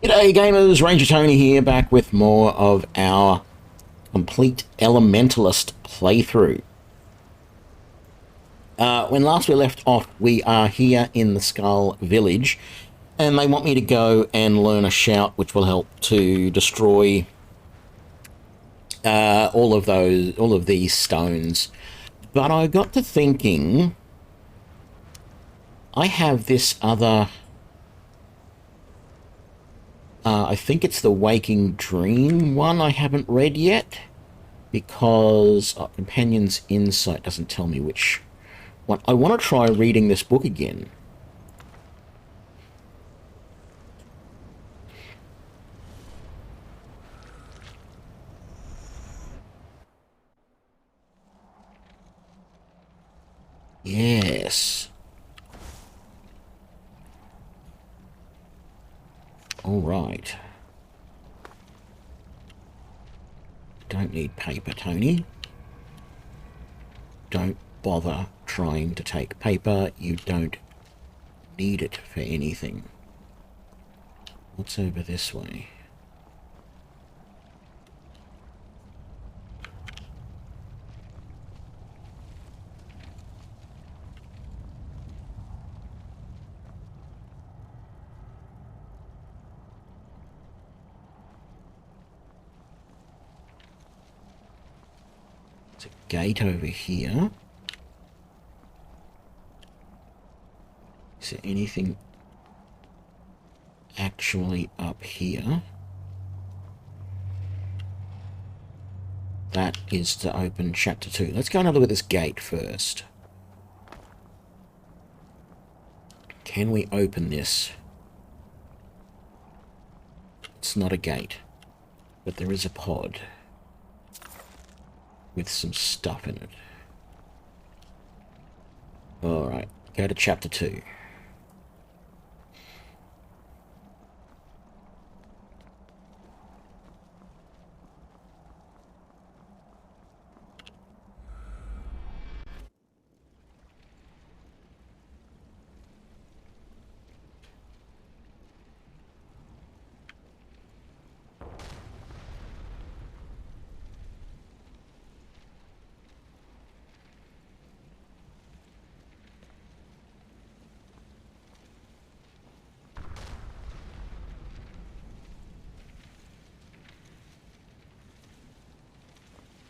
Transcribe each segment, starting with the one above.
G'day gamers, Ranger Tony here, back with more of our complete Elementalist playthrough. When last we left off, we are here in the Skull Village, and they want me to go and learn a shout which will help to destroy all of these stones. But I got to thinking, I have this other... I think it's the Waking Dream one I haven't read yet, because Companion's Insight doesn't tell me which one. I want to try reading this book again. Yes. All right. Don't need paper, Tony. Don't bother trying to take paper. You don't need it for anything. What's over this way? There's a gate over here. Is there anything actually up here? That is to open chapter 2. Let's go and have a look at this gate first. Can we open this? It's not a gate, but there is a pod with some stuff in it. Alright, go to chapter 2.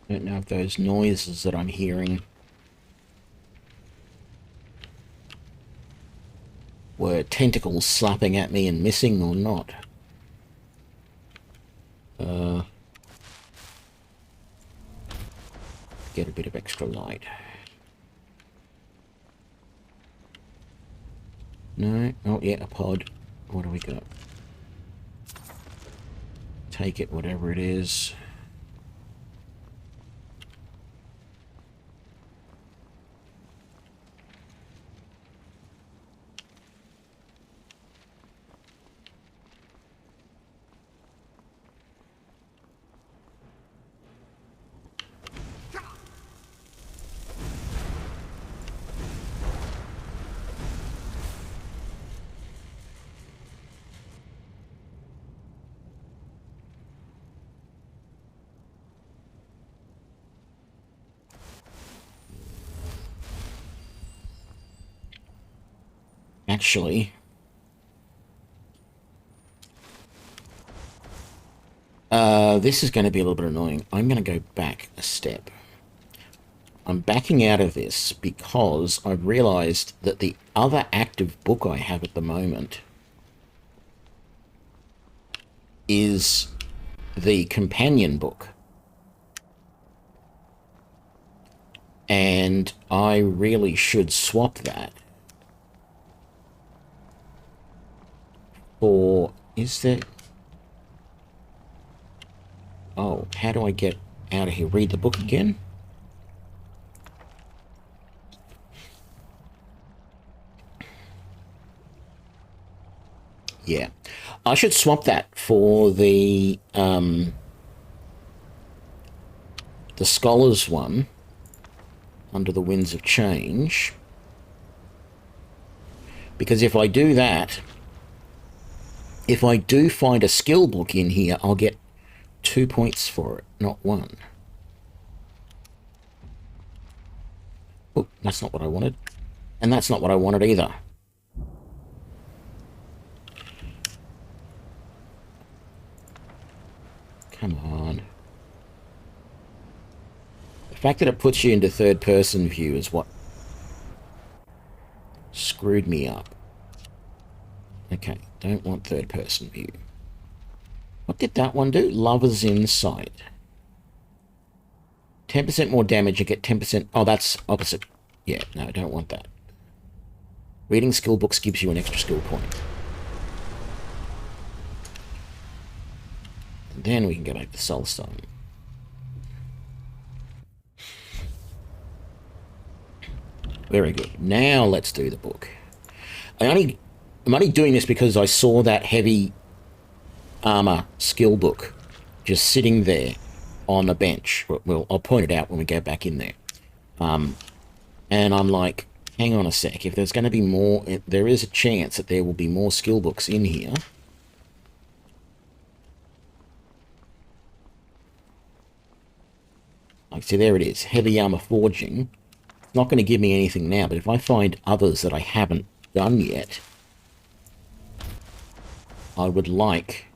I don't know if those noises that I'm hearing were tentacles slapping at me and missing or not. Get a bit of extra light. No? Oh, yeah, a pod. What do we got? Take it, whatever it is. Actually, this is going to be a little bit annoying. I'm going to go back a step. I'm backing out of this because I've realized that the other active book I have at the moment is the companion book. And I really should swap that. Or is there... Oh, how do I get out of here? Read the book again? Yeah. I should swap that for the Scholars one, Under the Winds of Change. Because if I do that, If I do find a skill book in here, I'll get 2 points for it, not 1. Oh, that's not what I wanted. And that's not what I wanted either. Come on. The fact that it puts you into third-person view is what screwed me up. Okay, don't want third-person view. What did that one do? Lover's Insight. 10% more damage, you get 10%... Oh, that's opposite. Yeah, no, I don't want that. Reading skill books gives you an extra skill point. And then we can go back to Soulstone. Very good. Now let's do the book. I'm only doing this because I saw that heavy armor skill book just sitting there on a bench. Well, I'll point it out when we go back in there. And I'm like, hang on a sec. If there's going to be more, there is a chance that there will be more skill books in here. Like, see, there it is. Heavy armor forging. It's not going to give me anything now, but if I find others that I haven't done yet, I would like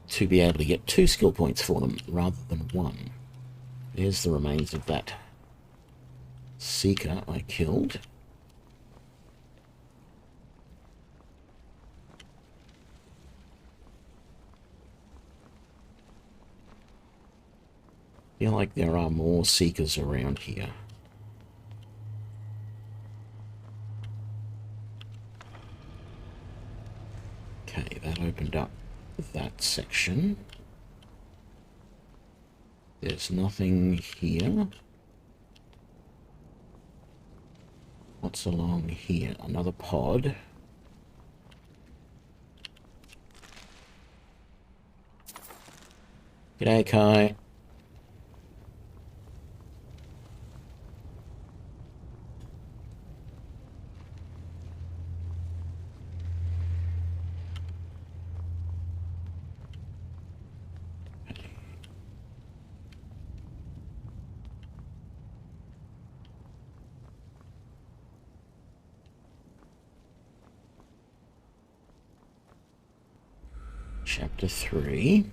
to be able to get 2 skill points for them rather than 1. There's the remains of that Seeker I killed. I feel like there are more Seekers around here. Okay, that opened up that section. There's nothing here. What's along here? Another pod. G'day, Kai. Chapter 3.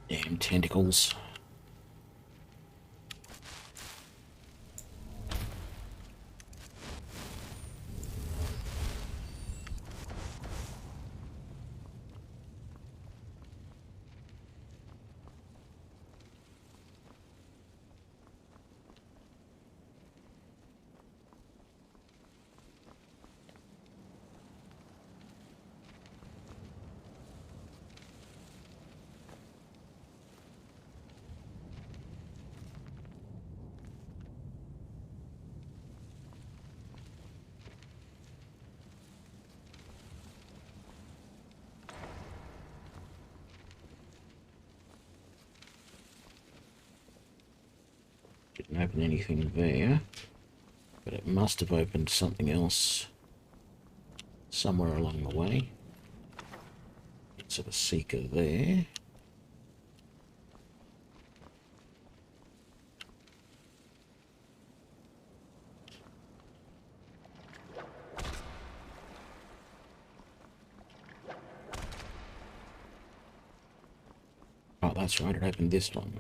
Damn tentacles. Didn't open anything there, but it must have opened something else somewhere along the way. It's a Seeker there. that's right, it opened this one.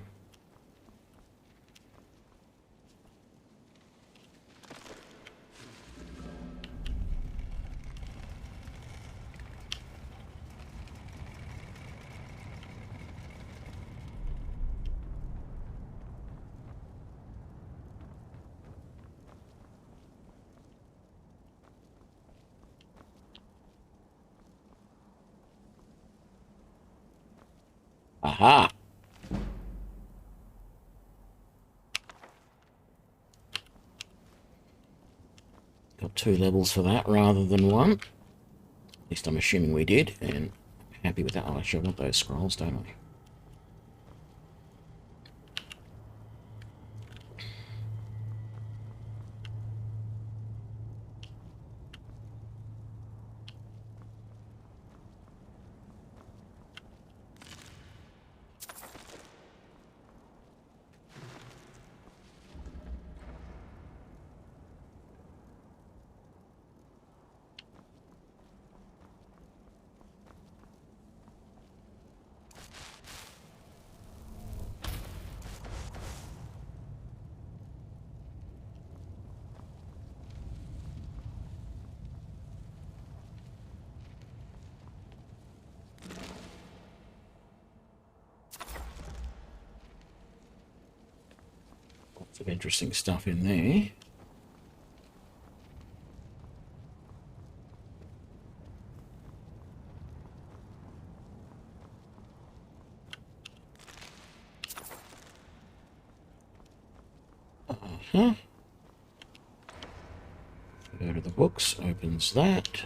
Aha! Got 2 levels for that rather than 1. At least I'm assuming we did, and happy with that. Oh, actually, I want those scrolls, don't I? Lots of interesting stuff in there. Uh-huh. Go to the books, opens that.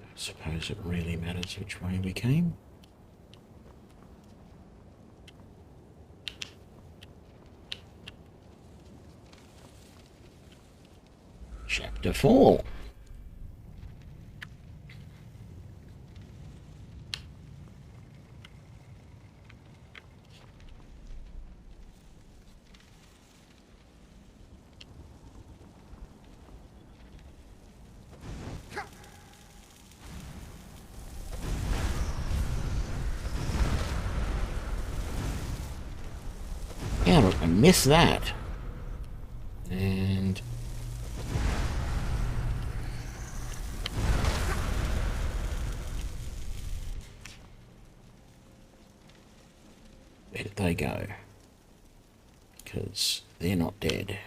I suppose it really matters which way we came. Chapter 4. Yeah, look, I missed that. And where did they go? Because they're not dead.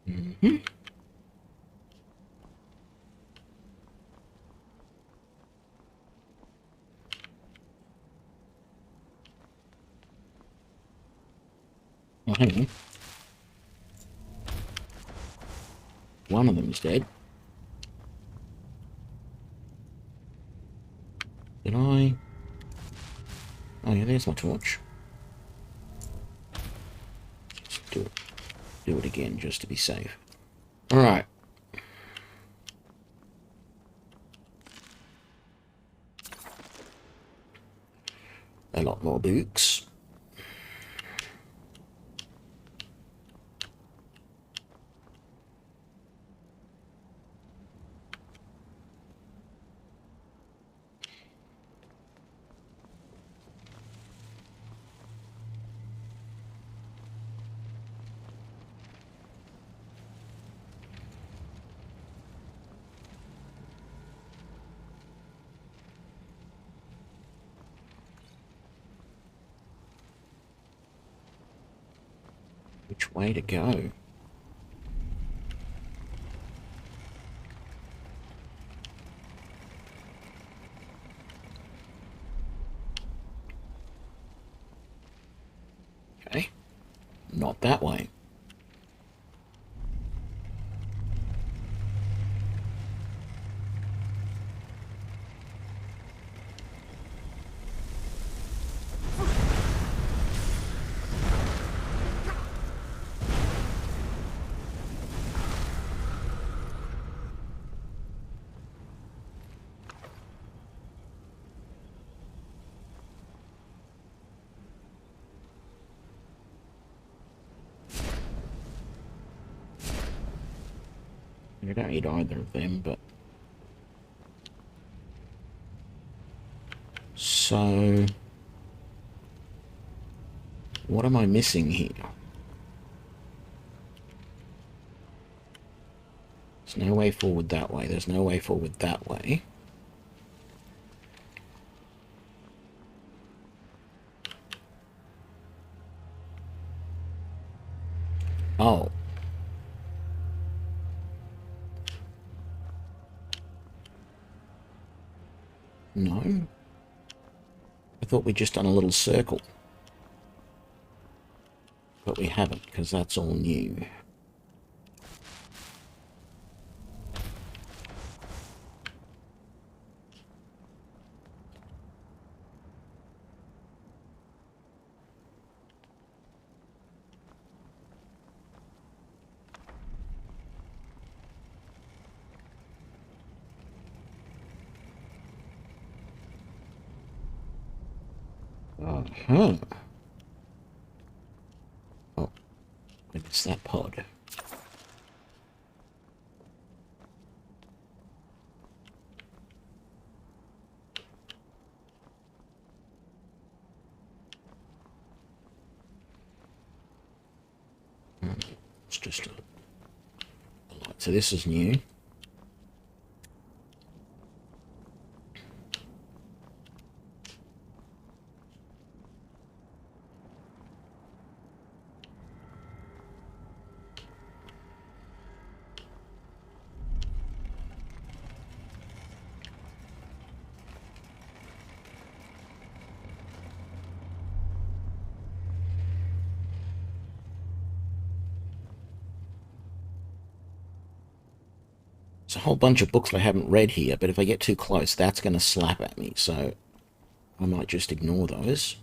Mm-hmm. Oh, hang on. One of them is dead. Did I? Oh yeah, there's my torch. Let's do it again just to be safe. Alright. A lot more books. Which way to go? Okay. Not that way. I don't need either of them, but... So... What am I missing here? There's no way forward that way. There's no way forward that way. Oh. No? I thought we'd just done a little circle. But we haven't, because that's all new. Uh-huh. Oh, it's that pod. It's just a light. So this is new. There's a whole bunch of books that I haven't read here, but if I get too close, that's going to slap at me, so I might just ignore those.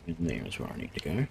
And there is where I need to go.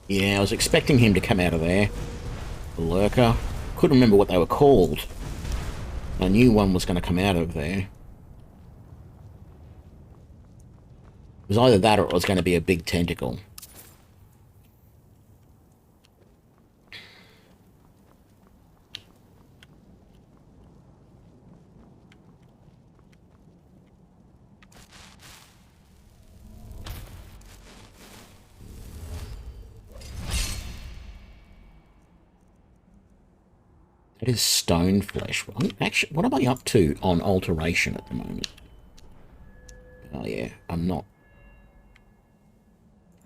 Yeah, I was expecting him to come out of there. The lurker. Couldn't remember what they were called. I knew one was going to come out of there. It was either that or it was going to be a big tentacle. It is stone flesh. Actually, what am I up to on alteration at the moment? Oh yeah, I'm not.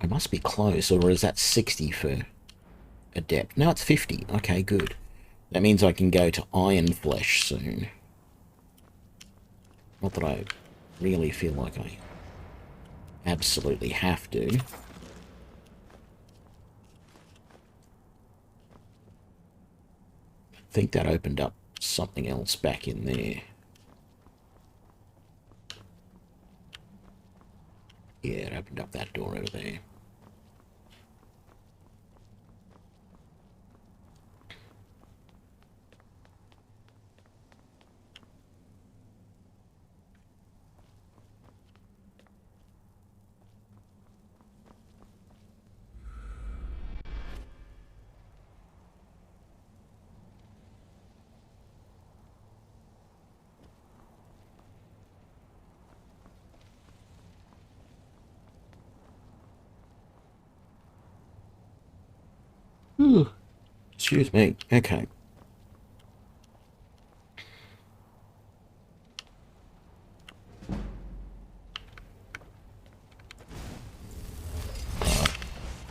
I must be close, or is that 60 for adept? No, it's 50. Okay, good. That means I can go to iron flesh soon. Not that I really feel like I absolutely have to. I think that opened up something else back in there. Yeah, it opened up that door over there. Excuse me. Okay.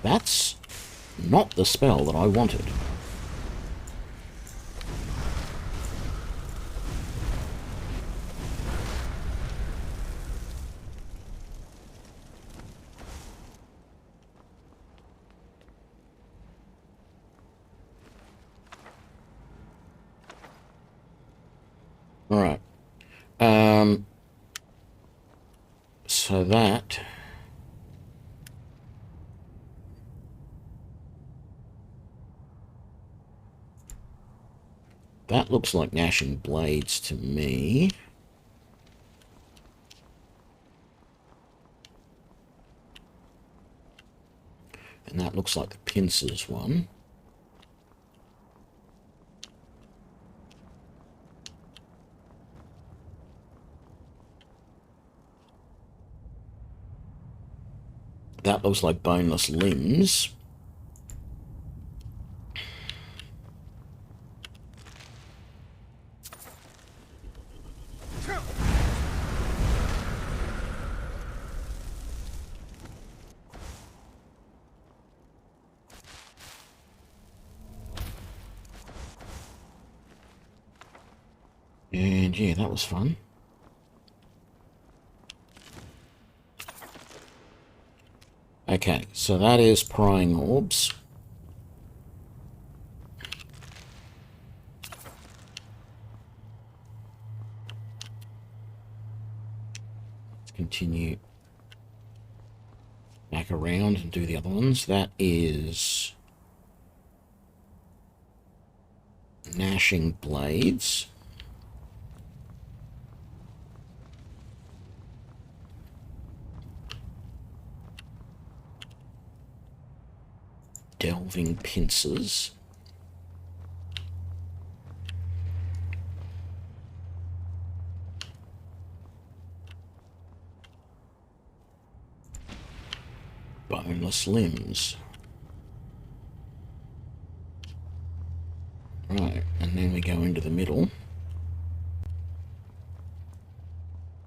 That's not the spell that I wanted. Alright. So that... That looks like gnashing blades to me. And that looks like the pincers one. That looks like boneless limbs. And yeah, that was fun. Okay, so that is prying orbs. Let's continue back around and do the other ones. That is gnashing blades. Delving pincers. Boneless limbs. Right, and then we go into the middle.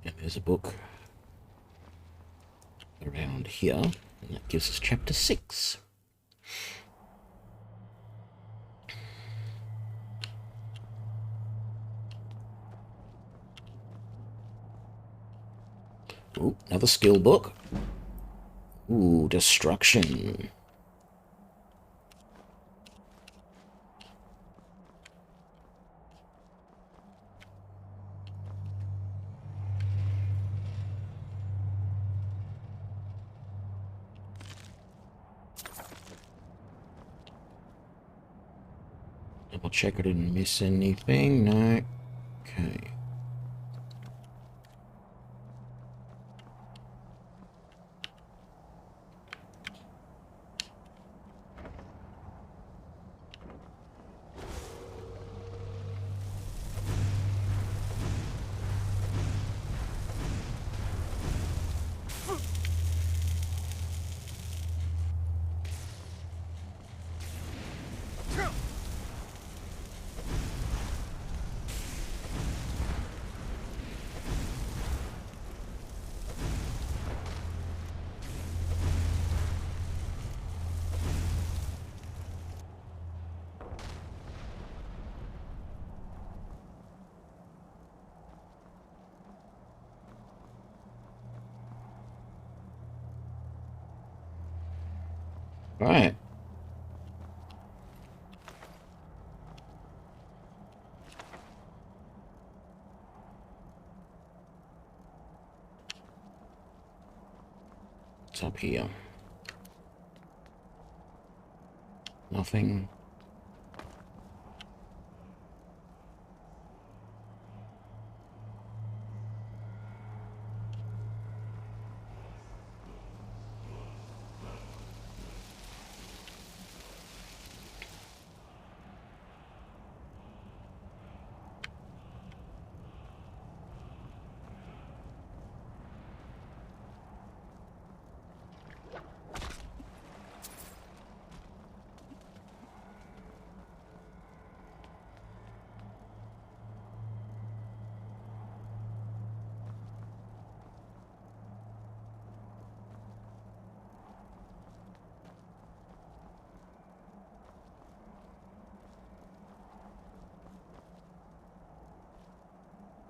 And there's a book around here, and that gives us chapter 6. Ooh, another skill book. Ooh, destruction. Double check I didn't miss anything. No. Okay. Right. What's up here? Nothing.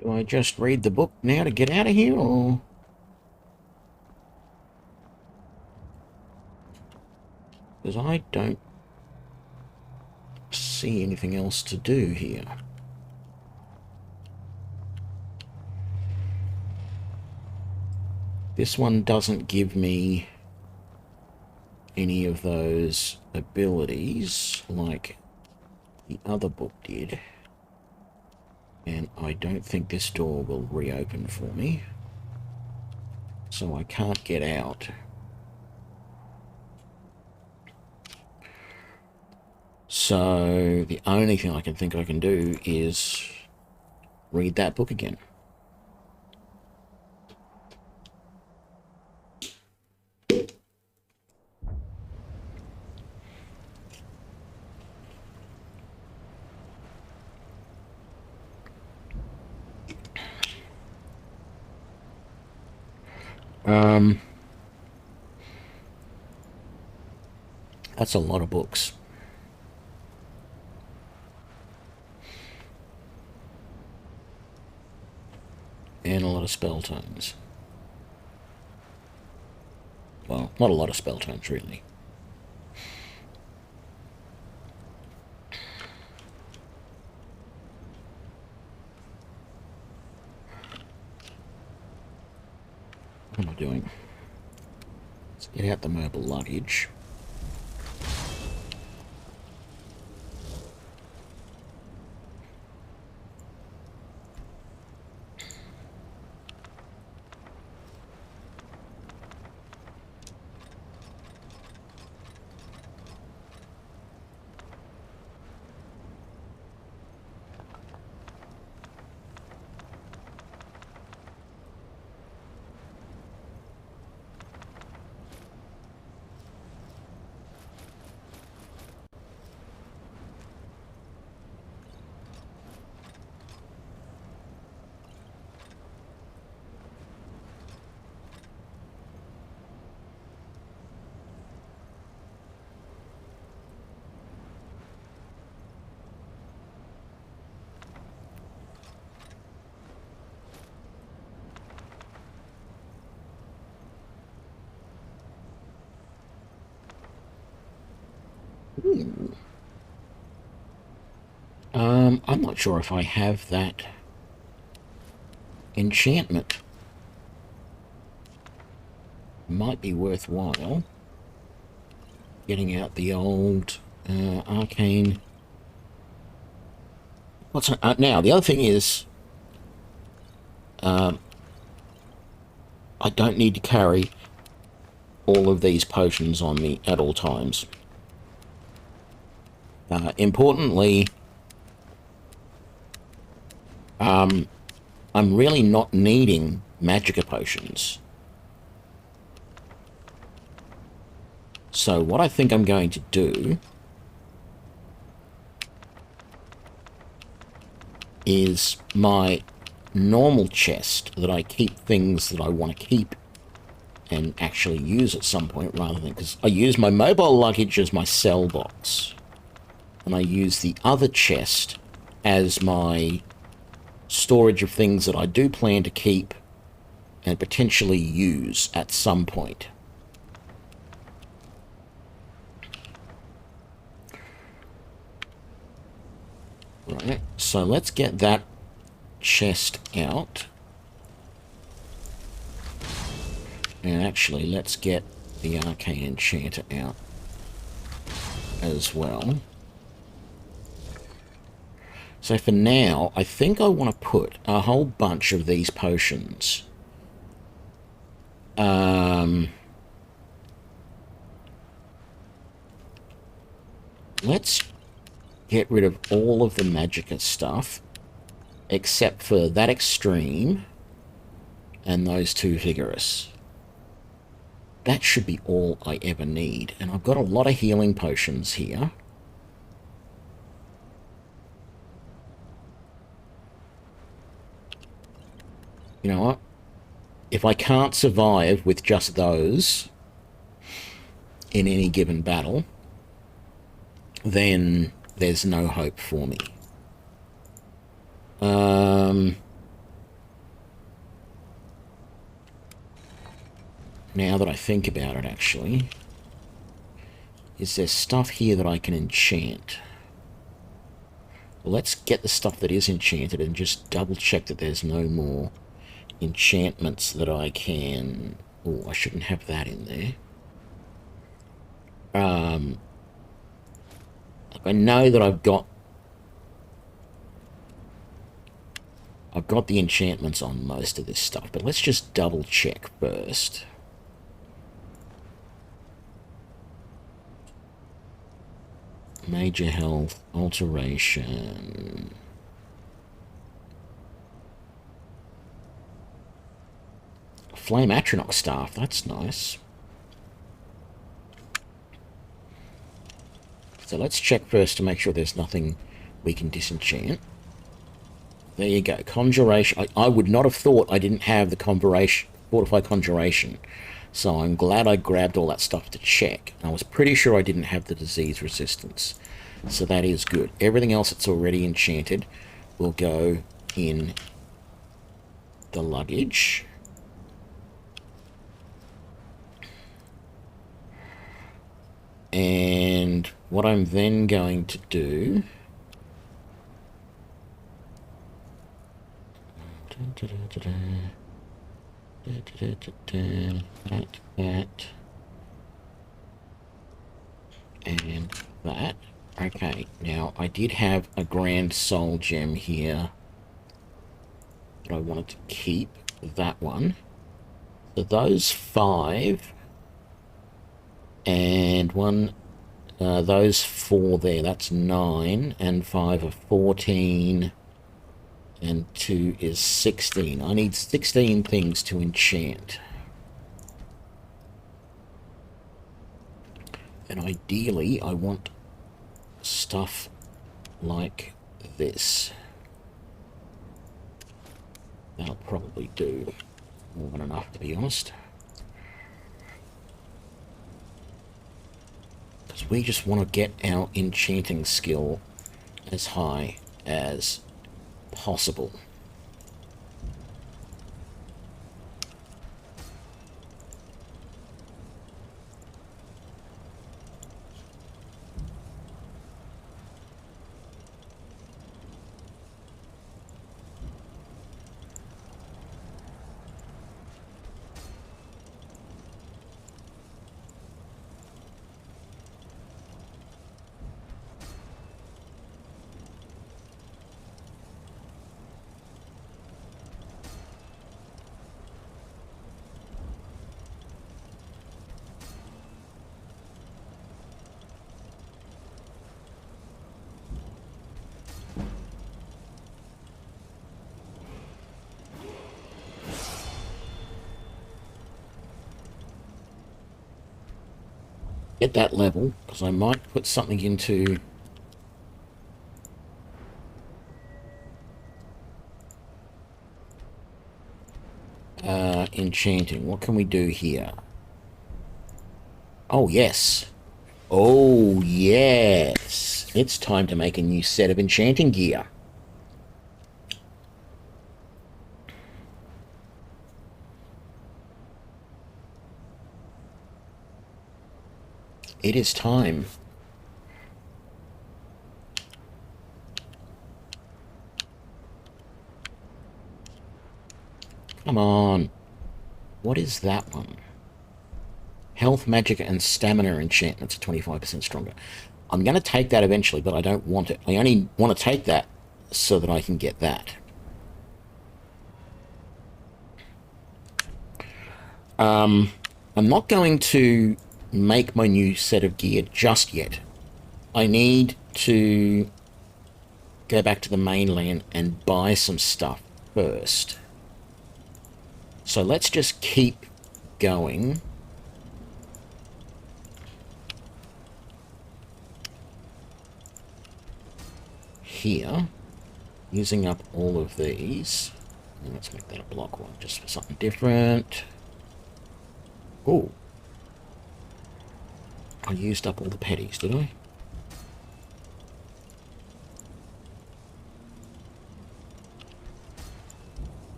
Do I just read the book now to get out of here, or...? Because I don't see anything else to do here. This one doesn't give me any of those abilities like the other book did. And I don't think this door will reopen for me. So I can't get out. So the only thing I can think I can do is read that book again. That's a lot of books. And a lot of spell tomes. Well, not a lot of spell tomes, really. What am I doing? Let's get out the mobile luggage. I'm not sure if I have that enchantment. Might be worthwhile getting out the old arcane. What's now? The other thing is, I don't need to carry all of these potions on me at all times. Importantly, I'm really not needing magicka potions. So what I think I'm going to do is my normal chest that I keep things that I want to keep and actually use at some point, rather than, because I use my mobile luggage as my cell box, and I use the other chest as my storage of things that I do plan to keep and potentially use at some point. Right, so let's get that chest out. And actually, let's get the Arcane Enchanter out as well. So for now, I think I want to put a whole bunch of these potions. Let's get rid of all of the magicka stuff, except for that extreme and those two vigorous. That should be all I ever need. And I've got a lot of healing potions here. You know what? If I can't survive with just those in any given battle, then there's no hope for me. Now that I think about it, actually, is there stuff here that I can enchant? Well, let's get the stuff that is enchanted and just double check that there's no more enchantments that I can... Oh, I shouldn't have that in there. I know that I've got the enchantments on most of this stuff, but let's just double check first. Major health, alteration. Flame Atronach staff, that's nice. So let's check first to make sure there's nothing we can disenchant. There you go, Conjuration. I would not have thought I didn't have the Fortified Conjuration. So I'm glad I grabbed all that stuff to check. I was pretty sure I didn't have the disease resistance. So that is good. Everything else that's already enchanted will go in the luggage. And what I'm then going to do... that, and that. Okay, now I did have a Grand Soul Gem here that I wanted to keep, that one. So those 5 and one, those 4 there, that's 9, and 5 are 14, and 2 is 16. I need 16 things to enchant. And ideally, I want stuff like this. That'll probably do more than enough, to be honest. Because we just want to get our enchanting skill as high as possible. get that level, because I might put something into enchanting. What can we do here? Oh, yes. Oh, yes. It's time to make a new set of enchanting gear. It is time. Come on. What is that one? Health, magic, and stamina enchantments are 25% stronger. I'm going to take that eventually, but I don't want it. I only want to take that so that I can get that. I'm not going to make my new set of gear just yet. I need to go back to the mainland and buy some stuff first. So let's just keep going. Here, using up all of these. And let's make that a block one, just for something different. Oh, I used up all the petties, did I?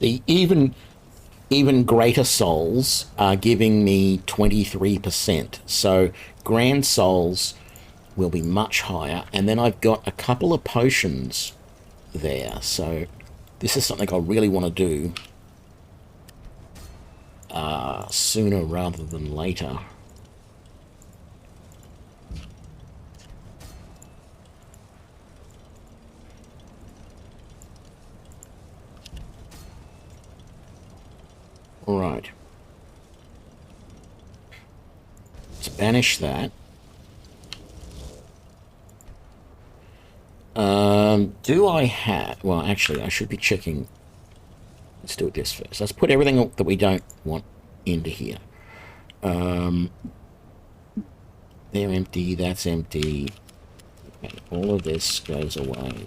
The even greater souls are giving me 23%. So grand souls will be much higher. And then I've got a couple of potions there. So this is something I really want to do sooner rather than later. All right. Let's banish that. Do I have... Well, actually, I should be checking. Let's do it this first. Let's put everything that we don't want into here. They're empty. That's empty. Okay, all of this goes away.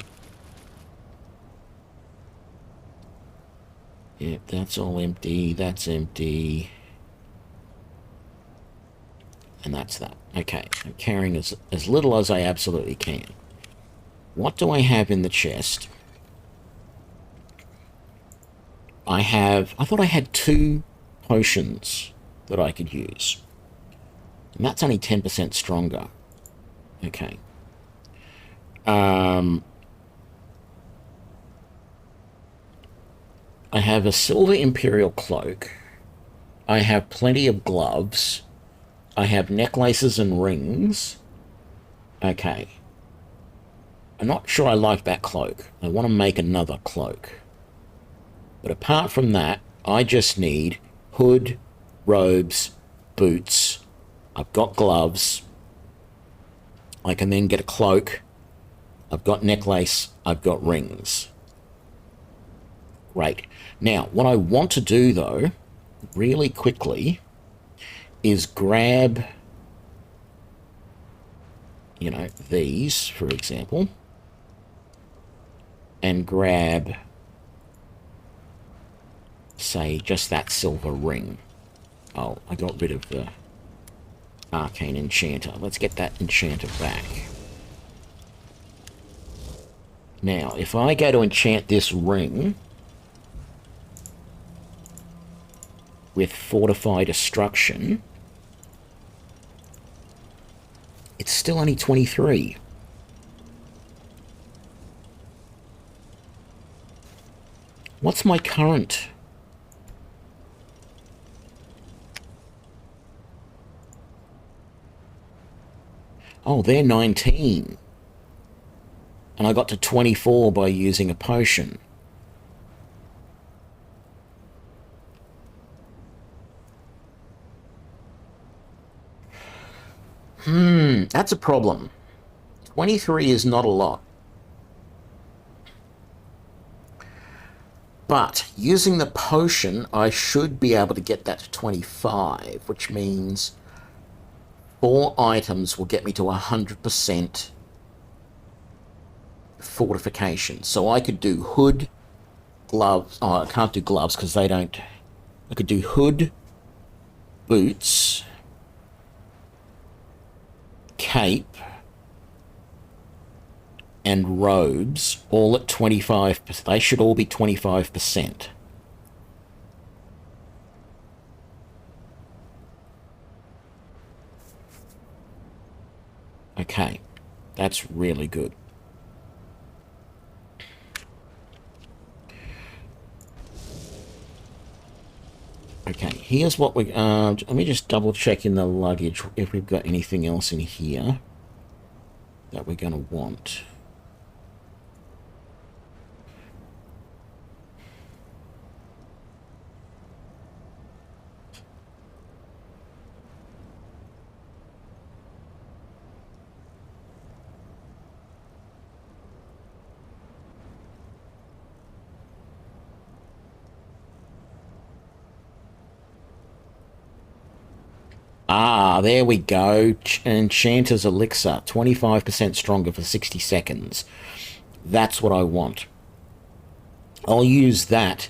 Yep, that's all empty. That's empty. And that's that. Okay, I'm carrying as little as I absolutely can. What do I have in the chest? I thought I had 2 potions that I could use. And that's only 10% stronger. Okay. I have a silver imperial cloak. I have plenty of gloves. I have necklaces and rings. Okay. I'm not sure I like that cloak. I want to make another cloak. But apart from that, I just need hood, robes, boots. I've got gloves. I can then get a cloak. I've got necklace. I've got rings. Great. Now, what I want to do, though, really quickly, is grab, you know, these, for example, and grab, say, just that silver ring. Oh, I got rid of the arcane enchanter. Let's get that enchanter back. Now, if I go to enchant this ring with Fortify Destruction, it's still only 23. What's my current? Oh, they're 19. And I got to 24 by using a potion. That's a problem. 23 is not a lot. But using the potion, I should be able to get that to 25, which means 4 items will get me to 100% fortification. So I could do hood, gloves. Oh, I can't do gloves because they don't. I could do hood, boots, cape, and robes, all at 25%. They should all be 25%. Okay, that's really good. Okay, here's what we... let me just double check in the luggage if we've got anything else in here that we're going to want. Ah, there we go. Enchanter's Elixir. 25% stronger for 60 seconds. That's what I want. I'll use that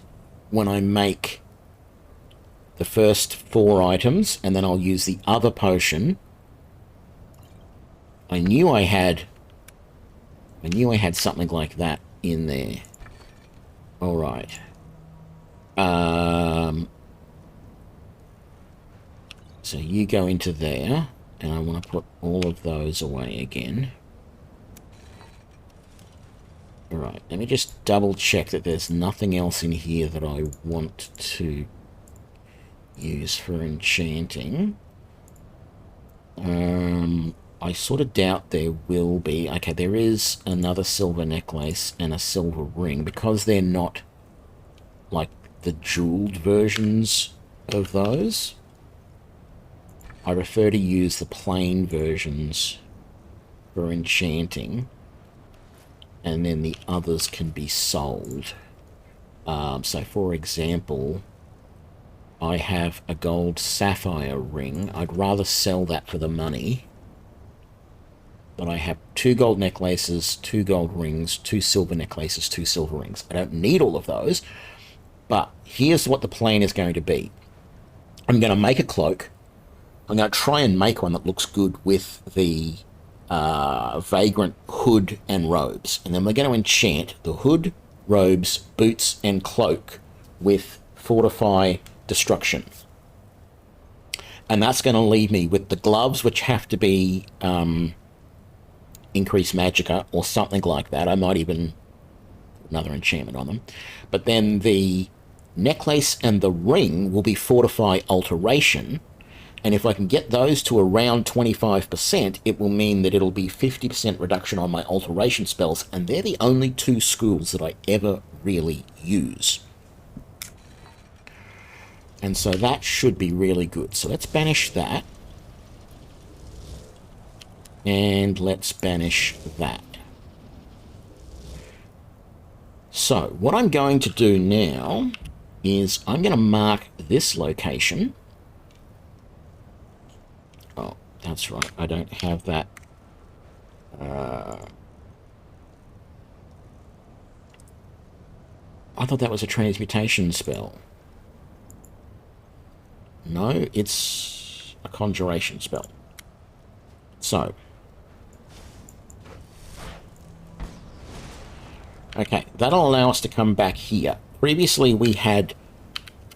when I make the first 4 items, and then I'll use the other potion. I knew I had something like that in there. All right. So you go into there, and I want to put all of those away again. Alright, let me just double check that there's nothing else in here that I want to use for enchanting. I sort of doubt there will be. Okay, there is another silver necklace and a silver ring, because they're not like the jeweled versions of those. I prefer to use the plain versions for enchanting, and then the others can be sold. So, for example, I have a gold sapphire ring. I'd rather sell that for the money. But I have 2 gold necklaces, 2 gold rings, 2 silver necklaces, 2 silver rings. I don't need all of those, but here's what the plan is going to be. I'm going to make a cloak. I'm going to try and make one that looks good with the vagrant hood and robes. And then we're going to enchant the hood, robes, boots, and cloak with Fortify Destruction. And that's going to leave me with the gloves, which have to be increased magicka or something like that. I might even put another enchantment on them. But then the necklace and the ring will be Fortify Alteration. And if I can get those to around 25%, it will mean that it'll be 50% reduction on my alteration spells, and they're the only 2 schools that I ever really use. And so that should be really good. So let's banish that. And let's banish that. So what I'm going to do now is I'm going to mark this location. Oh, that's right. I don't have that. I thought that was a transmutation spell. No, it's a conjuration spell. So. Okay, that'll allow us to come back here. Previously, we had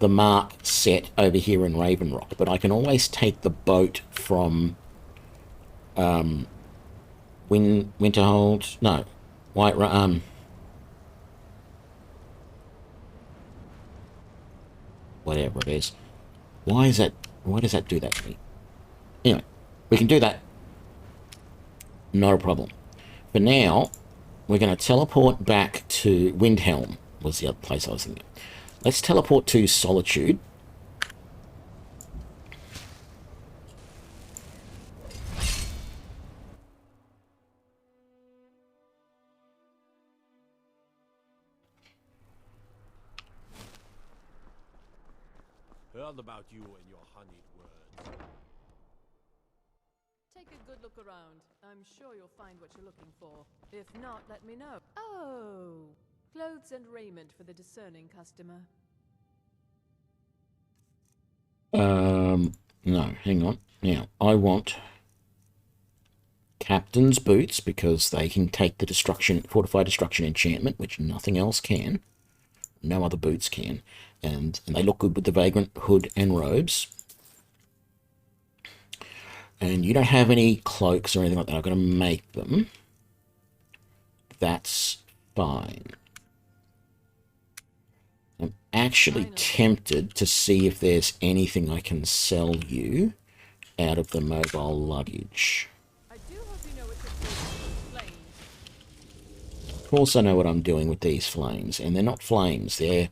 the mark set over here in Ravenrock, but I can always take the boat from Winterhold. No, Whiterun. Whatever it is. Why does that do that to me? Anyway, we can do that. Not a problem. For now, we're going to teleport back to Windhelm, was the other place I was thinking. Let's teleport to Solitude. Heard about you and your honeyed words. Take a good look around. I'm sure you'll find what you're looking for. If not, let me know. Oh, clothes and raiment for the discerning customer. No, hang on. Now, I want Captain's boots because they can take the fortified destruction enchantment, which nothing else can. No other boots can. And they look good with the vagrant hood and robes. And you don't have any cloaks or anything like that. I'm going to make them. That's fine. I'm actually tempted to see if there's anything I can sell you out of the mobile luggage. I do hope you know what you're doing with flames. Of course I know what I'm doing with these flames. And they're not flames, they're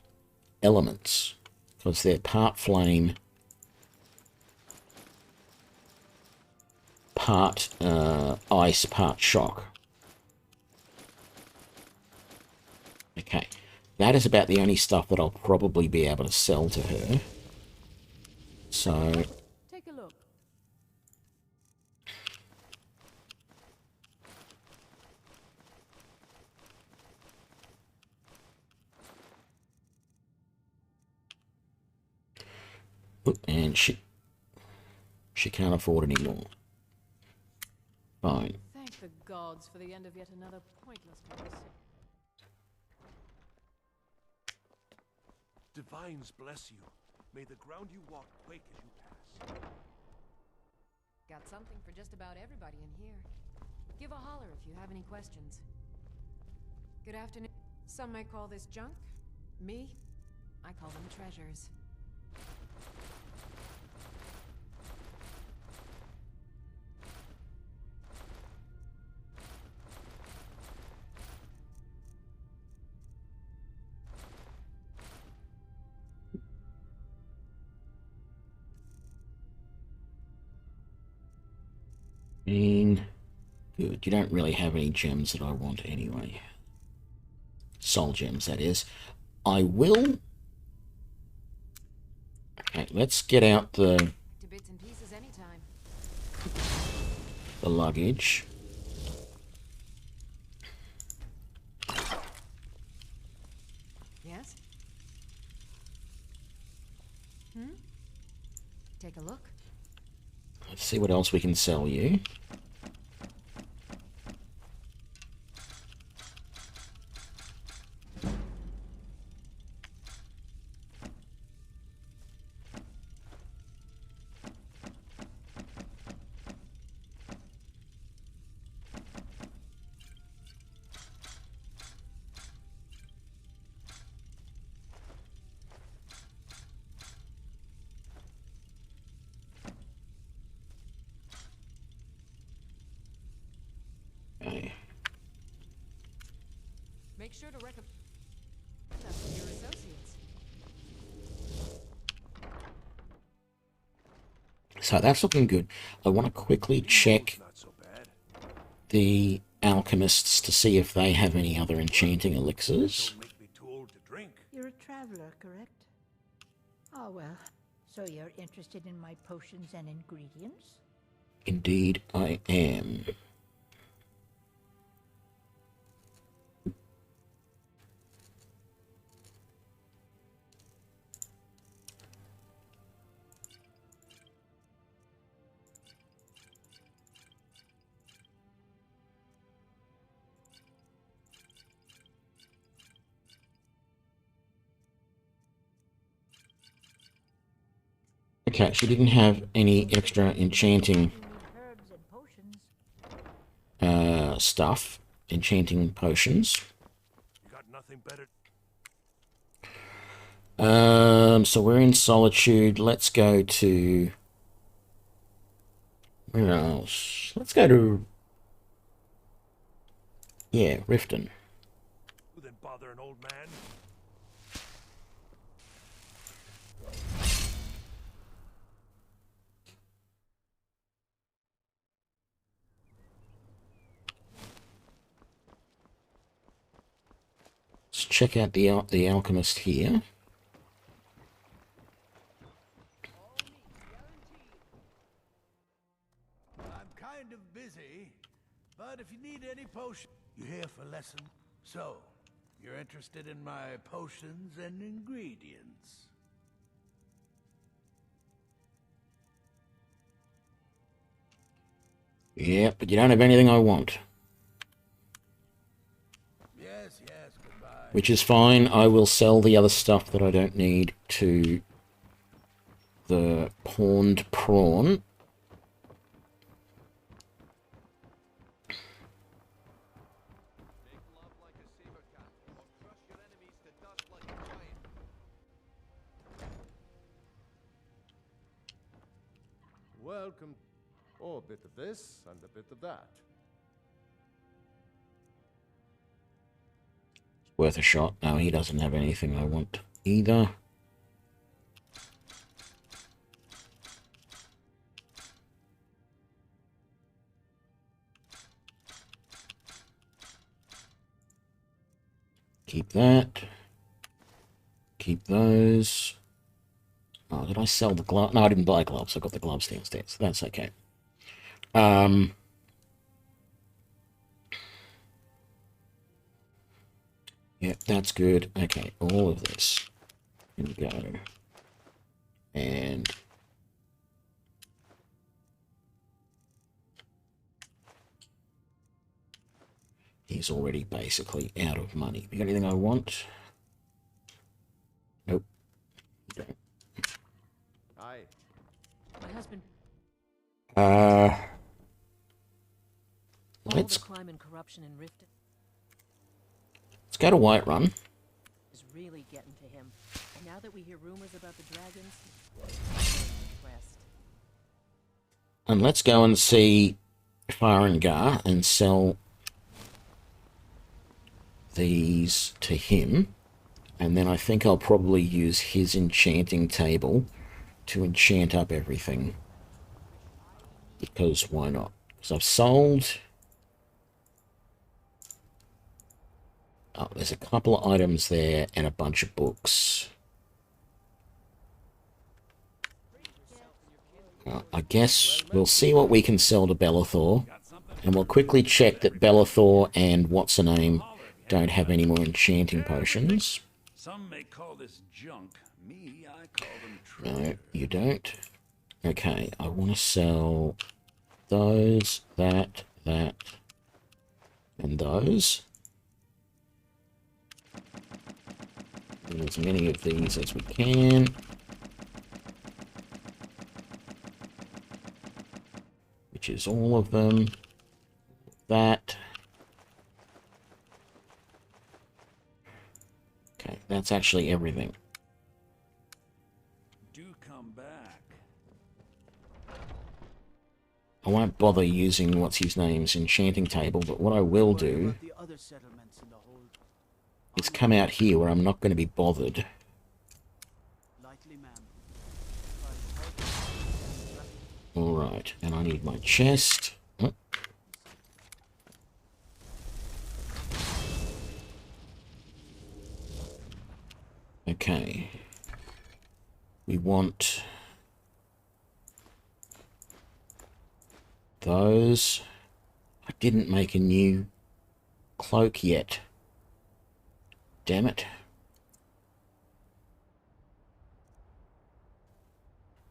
elements. Because they're part flame, part ice, part shock. Okay, that is about the only stuff that I'll probably be able to sell to her. So, Take a look. and she can't afford any more. Fine. Thank the gods for the end of yet another pointless conversation. Divines bless you. May the ground you walk quake as you pass. Got something for just about everybody in here. Give a holler if you have any questions. Good afternoon. Some might call this junk. Me, I call them treasures. Good. You don't really have any gems that I want anyway. Soul gems, that is. I will... Okay, let's get out the... To bits and pieces anytime. the luggage. Yes? Take a look. Let's see what else we can sell you. Okay. Make sure to recommend us to your associates. So that's looking good. I want to quickly check Not so bad. the alchemists to see if they have any other enchanting elixirs. Don't make me too old to drink. You're a traveler, correct? Oh, well. So you're interested in my potions and ingredients? Indeed, I am. Okay, she didn't have any extra enchanting You need herbs and potions. stuff. Enchanting potions. You got nothing better. So we're in Solitude. Let's go to... Where else? Let's go to Yeah, Riften. Who then bother an old man? Let's check out the alchemist here. I'm kind of busy, but if you need any potion, you here for lesson. So, you're interested in my potions and ingredients? Yeah, but you don't have anything I want. Yes, yes, goodbye. Which is fine. I will sell the other stuff that I don't need to the pawned prawn. Make love like a saber cat, or crush your enemies to dust like a giant. Welcome. Oh, a bit of this and a bit of that. Worth a shot. No, he doesn't have anything I want either. Keep that. Keep those. Oh, did I sell the glove? No, I didn't buy gloves. I got the gloves downstairs. So that's okay. Yeah, that's good. Okay, all of this. Here we go. And he's already basically out of money. You got anything I want? Nope. Don't. Aye. My husband. Let's All the crime and corruption in Riften go to Whiterun. is really getting to him. And now that we hear rumors about the dragons, I'm impressed. And let's go and see Farengar and sell these to him. And then I think I'll probably use his enchanting table to enchant up everything. Because why not? Because I've sold... Oh, there's a couple of items there and a bunch of books. I guess we'll see what we can sell to Bellathor. And we'll quickly check that Bellathor and what's-her-name don't have any more enchanting potions. Some may call this junk. Me, I call them No, treasure. you don't. Okay, I want to sell those, that, and those. And as many of these as we can. Which is all of them. That. Okay, that's actually everything. Do come back. I won't bother using what's-his-name's enchanting table, but what I will do The other settlements in the hold. is come out here where I'm not going to be bothered. Lightly, ma'am. Alright, and I need my chest. Oh. Okay. We want those. I didn't make a new cloak yet. Damn it.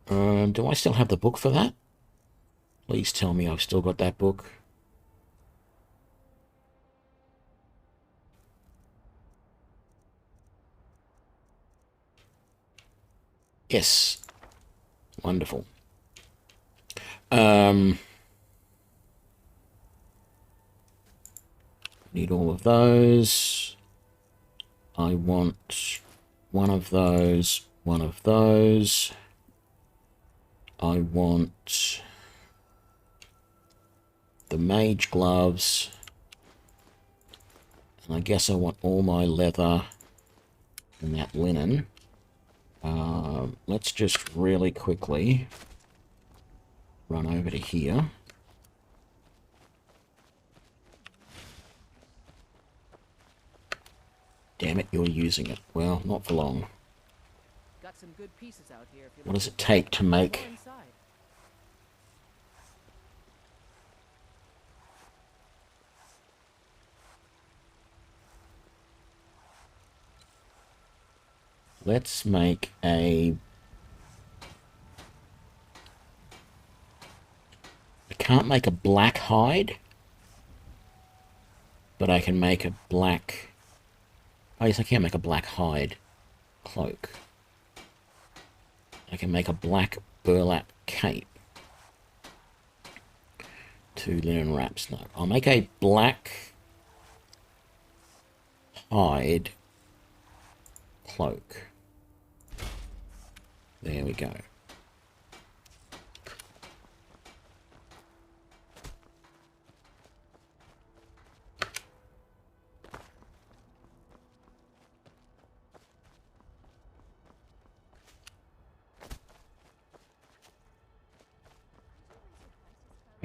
Do I still have the book for that? Please tell me I've still got that book. Yes. Wonderful. Need all of those. I want one of those, one of those. I want the mage gloves And I guess I want all my leather and that linen. Let's just really quickly run over to here. Damn it, you're using it. Well, not for long. Got some good pieces out here. If you What does it take to make... inside. Let's make a... I can't make a black hide, but I can make a black... Oh yes, I can make a black hide cloak. I can make a black burlap cape. 2 linen wraps. No, I'll make a black hide cloak. There we go.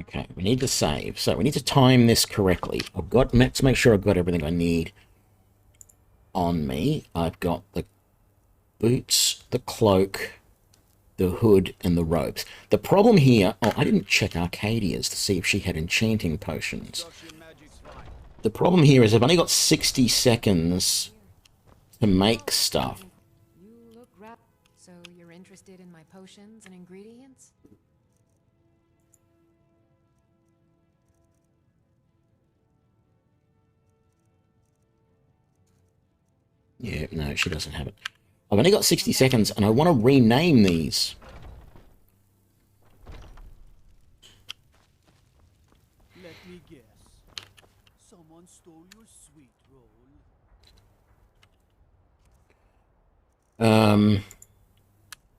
Okay, we need to save. So we need to time this correctly. Let's make sure I've got everything I need on me. I've got the boots, the cloak, the hood, and the robes. The problem here... Oh, I didn't check Arcadia's to see if she had enchanting potions. The problem here is I've only got 60 seconds to make stuff. You look so you're interested in my potions and ingredients? Yeah, no, she doesn't have it. I've only got 60 seconds, and I want to rename these. Let me guess. Someone stole your sweet roll.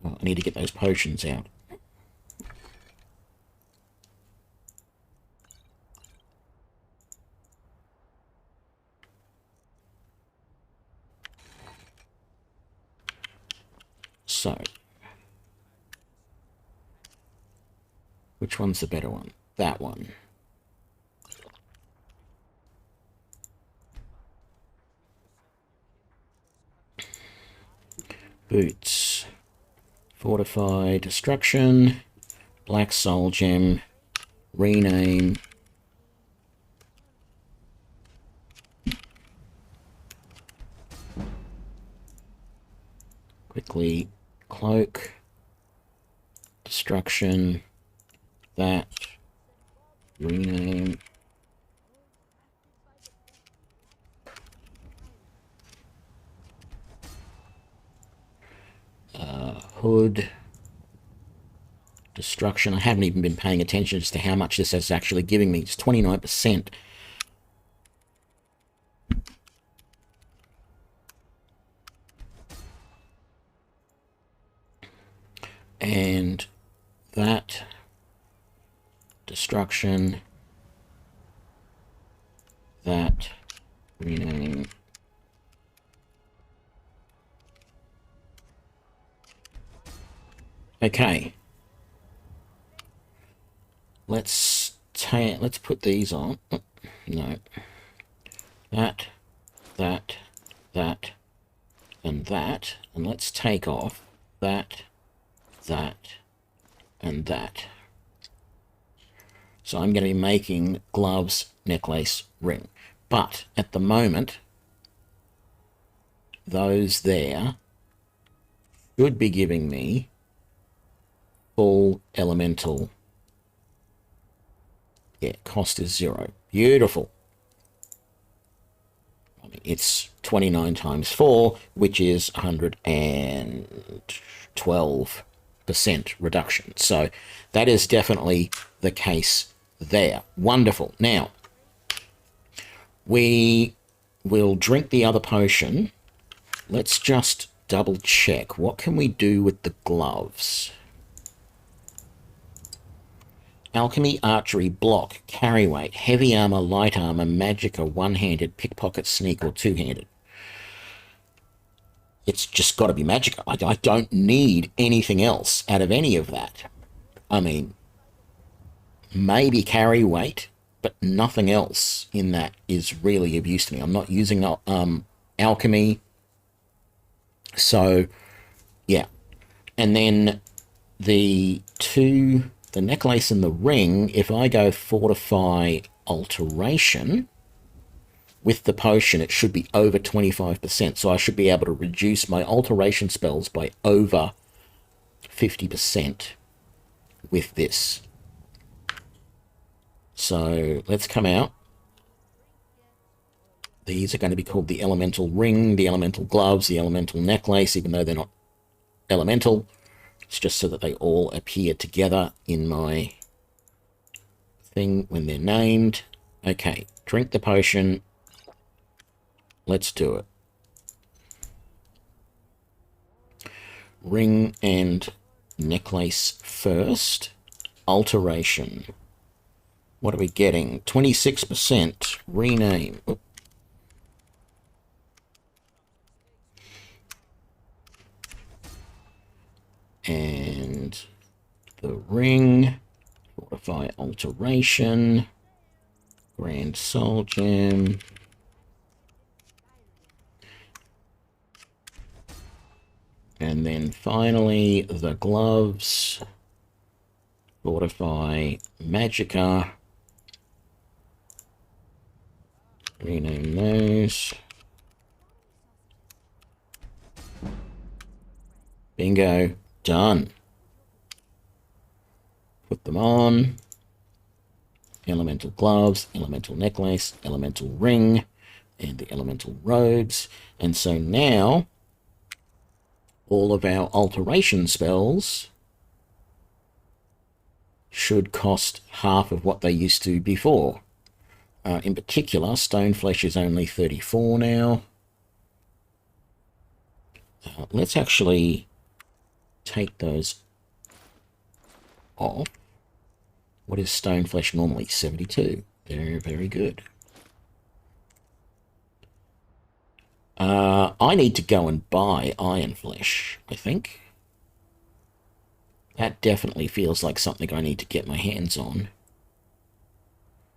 Well, I need to get those potions out. So, which one's the better one? That one. Boots. Fortify, Destruction, Black Soul Gem, Rename. Quickly, Cloak, Destruction, that, Rename. Hood, Destruction. I haven't even been paying attention as to how much this is actually giving me. It's 29%. And that, Destruction, that, Rename. Okay. Let's put these on. No. That, and that. And let's take off that, and that. So I'm going to be making gloves, necklace, ring. But at the moment, those there should be giving me full elemental. Yeah, cost is 0. Beautiful. I mean, it's 29 times 4, which is 112% reduction. So that is definitely the case there. Wonderful. Now, we will drink the other potion. Let's just double check. What can we do with the gloves? Alchemy, archery, block, carry weight, heavy armor, light armor, magicka, one-handed, pickpocket, sneak, or two-handed. It's just got to be magicka. I don't need anything else out of any of that. I mean, maybe carry weight, but nothing else in that is really of use to me. I'm not using alchemy. So, yeah. And then the necklace and the ring, if I go fortify alteration with the potion, it should be over 25%. So I should be able to reduce my alteration spells by over 50% with this. So let's come out. These are going to be called the elemental ring, the elemental gloves, the elemental necklace, even though they're not elemental. It's just so that they all appear together in my thing when they're named. Okay, drink the potion. Let's do it. Ring and necklace first. Alteration. What are we getting? 26%. Rename. Oop. And the ring. Fortify alteration. Grand Soul Gem. And then finally, the gloves. Fortify magicka. Rename those. Bingo. Done. Put them on. Elemental gloves, elemental necklace, elemental ring, and the elemental robes. And so now, all of our alteration spells should cost half of what they used to before. In particular, Stone Flesh is only 34 now. Let's actually take those off. What is Stone Flesh normally? 72. Very, very good. I need to go and buy Iron Flesh, I think. That definitely feels like something I need to get my hands on.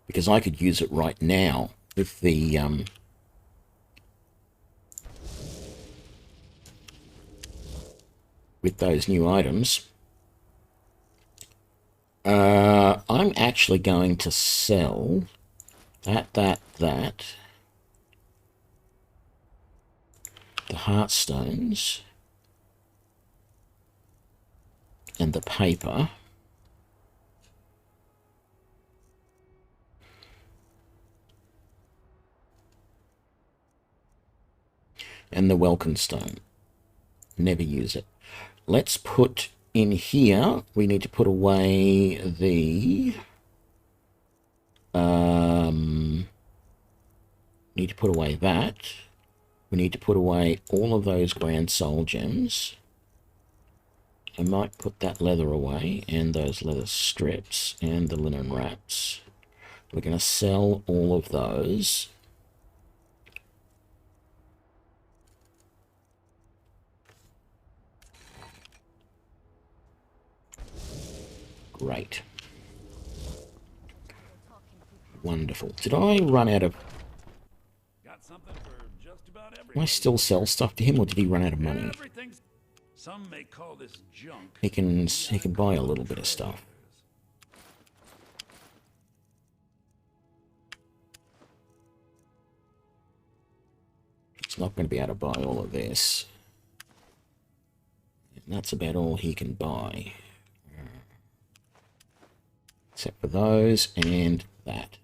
Because I could use it right now with the with those new items. I'm actually going to sell that, the Heartstones, and the paper. And the Welcome Stone. Never use it. Let's put in here, we need to put away the... need to put away that. We need to put away all of those Grand Soul Gems. I might put that leather away, and those leather strips, and the linen wraps. We're going to sell all of those. Great. Wonderful. Did I run out of... Can I still sell stuff to him, or did he run out of money? Some may call this junk. He can buy a little bit of stuff. He's not going to be able to buy all of this. And that's about all he can buy. Except for those and that.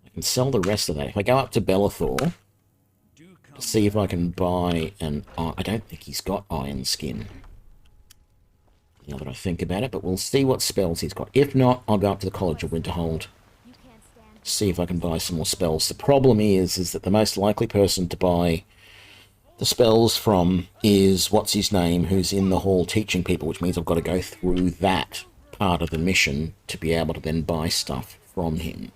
I can sell the rest of that. If I go up to Bellathor, to see if I can buy an... I don't think he's got iron skin. Now that I think about it, but we'll see what spells he's got. If not, I'll go up to the College of Winterhold. See if I can buy some more spells. The problem is that the most likely person to buy the spells from is what's his name, who's in the hall teaching people, which means I've got to go through that part of the mission to be able to then buy stuff from him.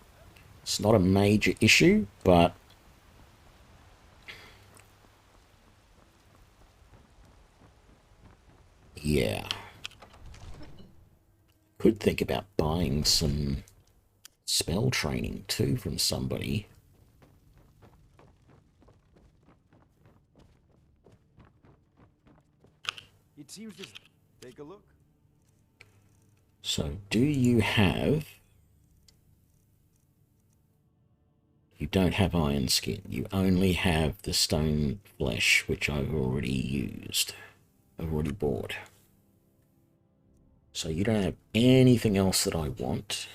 It's not a major issue, but yeah. Could think about buying some spell training too from somebody. It seems just take a look. So, do you have... You don't have iron skin. You only have the stone flesh, which I've already used. I've already bought. So you don't have anything else that I want.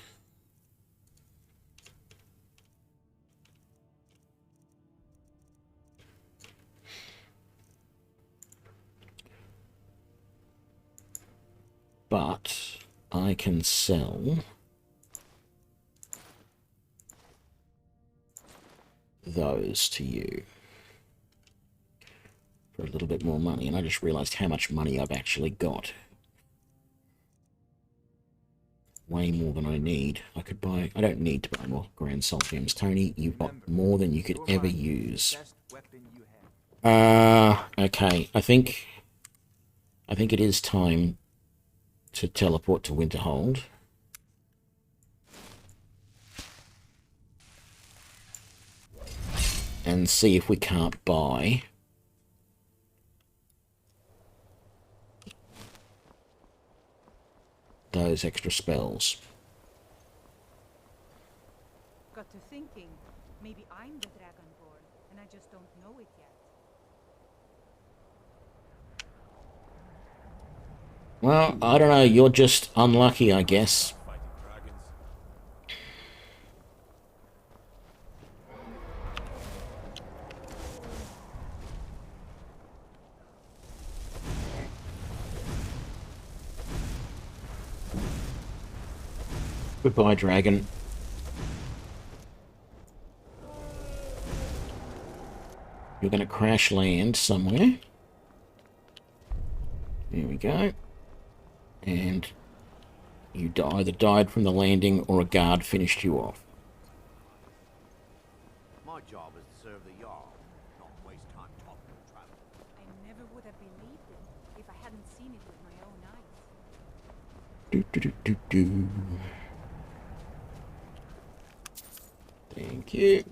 But I can sell those to you for a little bit more money. And I just realized how much money I've actually got. Way more than I need. I could buy... I don't need to buy more Grand Salt Gems. Tony, you've got more than you could ever use. Okay. I think it is time to teleport to Winterhold. And see if we can't buy those extra spells. Got to thinking, maybe I'm the Dragonborn, and I just don't know it yet. Well, I don't know, you're just unlucky, I guess. Goodbye, dragon. You're going to crash land somewhere. There we go. And you either died from the landing or a guard finished you off. My job is to serve the Jarl, not waste time talking to travel. I never would have believed it if I hadn't seen it with my own eyes. Do, do, do, do, do. Thank you.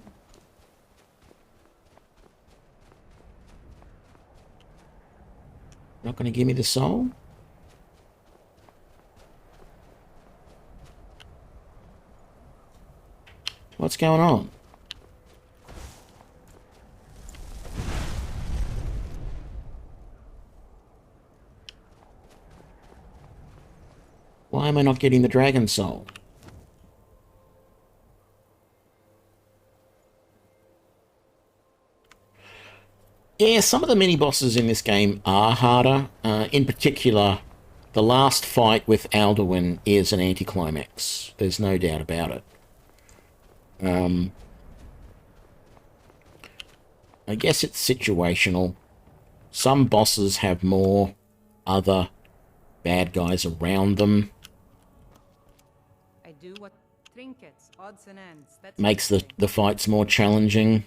Not going to give me the soul? What's going on? Why am I not getting the dragon soul? Yeah, some of the mini-bosses in this game are harder. In particular, the last fight with Alduin is an anticlimax. There's no doubt about it. I guess it's situational. Some bosses have more other bad guys around them. I do what trinkets, odds and ends. That's Makes the fights more challenging.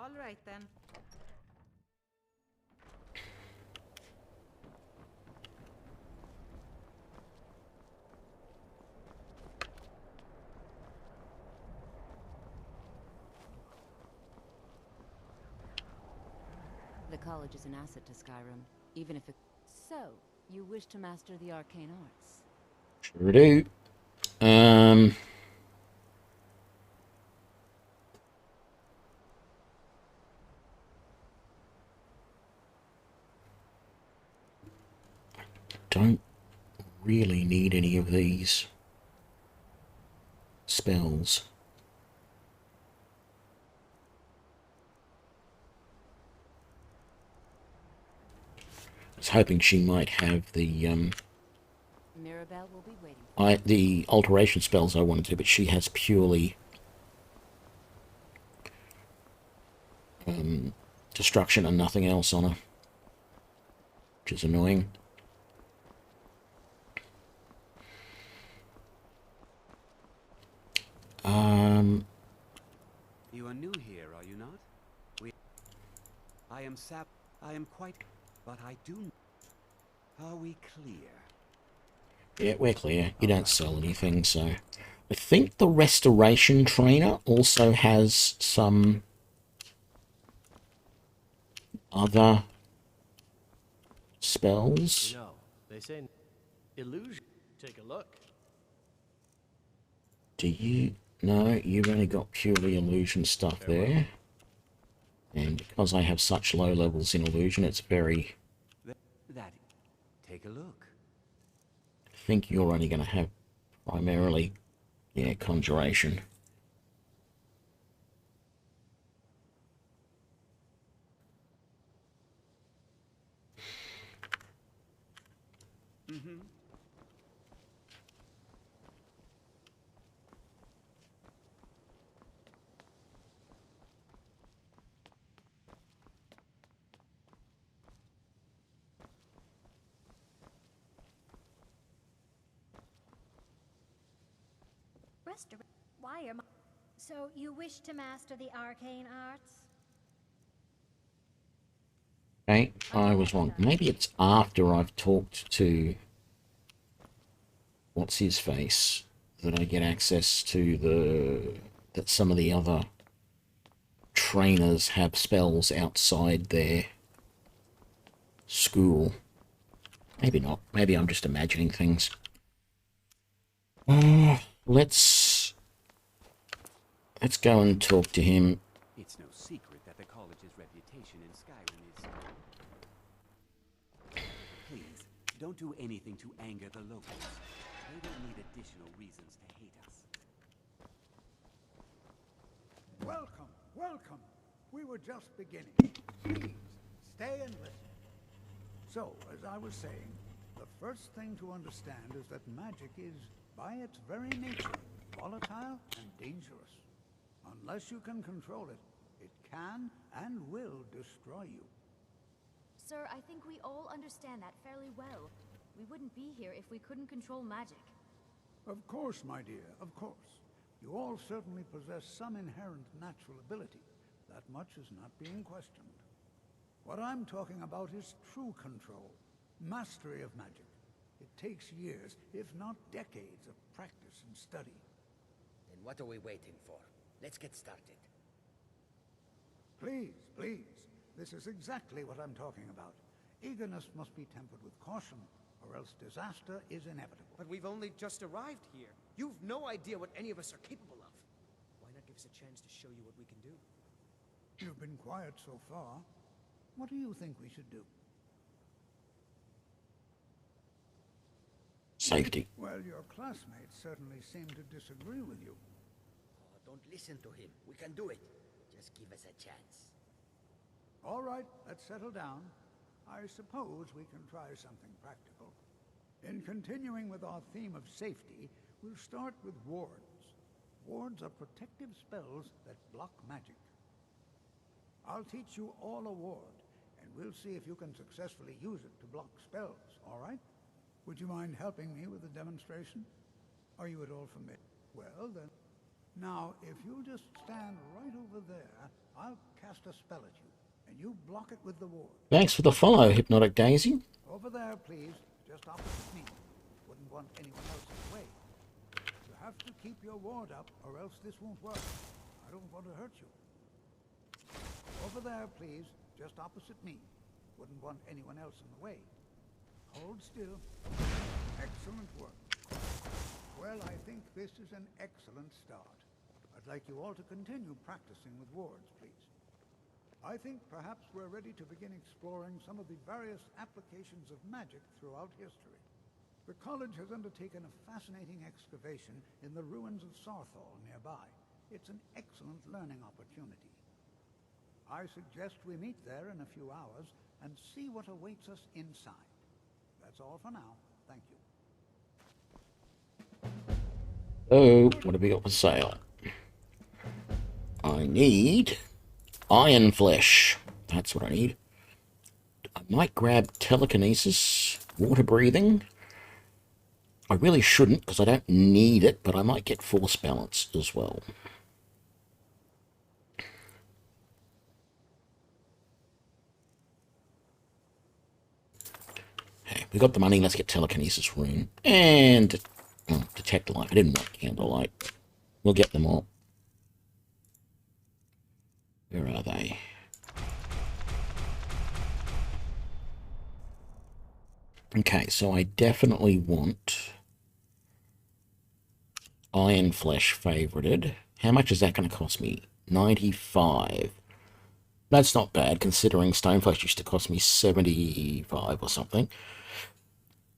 all right then. The college is an asset to Skyrim, even if it... So, you wish to master the arcane arts? Sure do. Don't really need any of these spells. I was hoping she might have the Mirabelle will be waiting. the alteration spells I wanted to, but she has purely destruction and nothing else on her. which is annoying. You are new here, are you not? I am sap. I am quite. But I do. Are we clear? Yeah, we're clear. You don't sell anything, so... I think the restoration trainer also has some other spells. You know, they say illusion. Take a look. Do you? No, you've only got purely illusion stuff there. And because I have such low levels in illusion, it's very... That. Take a look. I think you're only going to have primarily, yeah, conjuration. Mm-hmm. Why am I... So you wish to master the arcane arts? Okay, I was wrong. Maybe it's after I've talked to... what's his face? That I get access to the... that some of the other trainers have spells outside their school. Maybe not. Maybe I'm just imagining things. Let's go and talk to him. It's no secret that the college's reputation in Skyrim is... Please, don't do anything to anger the locals. They don't need additional reasons to hate us. Welcome, welcome. We were just beginning. Please, stay and listen. So, as I was saying, the first thing to understand is that magic is, by its very nature, volatile and dangerous. Unless you can control it, it can and will destroy you. Sir, I think we all understand that fairly well. We wouldn't be here if we couldn't control magic. Of course, my dear, of course. You all certainly possess some inherent natural ability. That much is not being questioned. What I'm talking about is true control, mastery of magic. It takes years, if not decades, of practice and study. Then what are we waiting for? Let's get started. Please, please. This is exactly what I'm talking about. Eagerness must be tempered with caution, or else disaster is inevitable. But we've only just arrived here. You've no idea what any of us are capable of. Why not give us a chance to show you what we can do? You've been quiet so far. What do you think we should do? Safety. Well, your classmates certainly seem to disagree with you. Oh, don't listen to him. We can do it. Just give us a chance. All right, let's settle down. I suppose we can try something practical. In continuing with our theme of safety, we'll start with wards. Wards are protective spells that block magic. I'll teach you all a ward, and we'll see if you can successfully use it to block spells, all right? Would you mind helping me with the demonstration? Are you at all familiar? Well, then. Now, if you just stand right over there, I'll cast a spell at you, and you block it with the ward. Thanks for the follow, Hypnotic Daisy. Over there, please. Just opposite me. Wouldn't want anyone else in the way. You have to keep your ward up, or else this won't work. I don't want to hurt you. Over there, please. Just opposite me. Wouldn't want anyone else in the way. Hold still. Excellent work. Well, I think this is an excellent start. I'd like you all to continue practicing with wards, please. I think perhaps we're ready to begin exploring some of the various applications of magic throughout history. The college has undertaken a fascinating excavation in the ruins of Sarthal nearby. It's an excellent learning opportunity. I suggest we meet there in a few hours and see what awaits us inside. That's all for now. Thank you. Oh, what have we got for sale? I need iron flesh. That's what I need. I might grab telekinesis, water breathing. I really shouldn't because I don't need it, but I might get force balance as well. Hey, we got the money, let's get telekinesis rune. And detect light. I didn't want candlelight. We'll get them all. Where are they? Okay, so I definitely want Iron Flesh favorited. How much is that going to cost me? 95. That's not bad, considering Stoneflesh used to cost me 75 or something.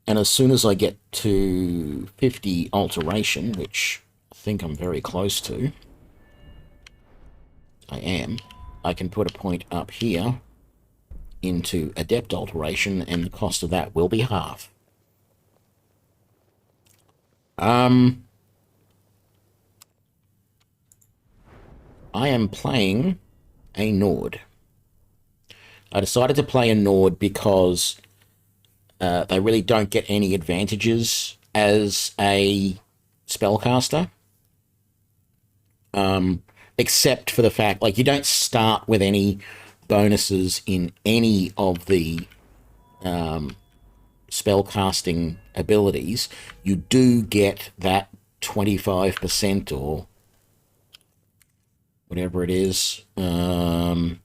And as soon as I get to 50 alteration, which I think I'm very close to, I can put a point up here into adept alteration, and the cost of that will be half. I am playing a Nord. I decided to play a Nord because they really don't get any advantages as a spellcaster. Except for the fact, like, you don't start with any bonuses in any of the spellcasting abilities. You do get that 25% or whatever it is, 50%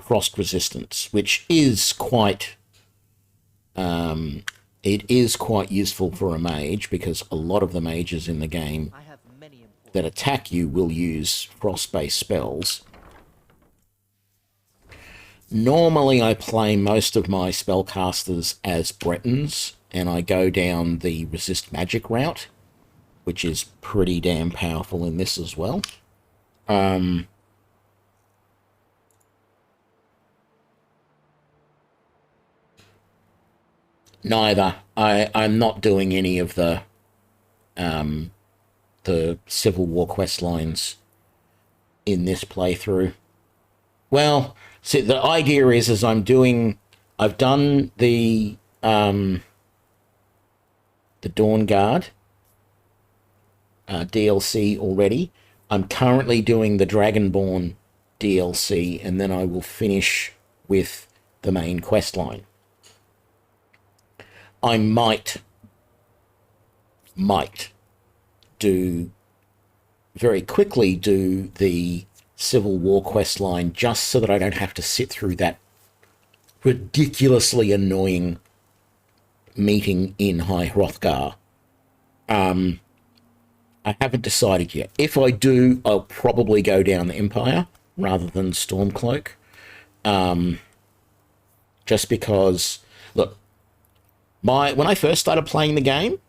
frost resistance, which is quite it is quite useful for a mage, because a lot of the mages in the game that attack you will use frost-based spells. Normally I play most of my spellcasters as Bretons, and I go down the resist magic route, which is pretty damn powerful in this as well. Neither. I'm not doing any of the Civil War quest lines in this playthrough. Well, see, the idea is I've done the Dawn Guard DLC already. I'm currently doing the Dragonborn DLC, and then I will finish with the main quest line. I might very quickly do the Civil War quest line, just so that I don't have to sit through that ridiculously annoying meeting in High Hrothgar. I haven't decided yet. If I do, I'll probably go down the Empire rather than Stormcloak. Just because, look, when I first started playing the game,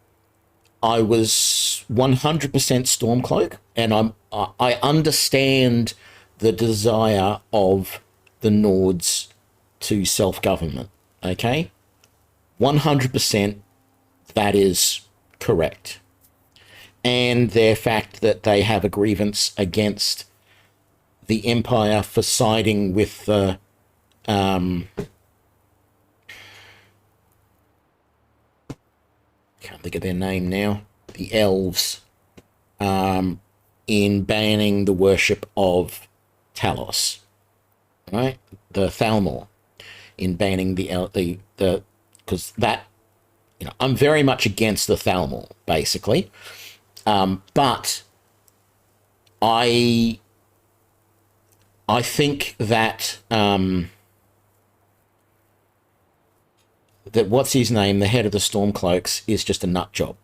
I was 100% Stormcloak, and I understand the desire of the Nords to self-government, okay? 100% that is correct. And their fact that they have a grievance against the Empire for siding with the can't think of their name now, the elves, in banning the worship of Talos, right? The Thalmor, in banning the because that, you know, I'm very much against the Thalmor, basically, but I think that that what's his name, the head of the Stormcloaks, is just a nut job,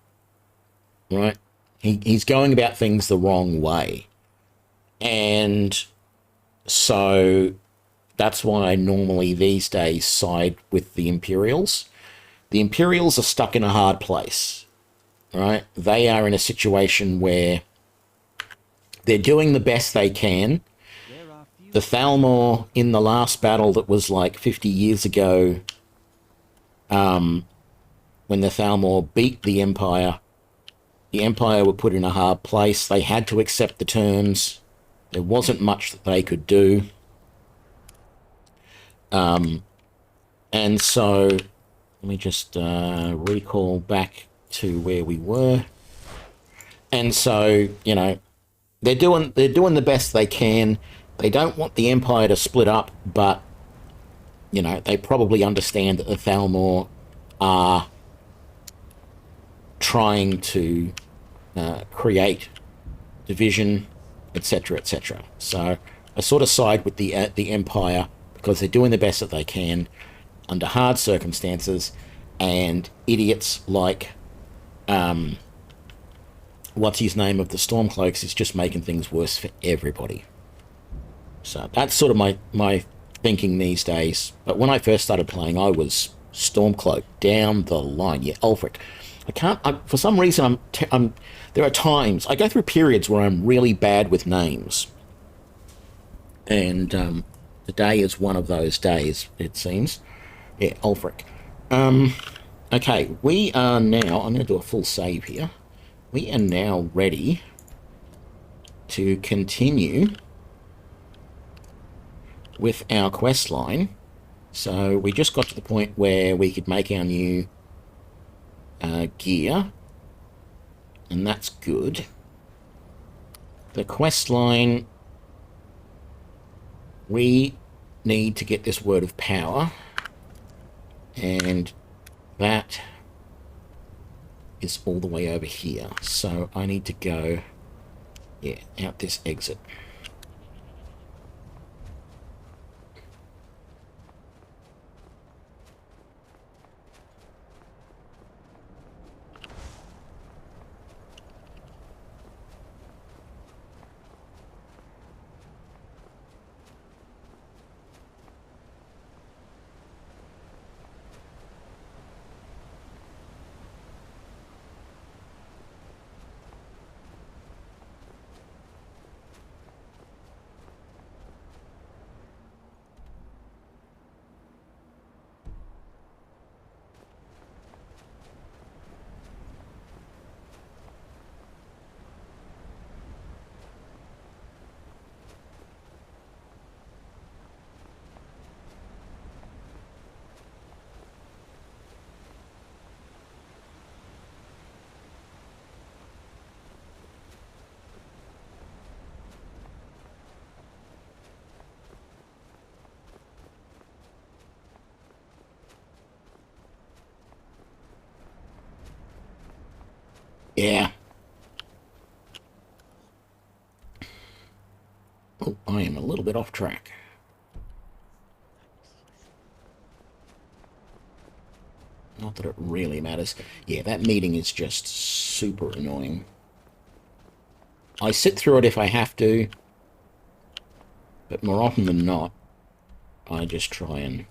right? He's going about things the wrong way, and so that's why I normally these days side with the Imperials. The Imperials are stuck in a hard place, right? They are in a situation where they're doing the best they can. The Thalmor in the last battle that was like 50 years ago, when the Thalmor beat the Empire were put in a hard place. They had to accept the terms. There wasn't much that they could do. And so, let me just recall back to where we were. And so, you know, they're doing the best they can. They don't want the Empire to split up, but, you know, they probably understand that the Thalmor are trying to create division, etc., etc. So I sort of side with the Empire because they're doing the best that they can under hard circumstances, and idiots like what's his name of the Stormcloaks is just making things worse for everybody. So that's sort of my thinking these days. But when I first started playing, I was Stormcloak down the line. Yeah, Ulfric. For some reason, there are times, I go through periods where I'm really bad with names. And today is one of those days, it seems. Yeah, Ulfric. Okay, we are now, I'm going to do a full save here. We are now ready to continue with our quest line. So we just got to the point where we could make our new gear, and that's good. The quest line, we need to get this word of power, and that is all the way over here. So I need to go, yeah, out this exit. Yeah. Oh, I am a little bit off track. Not that it really matters. Yeah, that meeting is just super annoying. I sit through it if I have to, but more often than not, I just try and...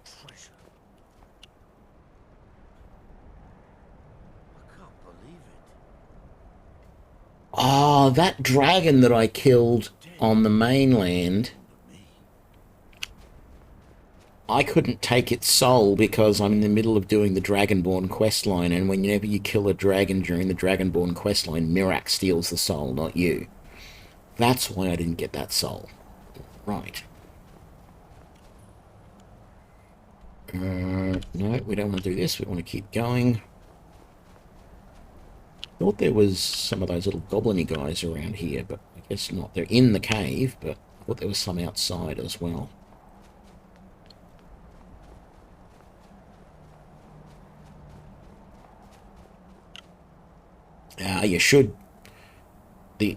Oh, that dragon that I killed on the mainland, I couldn't take its soul because I'm in the middle of doing the Dragonborn questline, and whenever you kill a dragon during the Dragonborn questline, Mirak steals the soul, not you. That's why I didn't get that soul. Right. No, we don't want to do this. We want to keep going. Thought there was some of those little goblin-y guys around here, but I guess not. They're in the cave, but I thought there was some outside as well. You should. The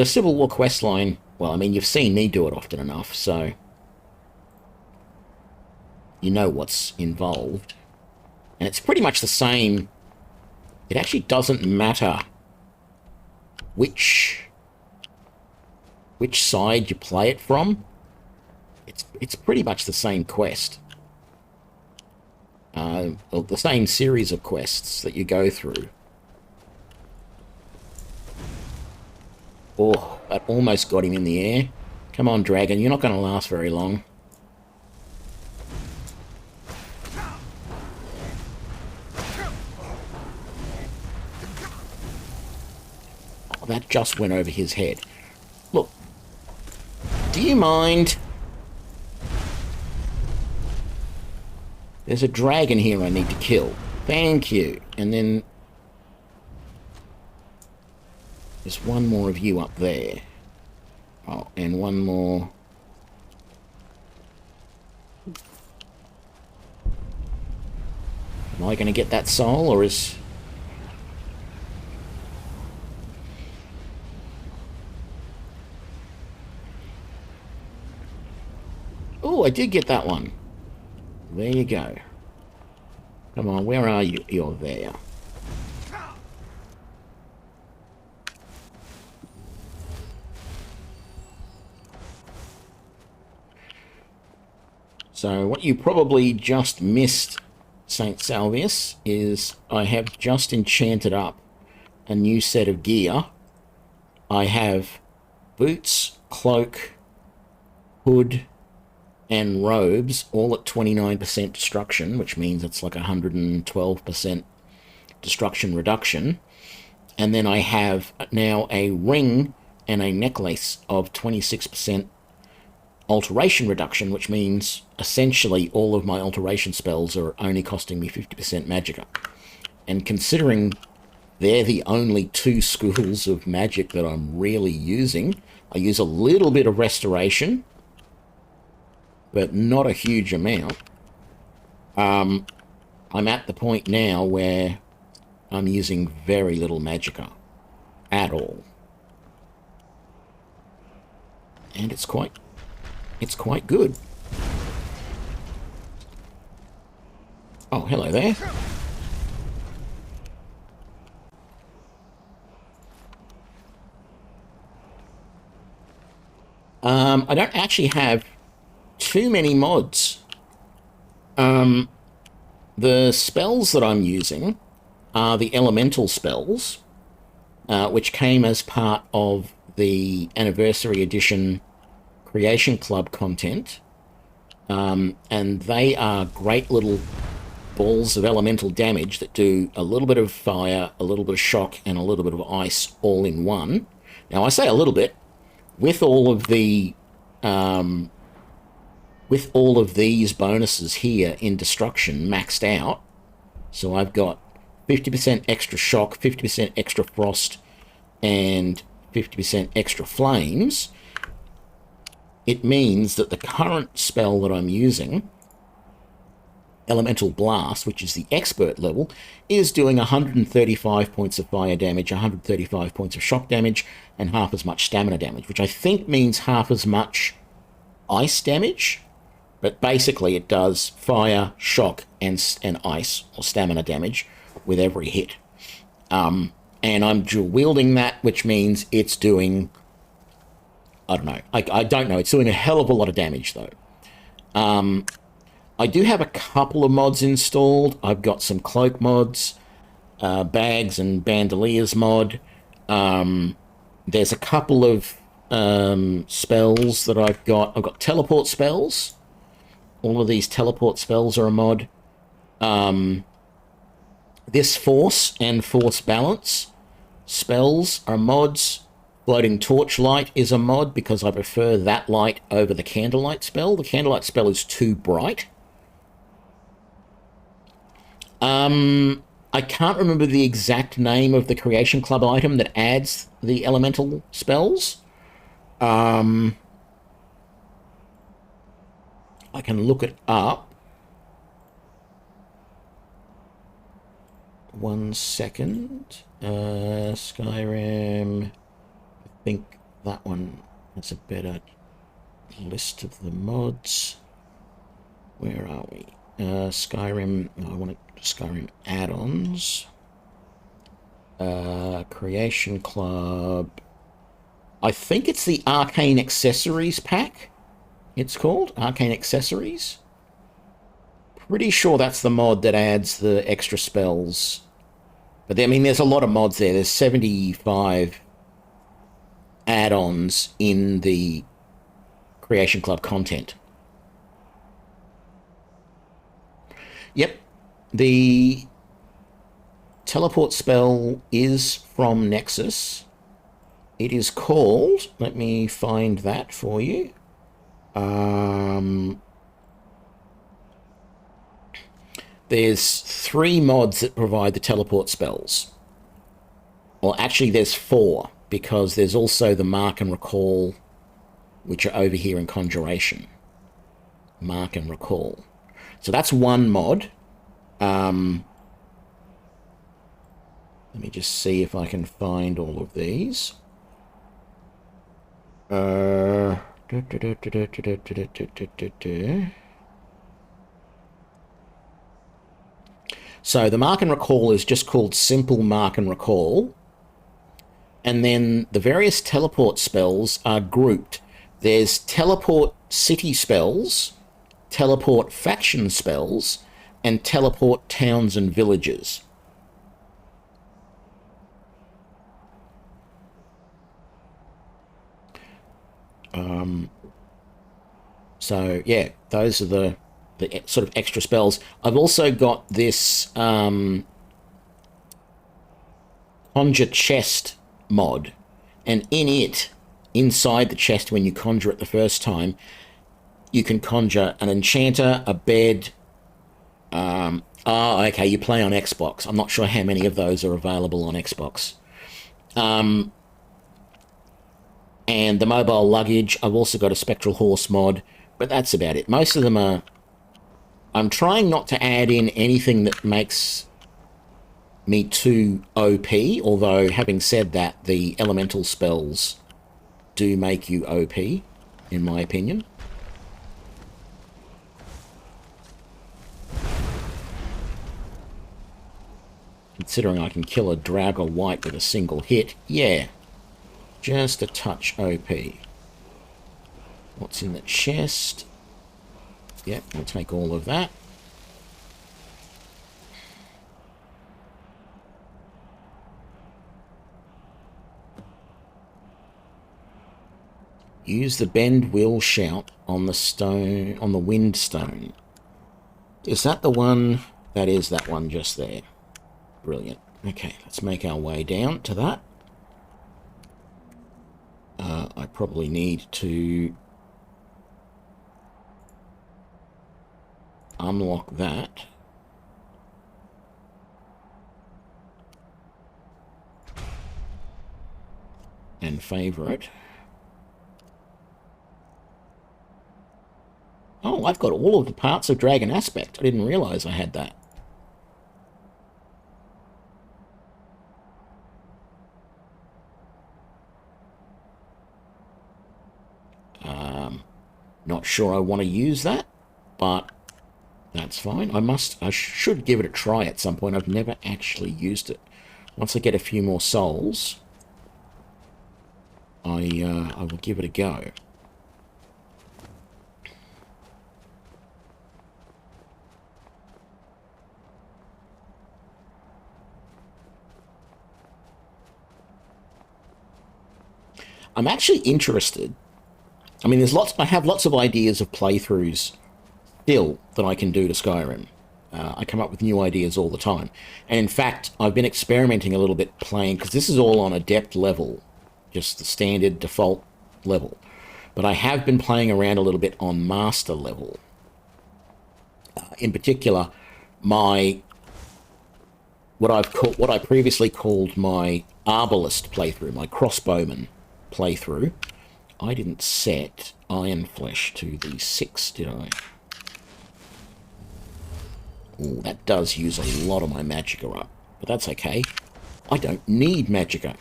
Civil War questline, well, I mean, you've seen me do it often enough, so you know what's involved. And it's pretty much the same. It actually doesn't matter which side you play it from. It's pretty much the same quest. Well, the same series of quests that you go through. Oh, that almost got him in the air. Come on, dragon, you're not going to last very long. Oh, that just went over his head. Look, do you mind There's a dragon here I need to kill. Thank you. And then there's one more of you up there. Oh, and one more. Am I going to get that soul, or is... Oh, I did get that one. There you go. Come on, where are you? You're there. So what you probably just missed, Saint Salvius, is I have just enchanted up a new set of gear. I have boots, cloak, hood, and robes, all at 29% destruction, which means it's like 112% destruction reduction. And then I have now a ring and a necklace of 26% alteration reduction, which means essentially all of my alteration spells are only costing me 50% magicka. And considering they're the only two schools of magic that I'm really using, I use a little bit of restoration, but not a huge amount. I'm at the point now where I'm using very little magicka at all. And it's quite good. Oh, hello there. I don't actually have too many mods. The spells that I'm using are the elemental spells, which came as part of the Anniversary Edition Creation Club content, and they are great little balls of elemental damage that do a little bit of fire, a little bit of shock, and a little bit of ice all in one. Now, I say a little bit, with all of the with all of these bonuses here in destruction maxed out. So I've got 50% extra shock, 50% extra frost, and 50% extra flames. It means that the current spell that I'm using, Elemental Blast, which is the expert level, is doing 135 points of fire damage, 135 points of shock damage, and half as much stamina damage, which I think means half as much ice damage. But basically it does fire, shock, and ice, or stamina damage, with every hit. And I'm dual wielding that, which means it's doing... I don't know. I don't know. It's doing a hell of a lot of damage, though. I do have a couple of mods installed. I've got some cloak mods, bags and bandoliers mod. There's a couple of spells that I've got. I've got teleport spells. All of these teleport spells are a mod. This Force and Force Balance spells are mods. Floating Torchlight is a mod because I prefer that light over the Candlelight spell. The Candlelight spell is too bright. I can't remember the exact name of the Creation Club item that adds the elemental spells. I can look it up. 1 second. Skyrim... I think that one has a better list of the mods. Where are we? Skyrim. No, I want Skyrim add-ons. Creation Club. I think it's the Arcane Accessories pack. It's called Arcane Accessories. Pretty sure that's the mod that adds the extra spells. But I mean, there's a lot of mods there. There's 75 add-ons in the Creation Club content. Yep, the teleport spell is from Nexus. It is called, let me find that for you. there's 3 mods that provide the teleport spells. Well, actually, there's 4, because there's also the Mark and Recall, which are over here in Conjuration. Mark and Recall. So that's 1 mod. Let me just see if I can find all of these. So the Mark and Recall is just called Simple Mark and Recall. And then the various teleport spells are grouped. There's teleport city spells, teleport faction spells, and teleport towns and villages. So yeah, those are the sort of extra spells. I've also got this Conjure Chest mod, and in it, inside the chest, when you conjure it the first time, you can conjure an enchanter, a bed. Okay, you play on Xbox. I'm not sure how many of those are available on Xbox. And the mobile luggage. I've also got a Spectral Horse mod, but that's about it. Most of them are... I'm trying not to add in anything that makes me too OP, although having said that, the elemental spells do make you OP, in my opinion. Considering I can kill a Draugr Wight with a single hit, yeah, just a touch OP. What's in the chest? Yep, we'll take all of that. Use the bend will shout on the stone, on the wind stone. Is that the one? That is that one just there. Brilliant. Okay, let's make our way down to that. I probably need to unlock that. And favorite. Oh, I've got all of the parts of Dragon Aspect. I didn't realize I had that. Not sure I want to use that, but that's fine. I should give it a try at some point. I've never actually used it. Once I get a few more souls, I will give it a go. I'm actually interested. I mean, I have lots of ideas of playthroughs still that I can do to Skyrim. I come up with new ideas all the time. And in fact, I've been experimenting a little bit playing, because this is all on Adept level, just the standard default level. But I have been playing around a little bit on Master level. In particular, what I previously called my Arbalist playthrough, my Crossbowman playthrough. I didn't set Iron Flesh to the 6, did I? Ooh, that does use a lot of my magicka up, but that's okay. I don't need magicka.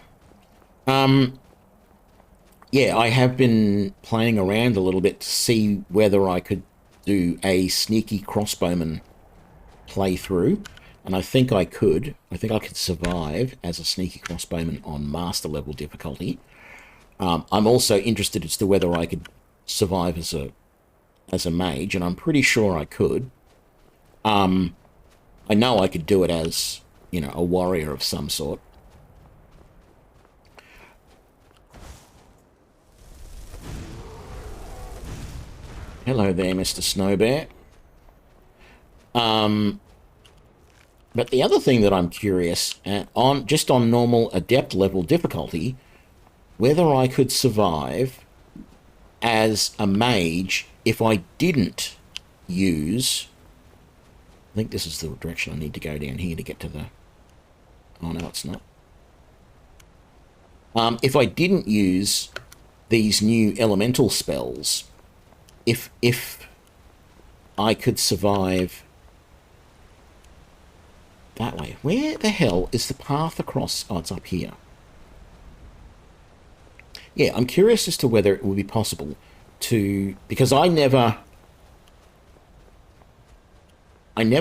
Yeah, I have been playing around a little bit to see whether I could do a sneaky crossbowman playthrough, and I think I could. I think I could survive as a sneaky crossbowman on master level difficulty. I'm also interested as to whether I could survive as a mage, and I'm pretty sure I could. I know I could do it as, you know, a warrior of some sort. Hello there, Mr. Snowbear. But the other thing that I'm curious at, just on normal adept level difficulty, whether I could survive as a mage if I didn't use I think this is the direction I need to go down here to get to the... Oh, no, it's not. If I didn't use these new elemental spells, if I could survive that way. Where the hell is the path across? Oh, it's up here. Yeah, I'm curious as to whether it would be possible to... Because I never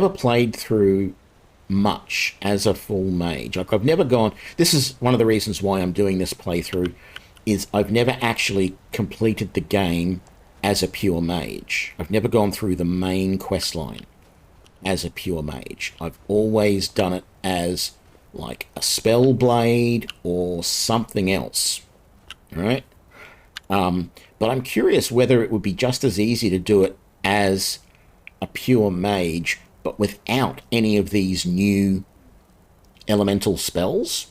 played through much as a full mage. Like, I've never gone... This is one of the reasons why I'm doing this playthrough, is I've never actually completed the game as a pure mage. I've never gone through the main quest line as a pure mage. I've always done it as, like, a spell blade or something else. Right? But I'm curious whether it would be just as easy to do it as a pure mage, but without any of these new elemental spells.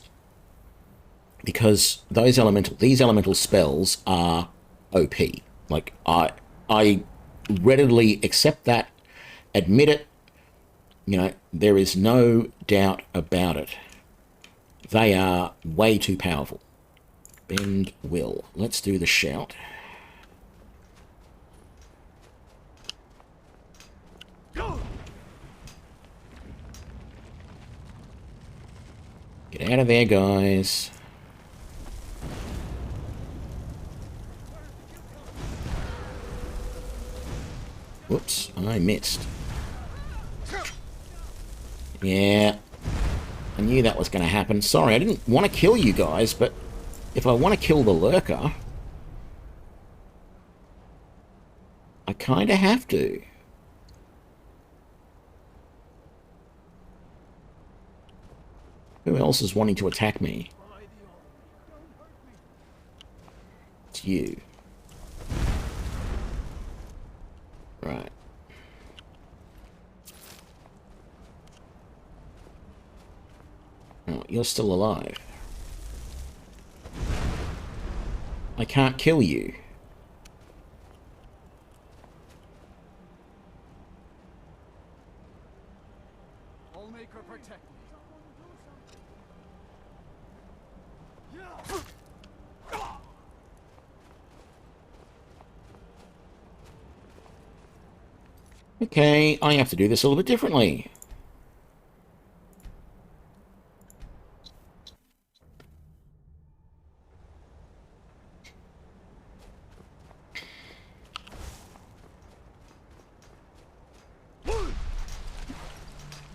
Because these elemental spells are OP. Like, I readily accept that, admit it. You know, there is no doubt about it. They are way too powerful. Bend will. Let's do the shout. Get out of there, guys. Whoops, I missed. Yeah. I knew that was going to happen. Sorry, I didn't want to kill you guys, but if I want to kill the lurker, I kind of have to. Who else is wanting to attack me? It's you. Right. Oh, you're still alive. I can't kill you. Allmaker, protect me. Okay, I have to do this a little bit differently.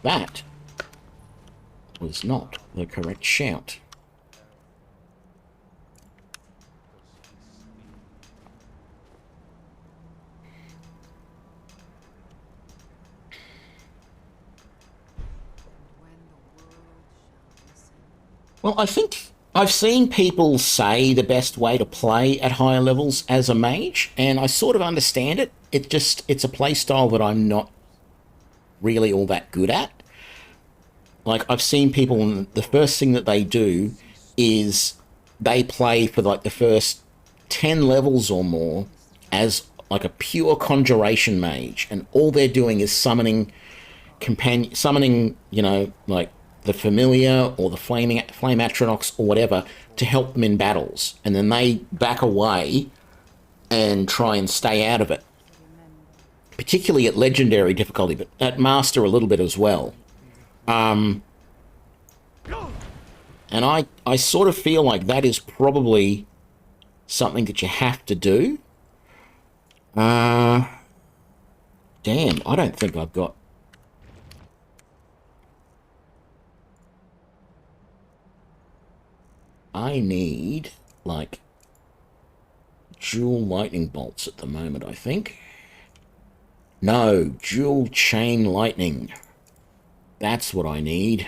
That was not the correct shout. Well, I think I've seen people say the best way to play at higher levels as a mage, and I sort of understand it. It's a play style that I'm not really all that good at. Like, I've seen people, and the first thing that they do is they play for like the first 10 levels or more as like a pure conjuration mage, and all they're doing is summoning, you know, like the familiar or the flame atronachs or whatever to help them in battles, and then they back away and try and stay out of it, particularly at legendary difficulty, but at master a little bit as well. And I sort of feel like that is probably something that you have to do. Damn, I don't think I've got... I need, like, dual lightning bolts at the moment, I think. No, dual chain lightning. That's what I need.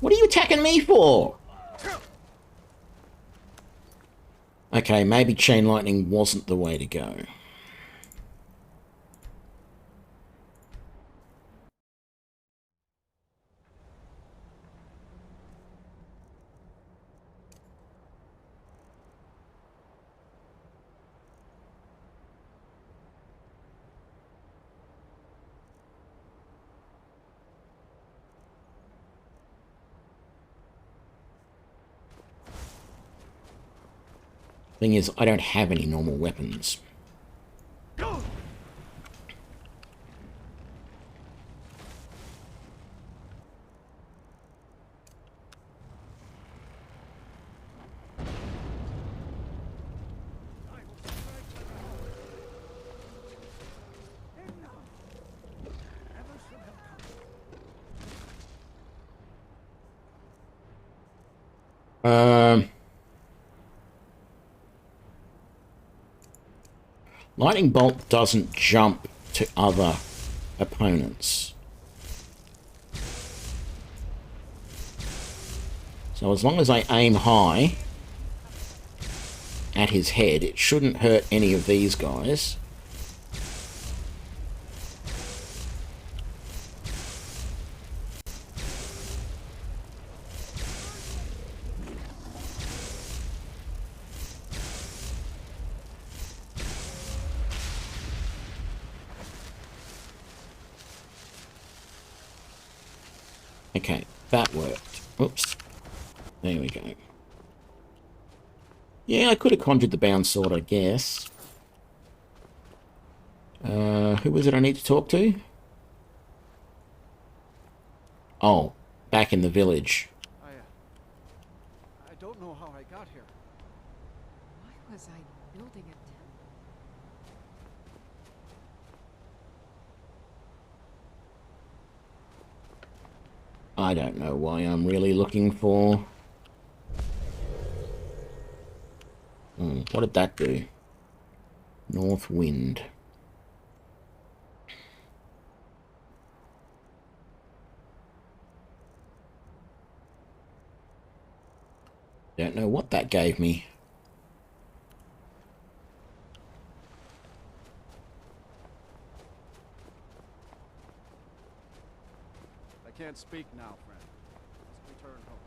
What are you attacking me for? Okay, maybe chain lightning wasn't the way to go. Thing is, I don't have any normal weapons. Lightning Bolt doesn't jump to other opponents. So as long as I aim high at his head, it shouldn't hurt any of these guys. Okay, that worked. Oops. There we go. Yeah, I could have conjured the bound sword, I guess. Who was it I need to talk to? Oh, back in the village. I don't know how I got here. Why was I building a I don't know why I'm really looking for... what did that do? North wind. Don't know what that gave me. I can't speak now, friend. Let's return home.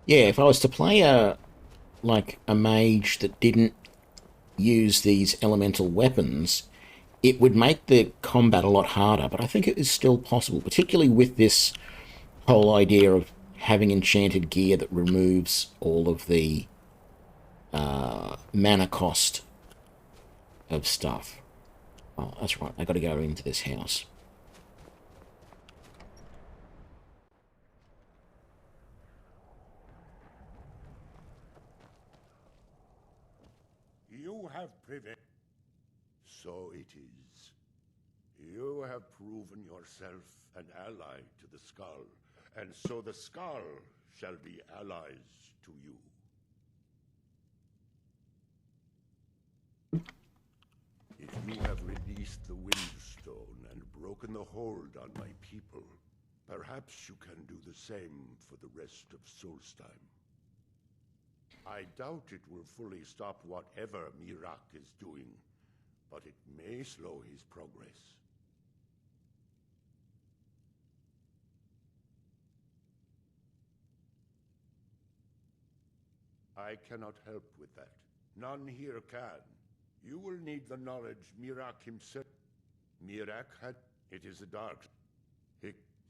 Yeah, if I was to play a mage that didn't use these elemental weapons, it would make the combat a lot harder, but I think it is still possible, particularly with this whole idea of having enchanted gear that removes all of the mana cost of stuff. Oh, that's right, I got to go into this house. You have prevailed. So it is. You have proven yourself an ally to the Skull, and so the Skull shall be allies to you. If you have released the Windstone and broken the hold on my people, perhaps you can do the same for the rest of Solstheim. I doubt it will fully stop whatever Miraak is doing, but it may slow his progress. I cannot help with that. None here can. You will need the knowledge Miraak himself. Miraak had... It is the dark.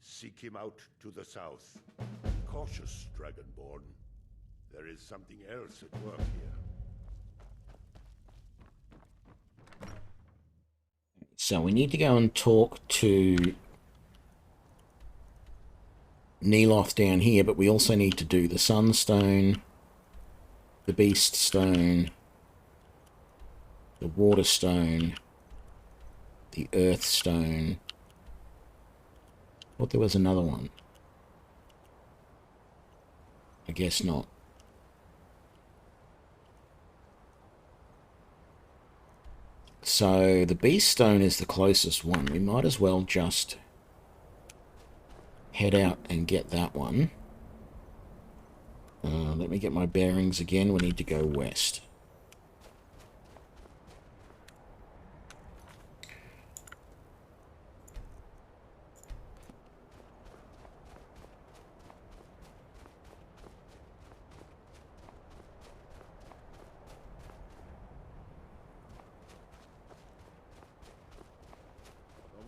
Seek him out to the south. Be cautious, Dragonborn. There is something else at work here. So we need to go and talk to Neloth down here, but we also need to do the Sunstone, the Beast Stone, the Water Stone, the Earth Stone. I thought there was another one. I guess not. So the Beast Stone is the closest one. We might as well just head out and get that one. Let me get my bearings again. We need to go west.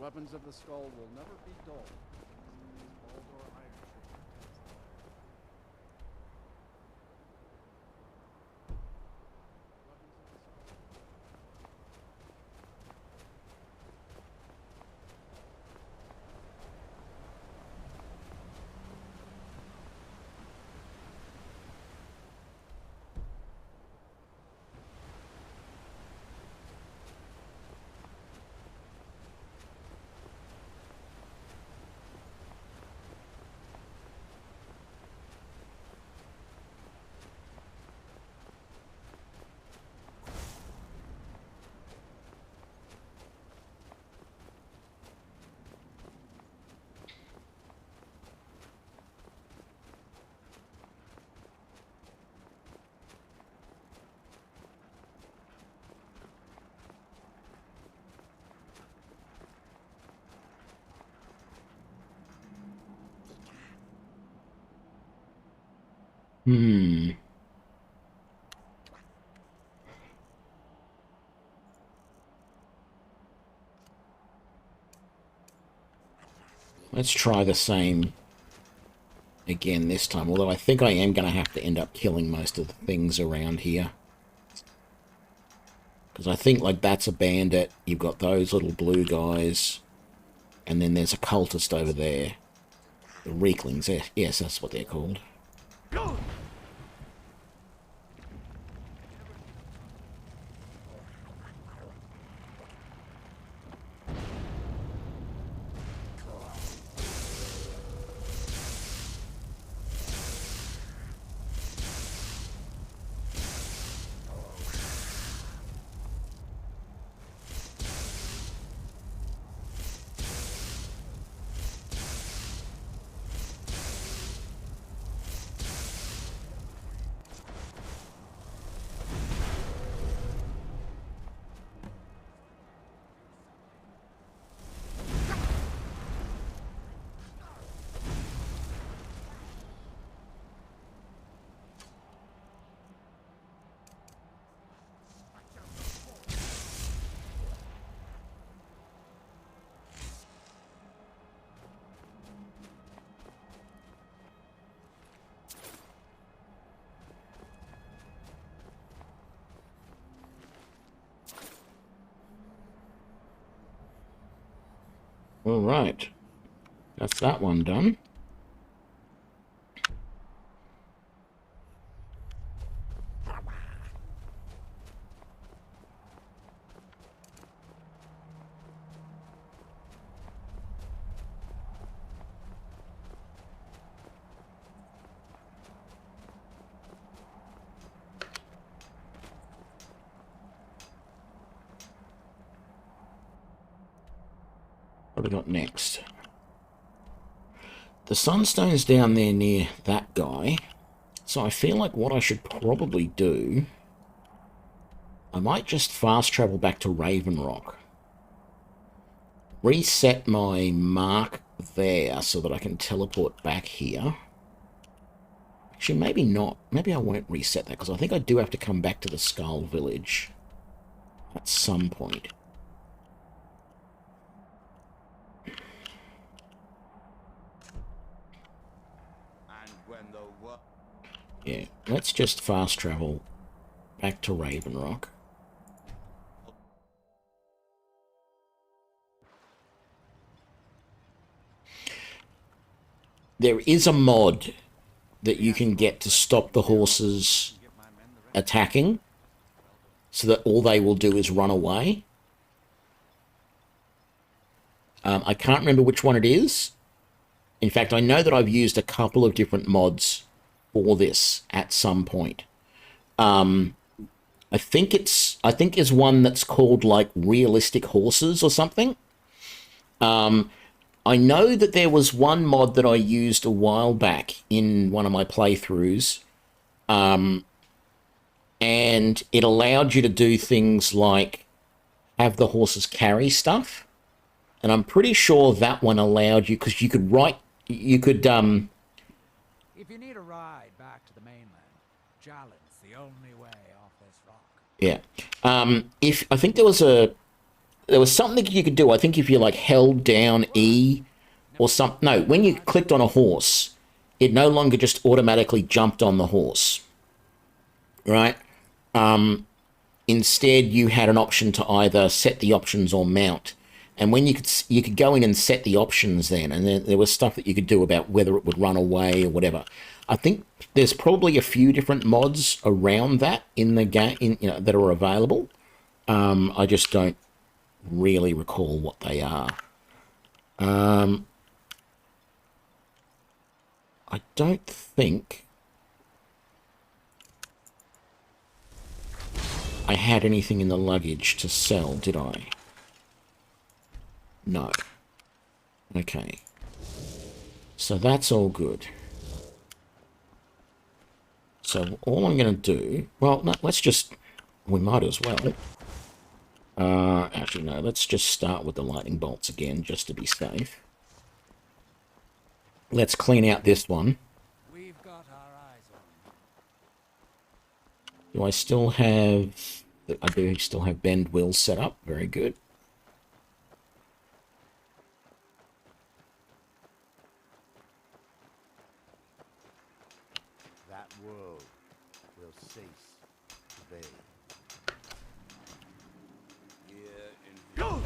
weapons of the skull will never be dull. Baldor Iron Tree protects them. Let's try the same again this time, although I think I am going to have to end up killing most of the things around here. Because I think, like, that's a bandit, you've got those little blue guys, and then there's a cultist over there. The Reeklings, yes, that's what they're called. All right, that's that one done. What have we got next? The sunstone's down there near that guy. So I feel like what I should probably do... I might just fast travel back to Raven Rock. Reset my mark there so that I can teleport back here. Actually, maybe not. Maybe I won't reset that because I think I do have to come back to the Skull Village at some point. Yeah, let's just fast travel back to Raven Rock. There is a mod that you can get to stop the horses attacking, so that all they will do is run away. I can't remember which one it is. In fact, I know that I've used a couple of different mods for this at some point. I think there's one that's called like Realistic Horses or something. I know that there was one mod that I used a while back in one of my playthroughs, and it allowed you to do things like have the horses carry stuff. And I'm pretty sure that one allowed you, because you could write, you could, If you need a ride back to the mainland, Jalen's the only way off this rock. yeah. If I think there was a there was something you could do. I think if you like held down E or something. No, when you clicked on a horse, it no longer just automatically jumped on the horse, right? Instead, you had an option to either set the options or mount. And when you could go in and set the options then, and then there was stuff that you could do about whether it would run away or whatever. I think there's probably a few different mods around that in the game, that are available. I just don't really recall what they are. I don't think I had anything in the luggage to sell, did I? No. Okay. So that's all good. So all I'm going to do... Well, no, let's just... We might as well. Actually, no. Let's just start with the lightning bolts again, just to be safe. Let's clean out this one. We've got our eyes on Do I still have... I do still have bend wheels set up. Very good. That world will cease to be. Go!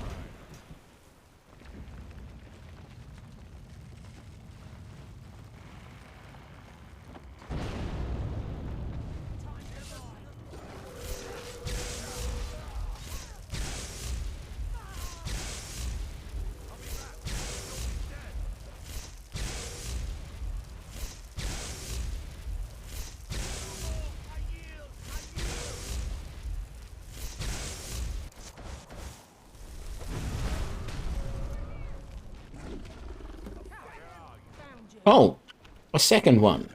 Oh, a second one.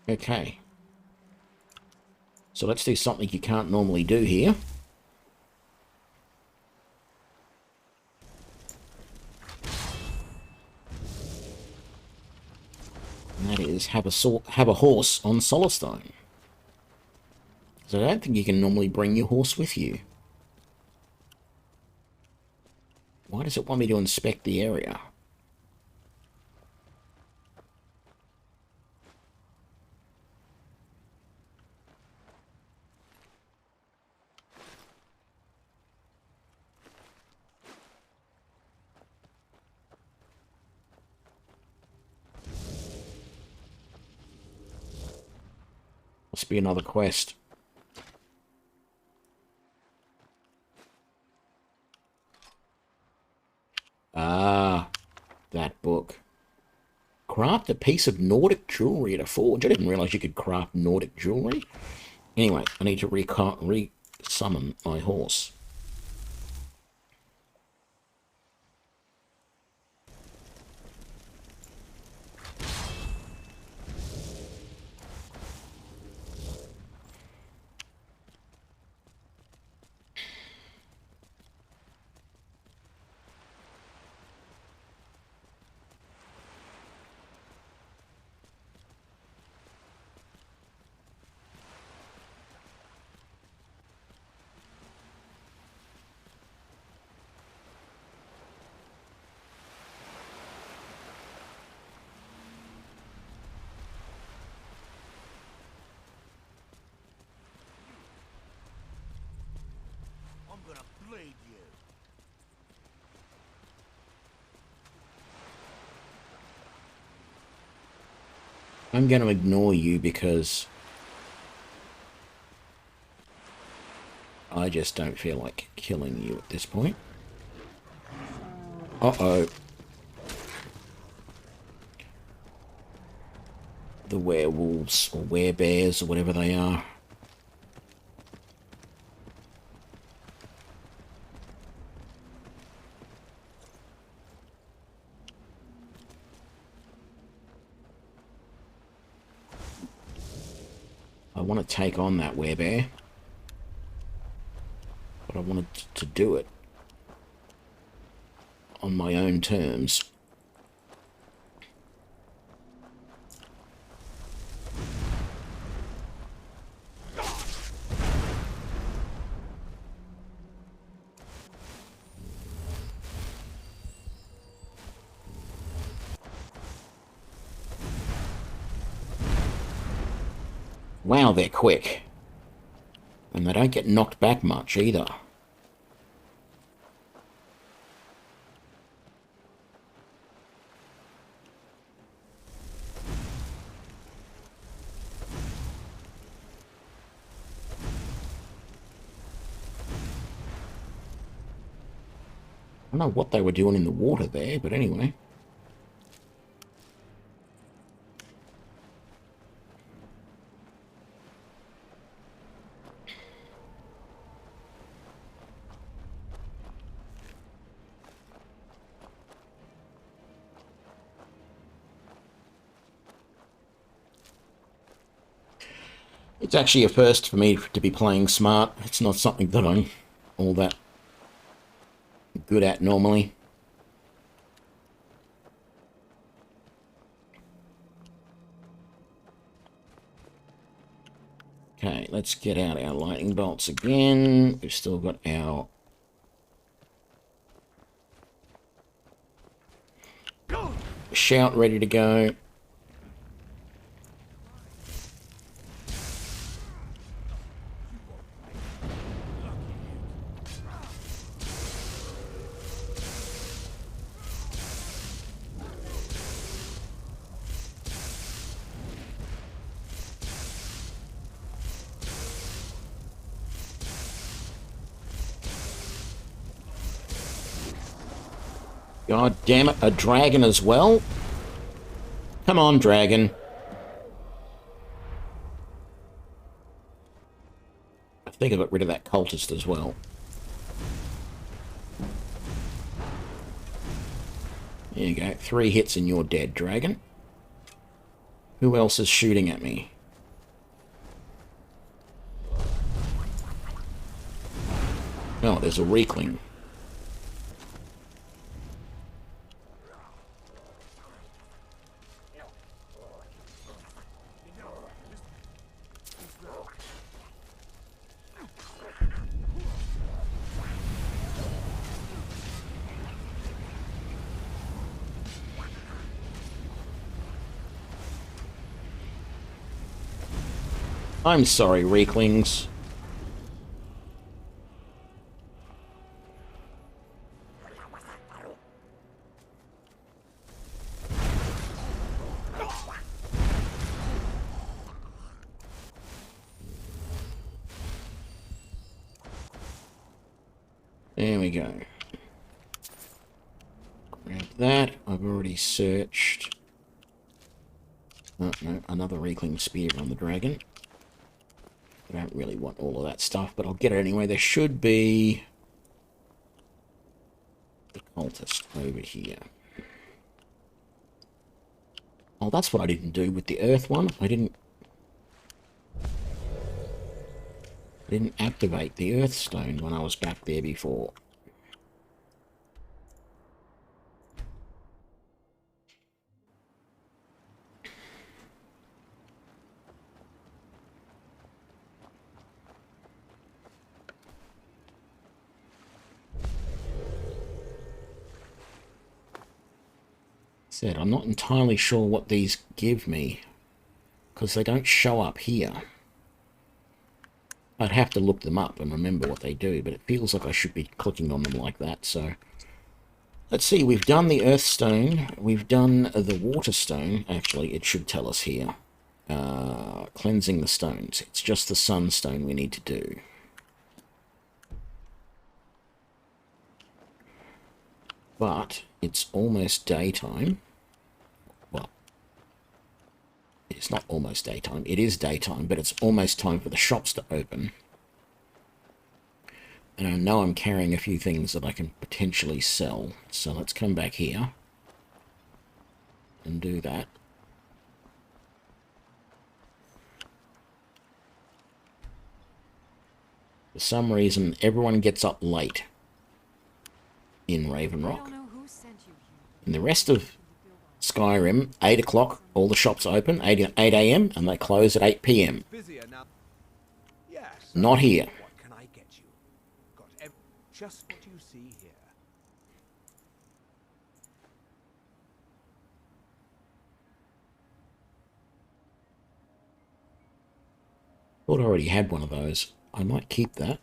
Okay. So let's do something you can't normally do here. And that is have a horse on Solistone. So I don't think you can normally bring your horse with you. Why does it want me to inspect the area? Must be another quest. Ah, that book. Craft a piece of Nordic jewelry at a forge. I didn't realize you could craft Nordic jewelry. Anyway, I need to re-summon my horse. I'm going to ignore you because I just don't feel like killing you at this point. Uh-oh. The werewolves, or werebears, or whatever they are. I want to take on that werebear, but I wanted to do it on my own terms. Wow, they're quick. And they don't get knocked back much either. I don't know what they were doing in the water there, but anyway. It's actually a first for me to be playing smart. It's not something that I'm all that good at normally. Okay, let's get out our lightning bolts again. We've still got our shout ready to go. God damn it, a dragon as well? Come on, dragon. I think I got rid of that cultist as well. There you go, 3 hits and you're dead, dragon. Who else is shooting at me? Oh, there's a Reekling. I'm sorry, Reeklings. There we go. Grab that. I've already searched. Oh, no, another Reekling spear on the dragon. I don't really want all of that stuff, but I'll get it anyway. There should be the cultist over here. Oh, that's what I didn't do with the earth one. I didn't activate the earth stone when I was back there before. Said, I'm not entirely sure what these give me, because they don't show up here. I'd have to look them up and remember what they do, but it feels like I should be clicking on them like that, so... Let's see, we've done the earth stone, we've done the water stone. Actually, it should tell us here. cleansing the stones. It's just the sunstone we need to do. But it's almost daytime. Well, it's not almost daytime. It is daytime, but it's almost time for the shops to open. And I know I'm carrying a few things that I can potentially sell. So let's come back here and do that. For some reason, everyone gets up late in Raven Rock. In the rest of Skyrim, 8 o'clock, all the shops open, 8 a.m, and they close at 8 p.m. Not here. What can I get you? Got just what you see here. Thought I already had one of those. I might keep that.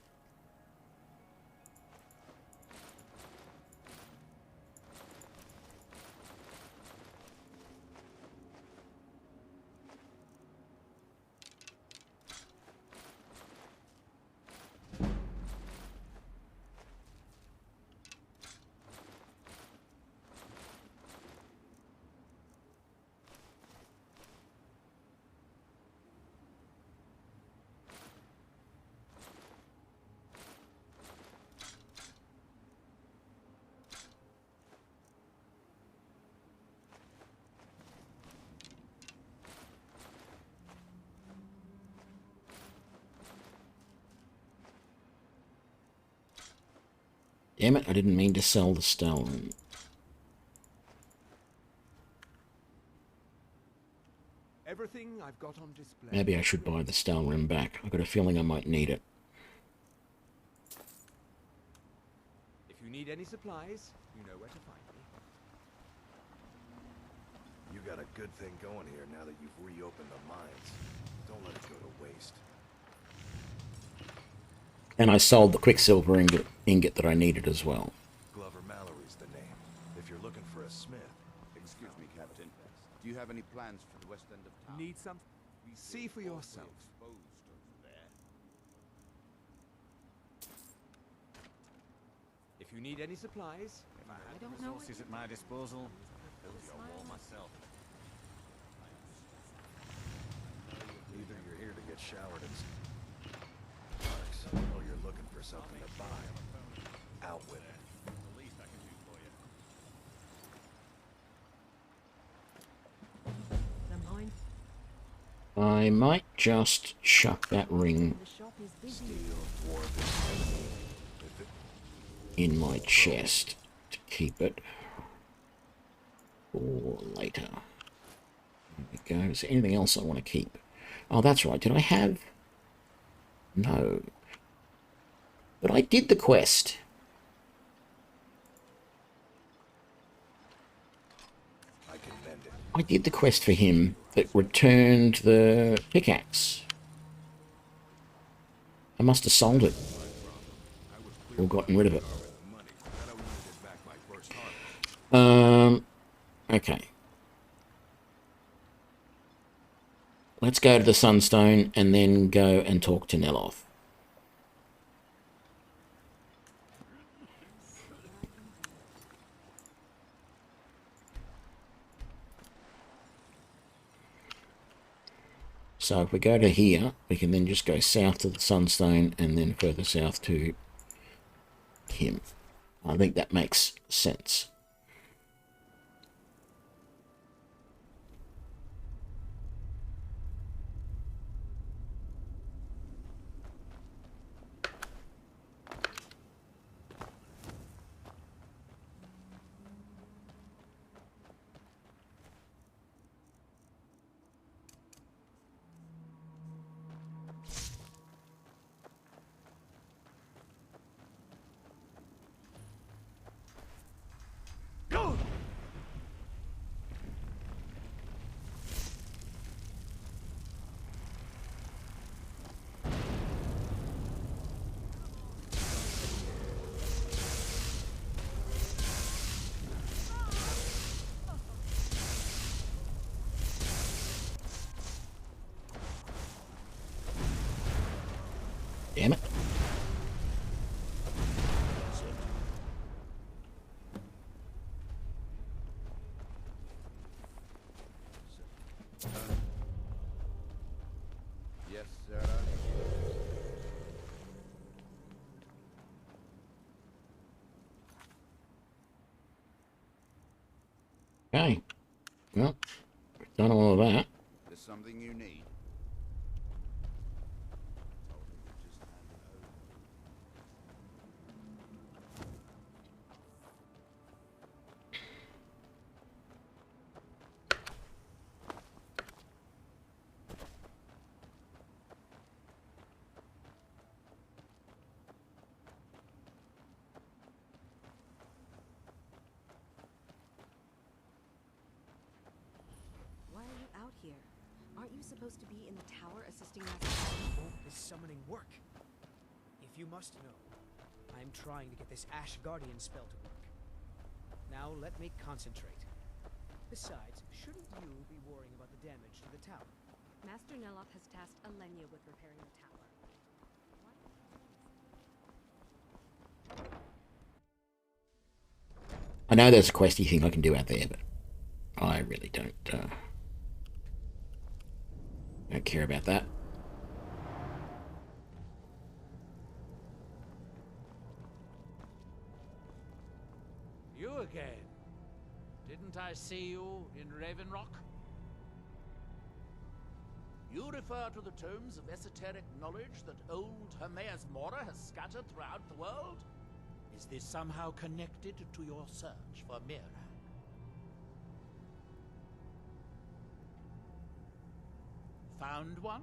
Damn it, I didn't mean to sell the stone. Everything I've got on display. Maybe I should buy the Stalrim back. I've got a feeling I might need it. If you need any supplies, you know where to find me. You got a good thing going here now that you've reopened the mines. Don't let it go to waste. And I sold the Quicksilver ingot that I needed as well. Glover Mallory's the name. If you're looking for a smith... Excuse me, Captain. Do you have any plans for the west end of town? Need some? See for yourself. If you need any supplies, if I had the resources at my disposal, build your wall myself. Either you're here to get showered in parks, or you're looking for something to buy. Out with it. The least I can do for you. I might just chuck that ring in my chest to keep it for later. There we go. Is there anything else I want to keep? Oh, that's right. Did I have... No. But I did the quest. I did the quest for him that returned the pickaxe. I must have sold it. Or gotten rid of it. Okay. Let's go to the Sunstone and then go and talk to Neloth. So if we go to here, we can then just go south to the Sunstone and then further south to him. I think that makes sense. Damn it. Yes, sir. Okay. Well, done all of that. There's something you need. Why are you out here? Aren't you supposed to be in the tower assisting Master? Won't this summoning work? If you must know, I'm trying to get this Ash Guardian spell to work. Now let me concentrate. Besides, shouldn't you be worrying about the damage to the tower? Master Neloth has tasked Alenia with repairing the tower. I know there's a questy thing I can do out there, but I really don't care about that. You again. Didn't I see you in Ravenrock? You refer to the tomes of esoteric knowledge that old Hermaeus Mora has scattered throughout the world? Is this somehow connected to your search for Mira? Found one?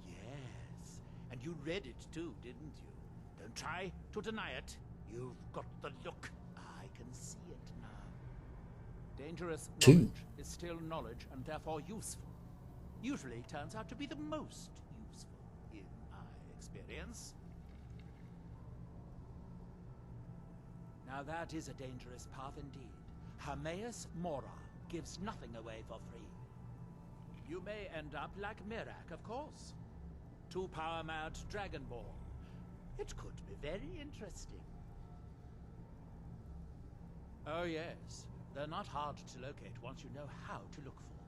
Yes. And you read it too, didn't you? Don't try to deny it. You've got the look. I can see it now. Dangerous knowledge is still knowledge and therefore useful. Usually turns out to be the most useful, in my experience. Now that is a dangerous path indeed. Hermaeus Mora gives nothing away for free. You may end up like Mirak, of course. Too power-mad Dragonborn. It could be very interesting. Oh yes, they're not hard to locate once you know how to look for them.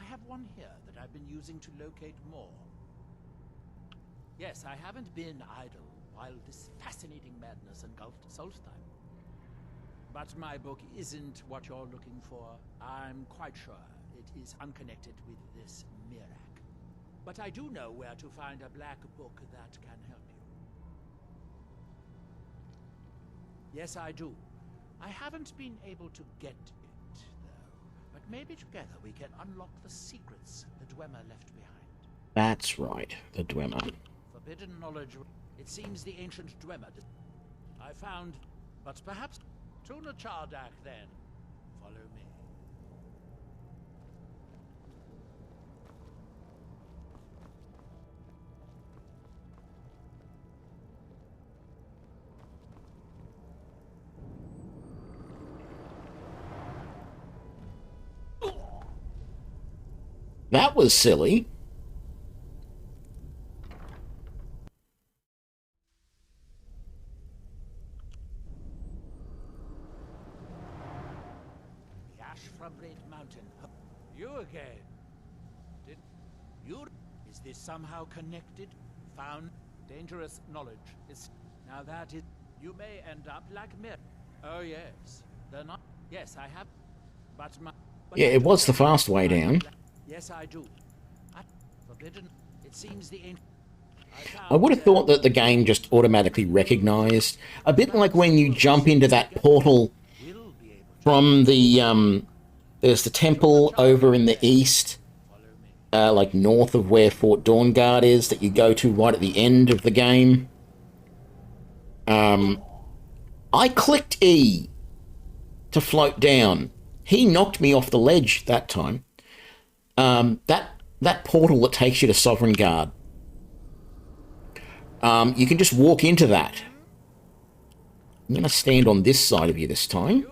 I have one here that I've been using to locate more. Yes, I haven't been idle while this fascinating madness engulfed Solstheim. But my book isn't what you're looking for. I'm quite sure it is unconnected with this Mirak. But I do know where to find a black book that can help you. Yes, I do. I haven't been able to get it, though. But maybe together we can unlock the secrets the Dwemer left behind. That's right, the Dwemer. Forbidden knowledge. It seems the ancient Dwemer I found, but perhaps Tuna Chardak then. Follow me. That was silly. The ash from Red Mountain. You again. Did you? Is this somehow connected? Found dangerous knowledge is now that is. You may end up like Mir. Oh yes, they're not. Yes, I have. But my. But Yeah, it was the fast way down. Yes, I do. Forbidden. It seems the ancient. I would have thought that the game just automatically recognized, a bit like when you jump into that portal from the, there's the temple over in the east, like north of where Fort Dawnguard is, that you go to right at the end of the game. I clicked E to float down. He knocked me off the ledge that time. That portal that takes you to Sovereign Guard. You can just walk into that. I'm going to stand on this side of you this time.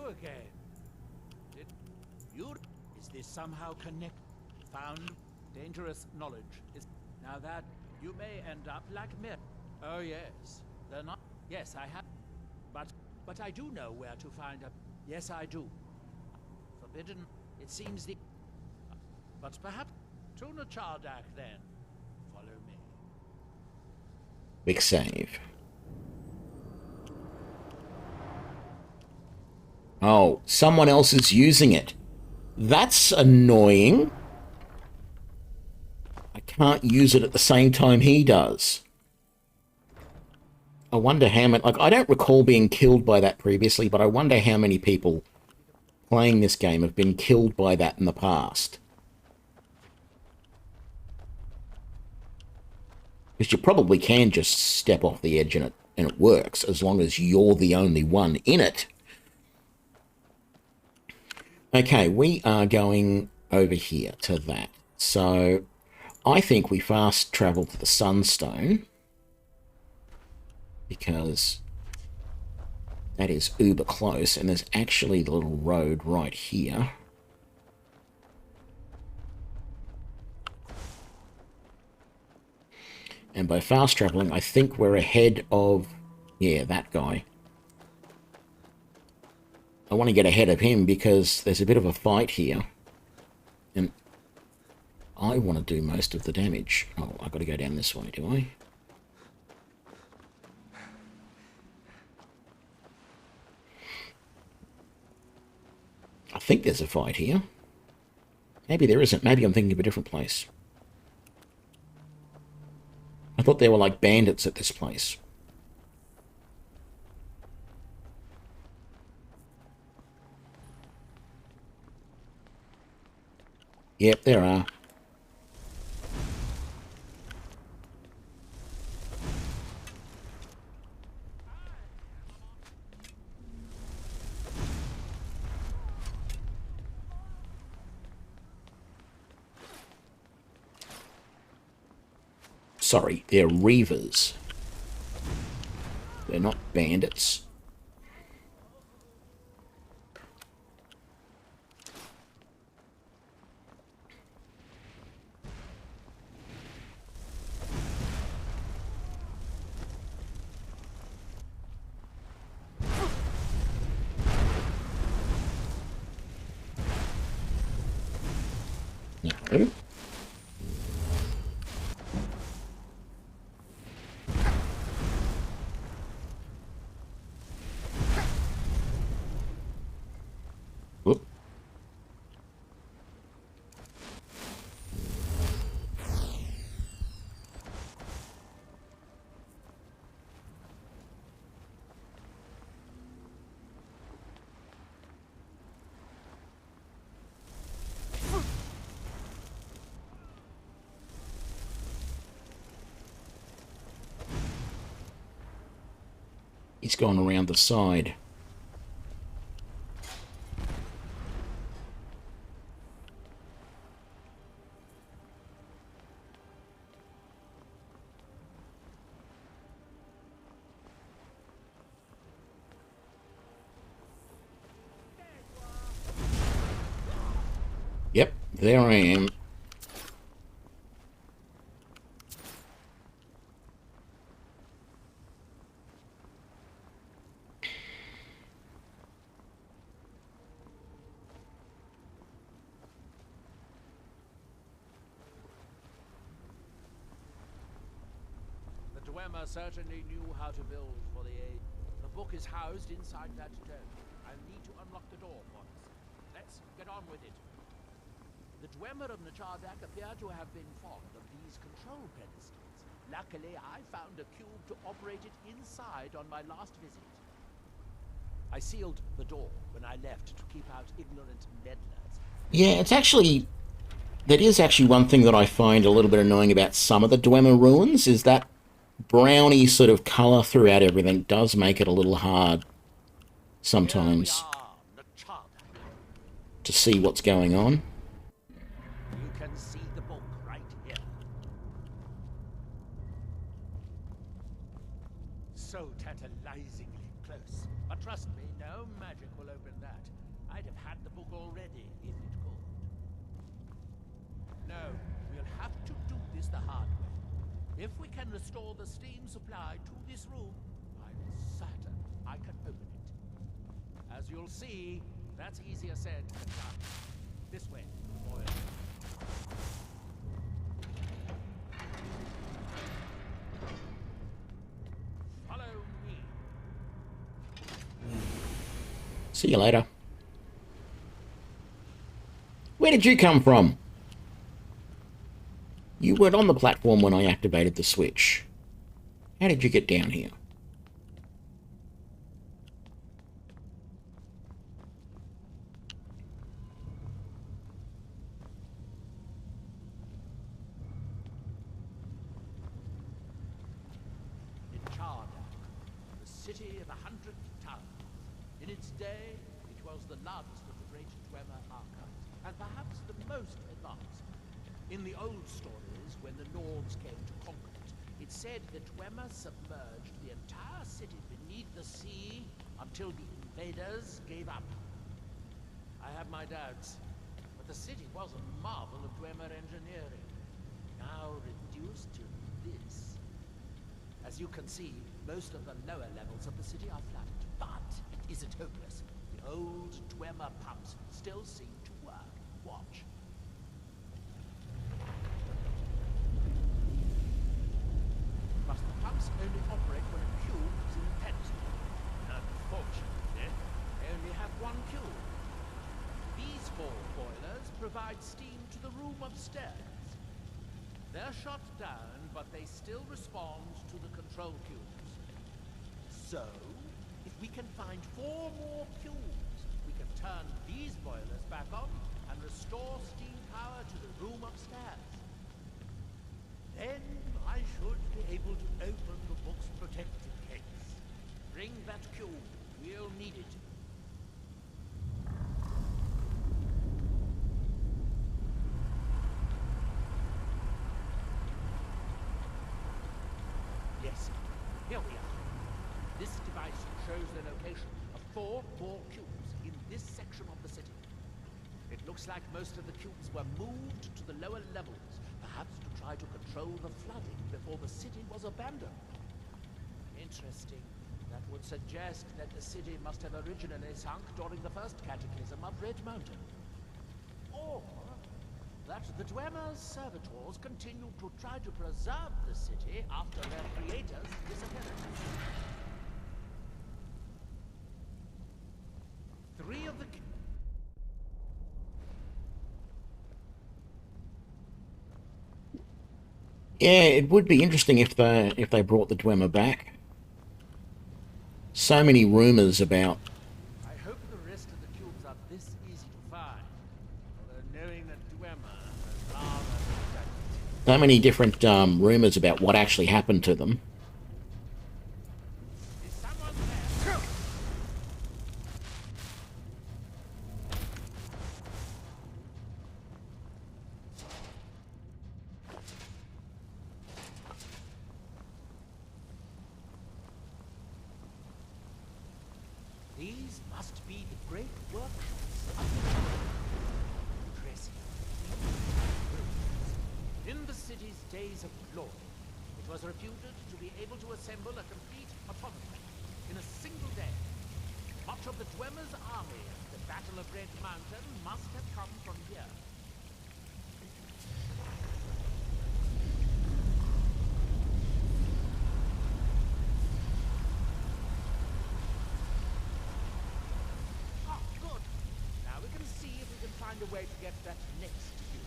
Is this somehow connected? Found dangerous knowledge is now that you may end up like Mir. Oh yes, they're not. Yes, I have. But I do know where to find a. Yes, I do. Forbidden. It seems the. But perhaps Tuna Chardak then. Follow me. Quick save. Oh, someone else is using it. That's annoying. I can't use it at the same time he does. I wonder how many... Like, I don't recall being killed by that previously, but I wonder how many people playing this game have been killed by that in the past. Because you probably can just step off the edge and it works, as long as you're the only one in it. Okay, we are going over here to that. So, I think we fast travel to the Sunstone, because that is uber close, and there's actually the little road right here. And by fast traveling, I think we're ahead of, yeah, that guy. I want to get ahead of him because there's a bit of a fight here. And I want to do most of the damage. Oh, I've got to go down this way, do I? I think there's a fight here. Maybe there isn't. Maybe I'm thinking of a different place. I thought there were like bandits at this place. Yep, there are. Sorry, they're reavers. They're not bandits. No. Whoop. He's gone around the side. Yep, there I am. The Dwemer certainly knew how to build for the age. The book is housed inside that dome. I'll need to unlock the door for us. Let's get on with it. The Dwemer of Nachardak appear to have been fond of these control pedestals. Luckily, I found a cube to operate it inside on my last visit. I sealed the door when I left to keep out ignorant meddlers. Yeah, it's actually... That is actually one thing that I find a little bit annoying about some of the Dwemer ruins, is that browny sort of colour throughout everything does make it a little hard sometimes to see what's going on. You can see the book right here. So tantalizingly close. But trust me, no magic will open that. I'd have had the book already if it could. No, we'll have to do this the hard way. If we can restore the steam supply to this room, I'm certain I can open it. As you'll see, that's easier said than done. This way, boy. Follow me. See you later. Where did you come from? You weren't on the platform when I activated the switch. How did you get down here? The city of 100 towns. In its day, it was the largest of the great Dwemer archives, and perhaps the most advanced. In the old stories, when the Lords came to conquer it, it said that Dwemer submerged the entire city beneath the sea until the invaders gave up. I have my doubts, but the city was a marvel of Dwemer engineering, now reduced to this. As you can see, most of the lower levels of the city are flooded, but it isn't hopeless. The old Dwemer pumps still seem to work. Watch. But the pumps only operate when a cube is in the pedestal. Unfortunately, they only have one cube. These 4 boilers provide steam to the room upstairs. They're shut down, but they still respond to the control cubes. So, if we can find 4 more cubes, we can turn these boilers back on and restore steam power to the room upstairs. Then I should be able to open the book's protected case. Bring that cube. We'll need it. Yes, here we are. This device shows the location of 4 more cubes in this section of the city. It looks like most of the cubes were moved to the lower levels, perhaps to try to control the flooding before the city was abandoned. Interesting. That would suggest that the city must have originally sunk during the first cataclysm of Red Mountain. Or that the Dwemer's servitors continued to try to preserve the city after their creators disappeared. 3 of the... Yeah, it would be interesting if they brought the Dwemer back. So many rumors about... I hope the rest of the cubes are this easy to find. Although knowing that Dwemer is rather... So many different rumors about what actually happened to them. These must be the great workshops of the Impressive. In the city's days of glory, it was reputed to be able to assemble a complete automaton in a single day. Much of the Dwemer's army at the Battle of Red Mountain must have come from here. Find a way to get that next cube.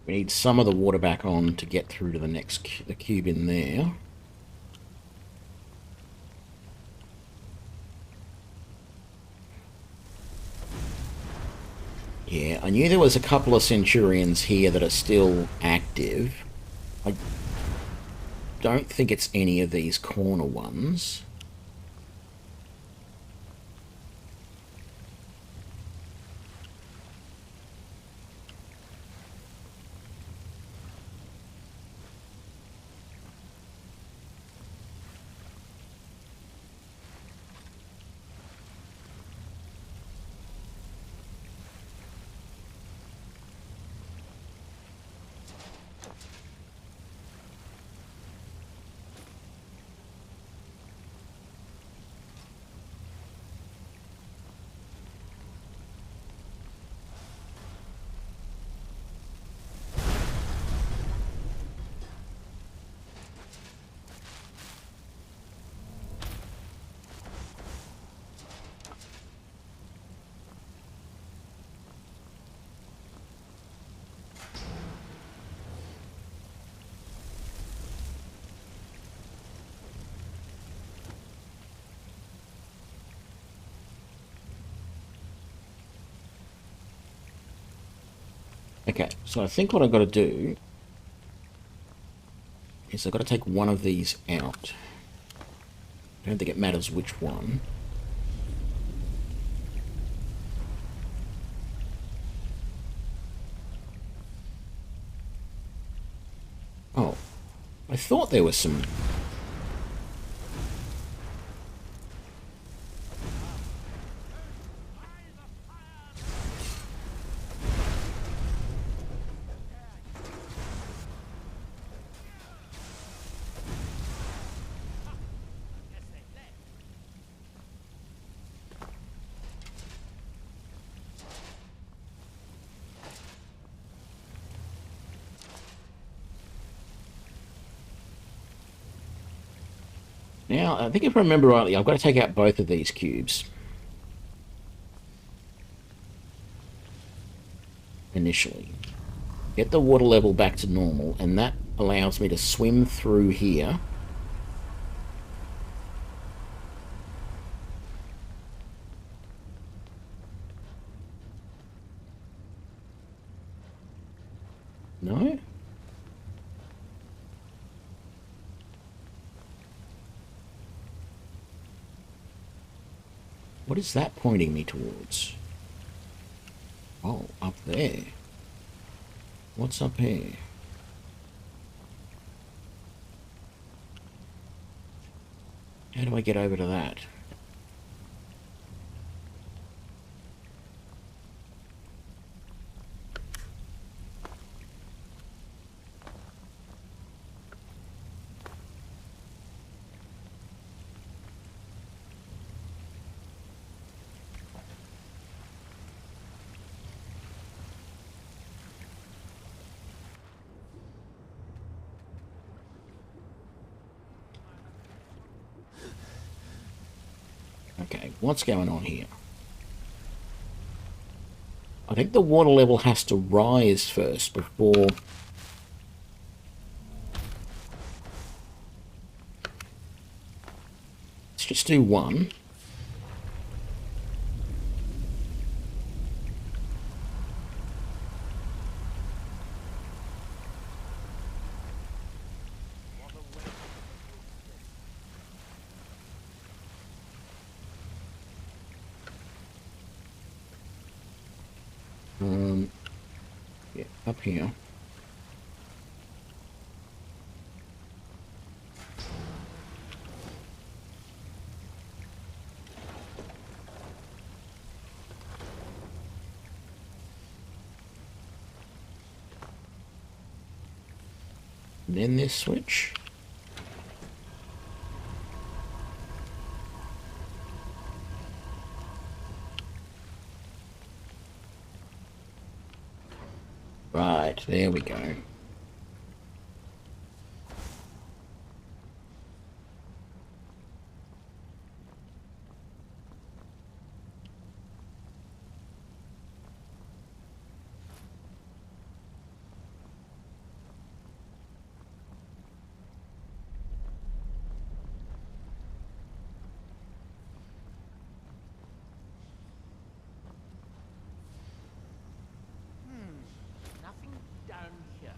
We need some of the water back on to get through to the next the cube in there. Yeah, I knew there was a couple of Centurions here that are still active. I don't think it's any of these corner ones. Okay, so I think what I've got to do is I've got to take one of these out. I don't think it matters which one. Oh, I thought there was some... Now, I think if I remember rightly, I've got to take out both of these cubes. Initially. Get the water level back to normal, and that allows me to swim through here. No? What is that pointing me towards? Oh, up there. What's up here? How do I get over to that? Okay, what's going on here? I think the water level has to rise first before... Let's just do one. Yeah, up here. Then this switch. Right, there we go. Nothing down here.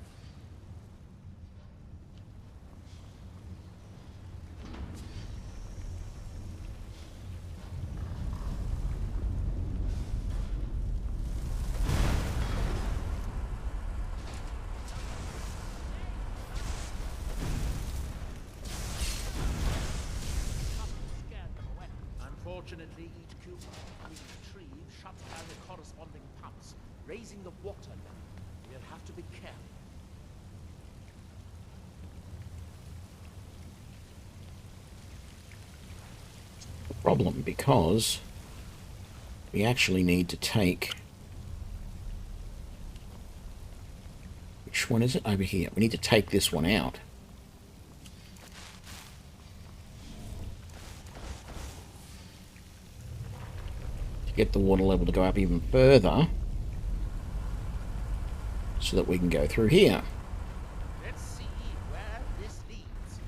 Unfortunately, each cube we retrieve shuts down the corresponding pumps, raising the water level. We'll have to be careful. Problem, because we actually need to take... Which one is it? Over here. We need to take this one out. To get the water level to go up even further, so that we can go through here. Let's see where this leads.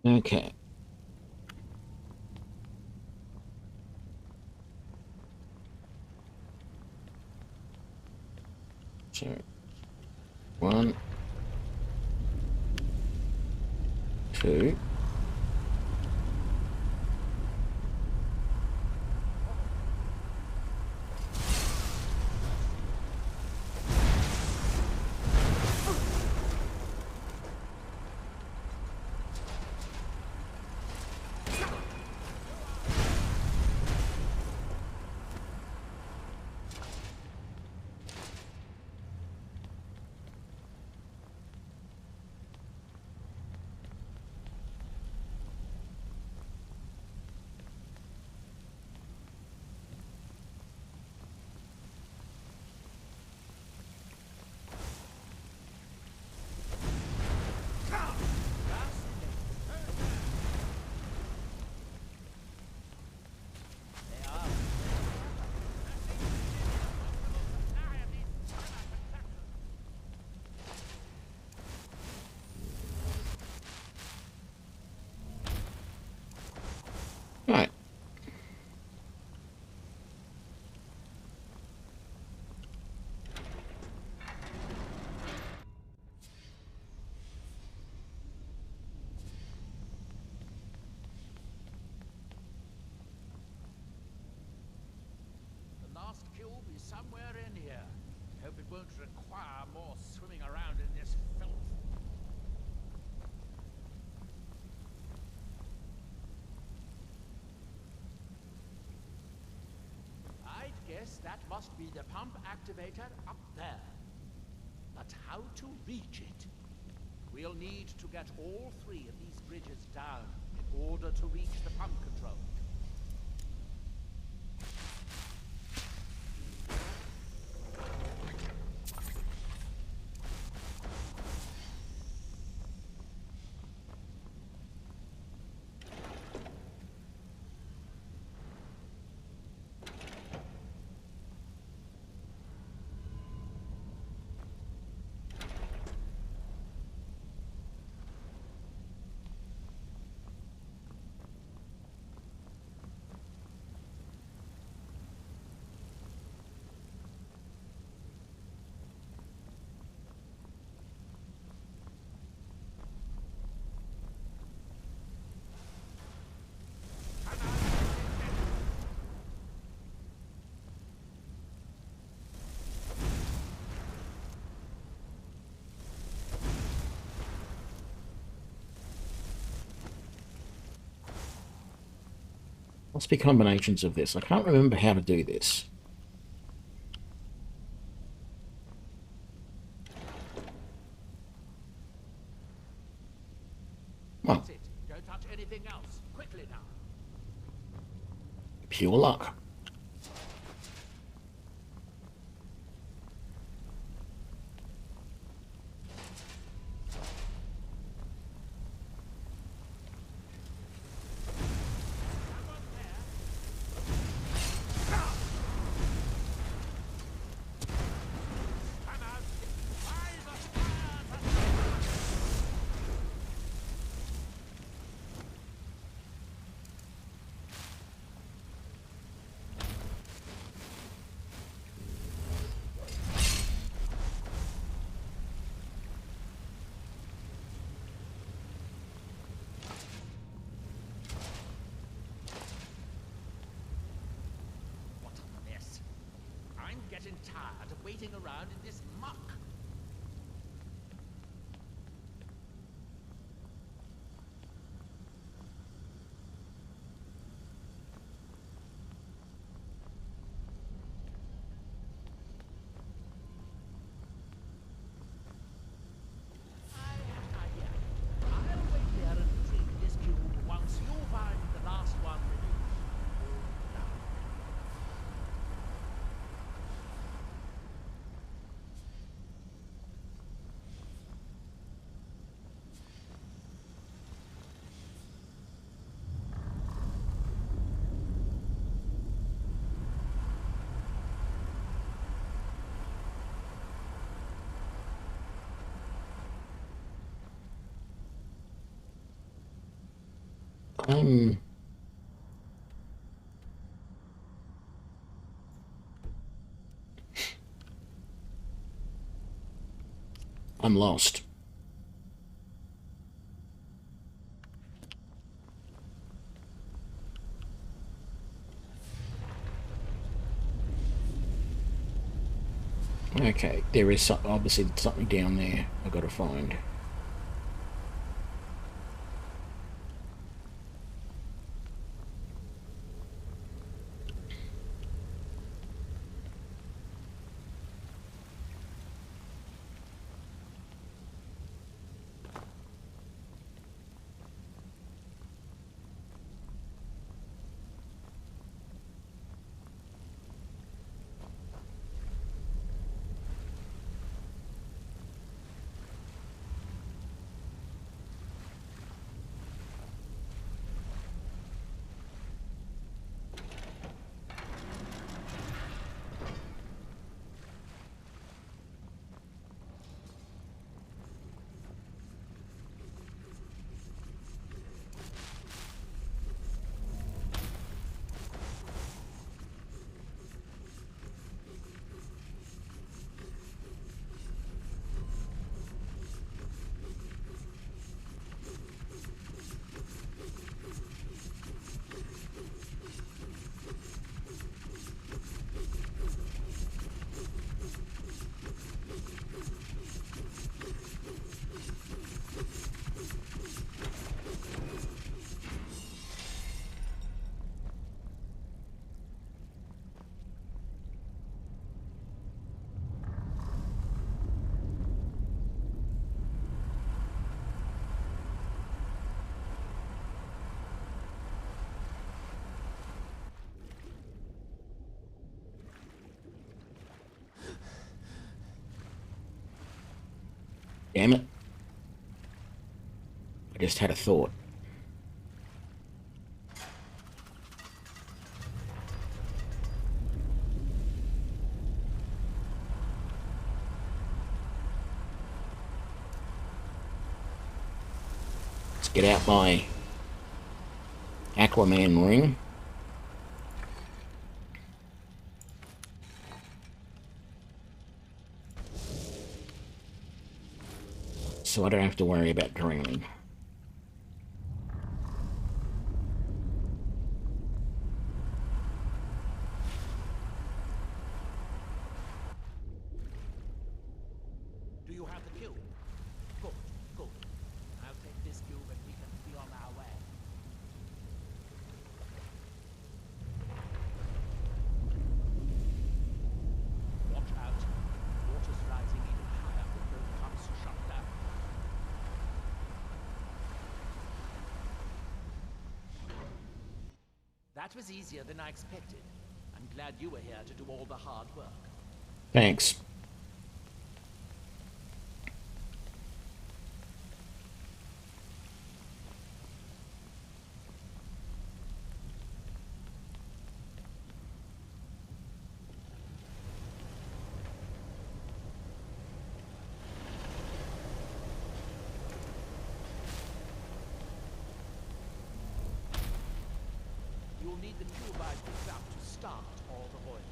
Okay. So, 1, 2. Right. The last cube is somewhere in here. Hope it won't require more swimming around in this filth. I'd guess that must be the pump activator up there. But how to reach it? We'll need to get all 3 of these bridges down in order to reach the pump control. Must be combinations of this. I can't remember how to do this. Well, That's it. Don't touch anything else. Quickly now. pure luck. I'm getting tired of waiting around in this muck. I have an idea. I'll wait there and take this cube once you find the last one ready. I'm lost. Okay, there is obviously something down there I've got to find. Damn it. I just had a thought. Let's get out my Aquaman ring. So I don't have to worry about drowning. Do you have the cube? Good, good. I'll take this cube and we can be on our way. Watch out. Water's rising even higher when the pumps shut down. That was easier than I expected. I'm glad you were here to do all the hard work. Thanks. You'll need the cube I picked up to start all the boilers.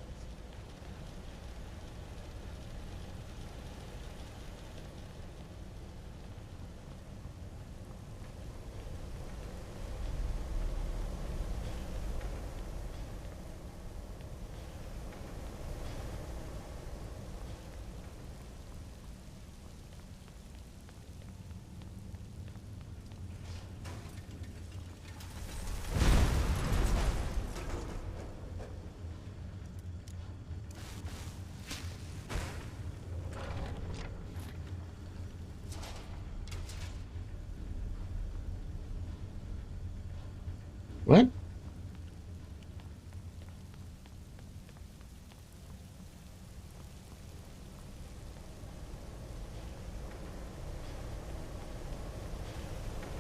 What?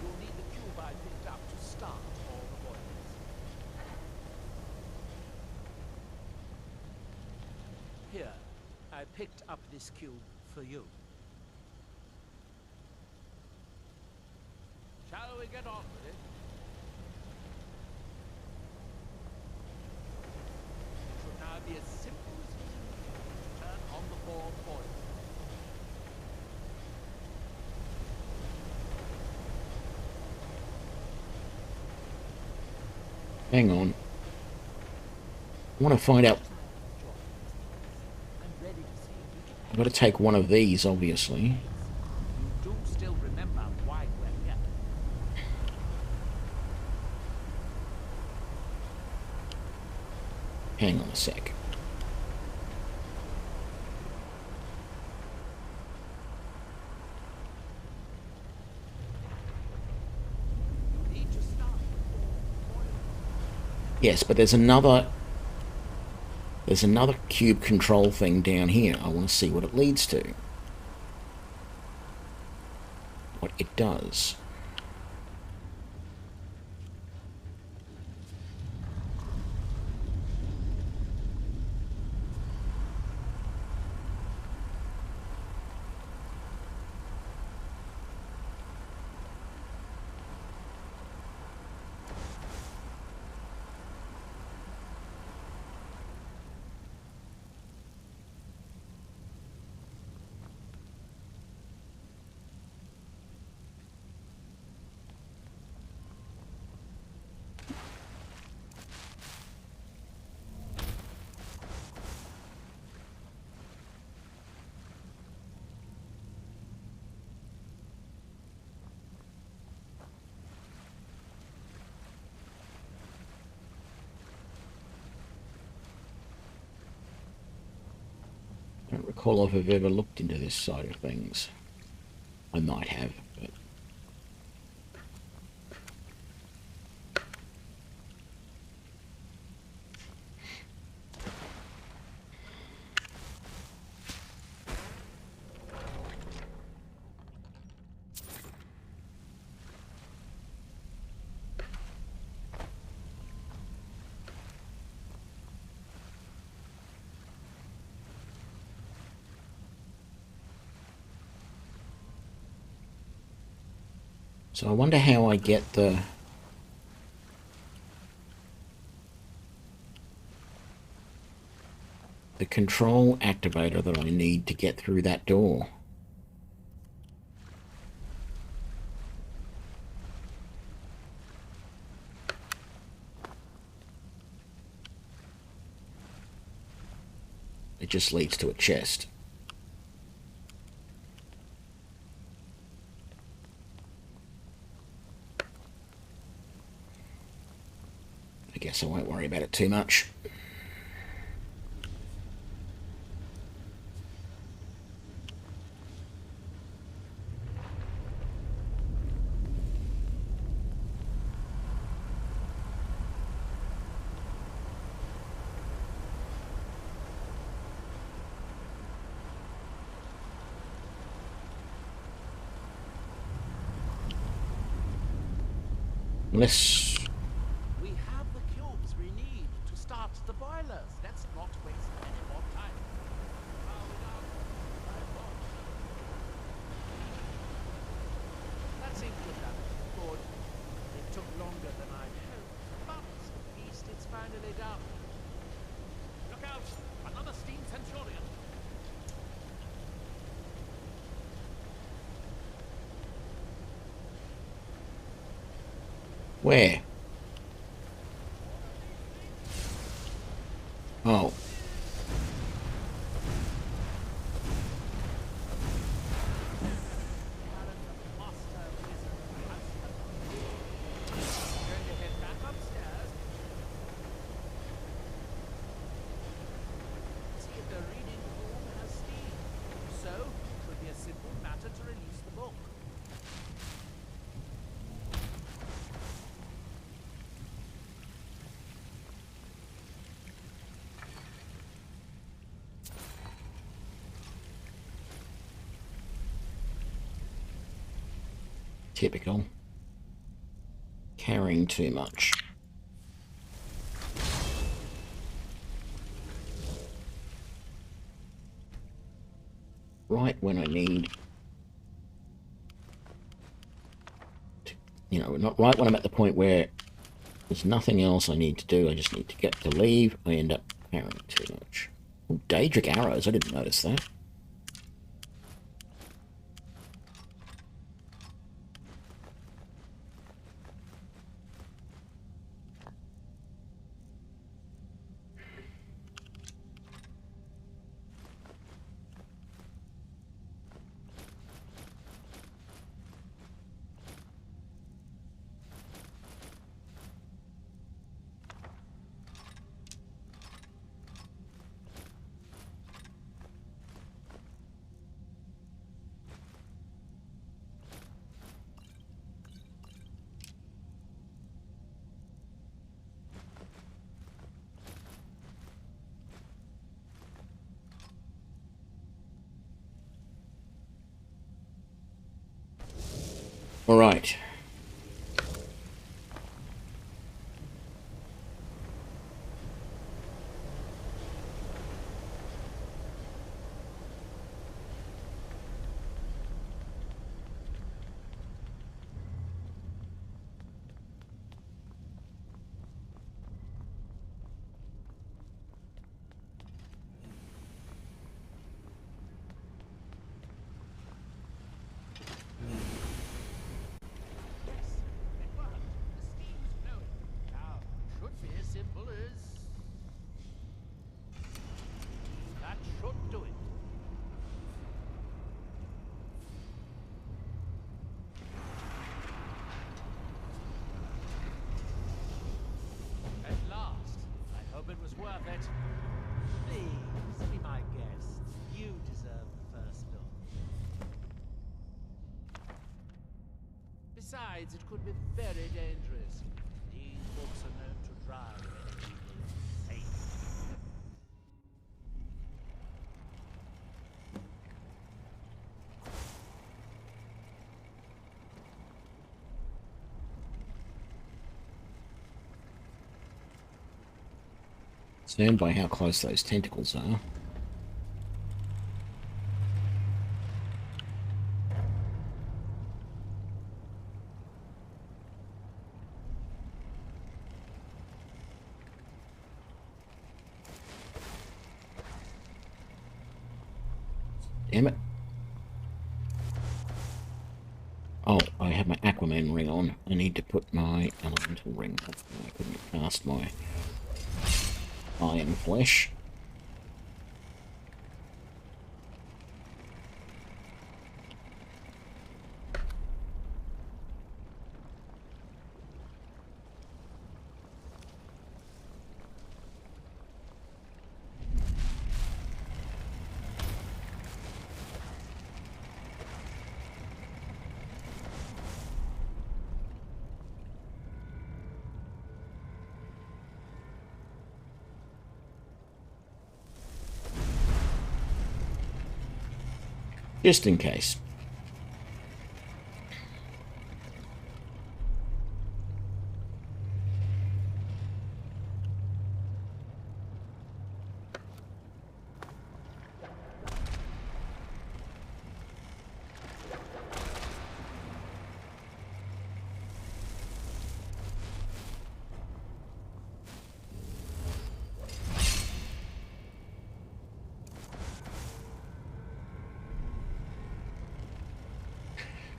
You'll need the cube I picked up to start all the boilers. Here, I picked up this cube for you. Shall we get on with it? Hang on. I want to find out. I've got to take one of these, obviously. You do still remember why we're here. Hang on a sec. Yes, but there's another cube control thing down here. I want to see what it leads to. What it does. I don't recall if I've ever looked into this side of things. I might have, but... So I wonder how I get the control activator that I need to get through that door. It just leads to a chest. I guess I won't worry about it too much. Unless... We have the cubes we need to start the boilers. Let's not waste any more time. That seems to have done it. Good. It took longer than I'd hoped, but at least it's finally done. Look out! Another steam centurion! Where? Oh. Typical. Carrying too much. Right when I need to, you know, not right when I'm at the point where there's nothing else I need to do, I just need to get to leave, I end up carrying too much. Oh, Daedric arrows, I didn't notice that. All right. Should be as simple as... That should do it. At last. I hope it was worth it. Please, be my guest. You deserve the first look. Besides, it could be very dangerous. These books are known to drive many people insane. Concerned by how close those tentacles are. Damn it. Oh, I have my Aquaman ring on. I need to put my Elemental ring on. I couldn't cast my Iron Flesh. Just in case.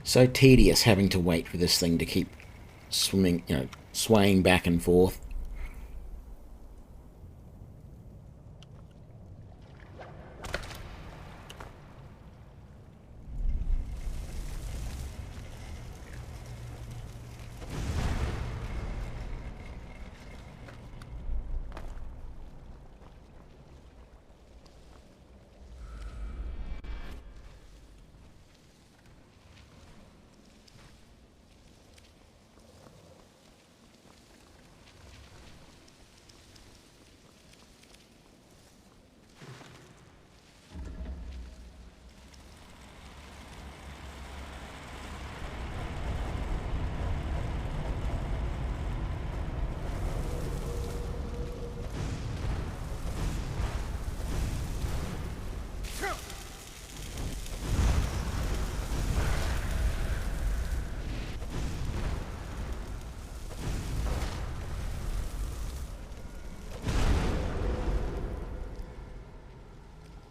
So tedious having to wait for this thing to keep swimming, swaying back and forth.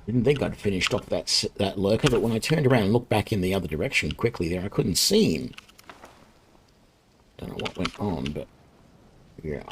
Didn't think I'd finished off that lurker, but when I turned around and looked back in the other direction quickly there, I couldn't see him. Don't know what went on, but yeah.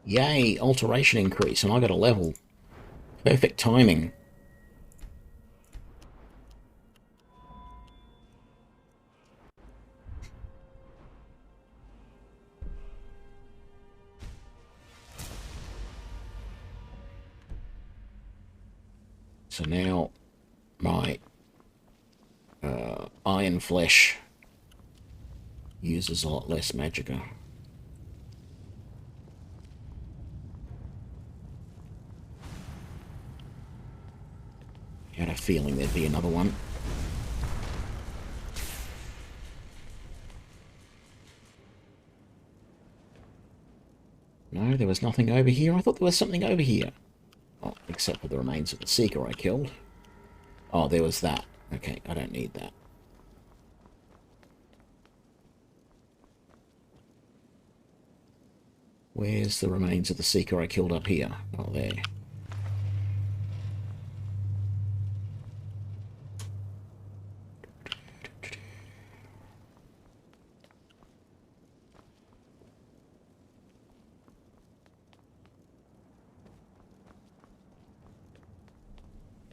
Yay, alteration increase, and I got a level. Perfect timing. So now my iron flesh uses a lot less magicka. I had a feeling there'd be another one. No, there was nothing over here. I thought there was something over here. Oh, except for the remains of the Seeker I killed. Oh, there was that. Okay, I don't need that. Where's the remains of the Seeker I killed up here? Oh, there.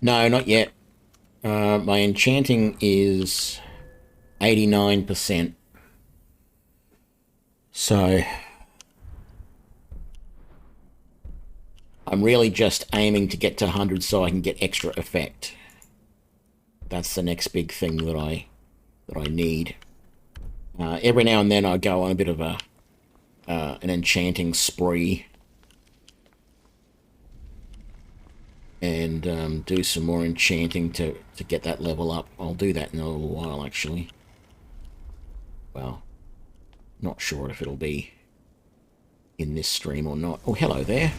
No, not yet. My enchanting is 89%. So I'm really just aiming to get to 100 so I can get extra effect. That's the next big thing that I need. Every now and then I go on a bit of an enchanting spree. And do some more enchanting to get that level up. I'll do that in a little while, actually. Well, not sure if it'll be in this stream or not. Oh, hello there.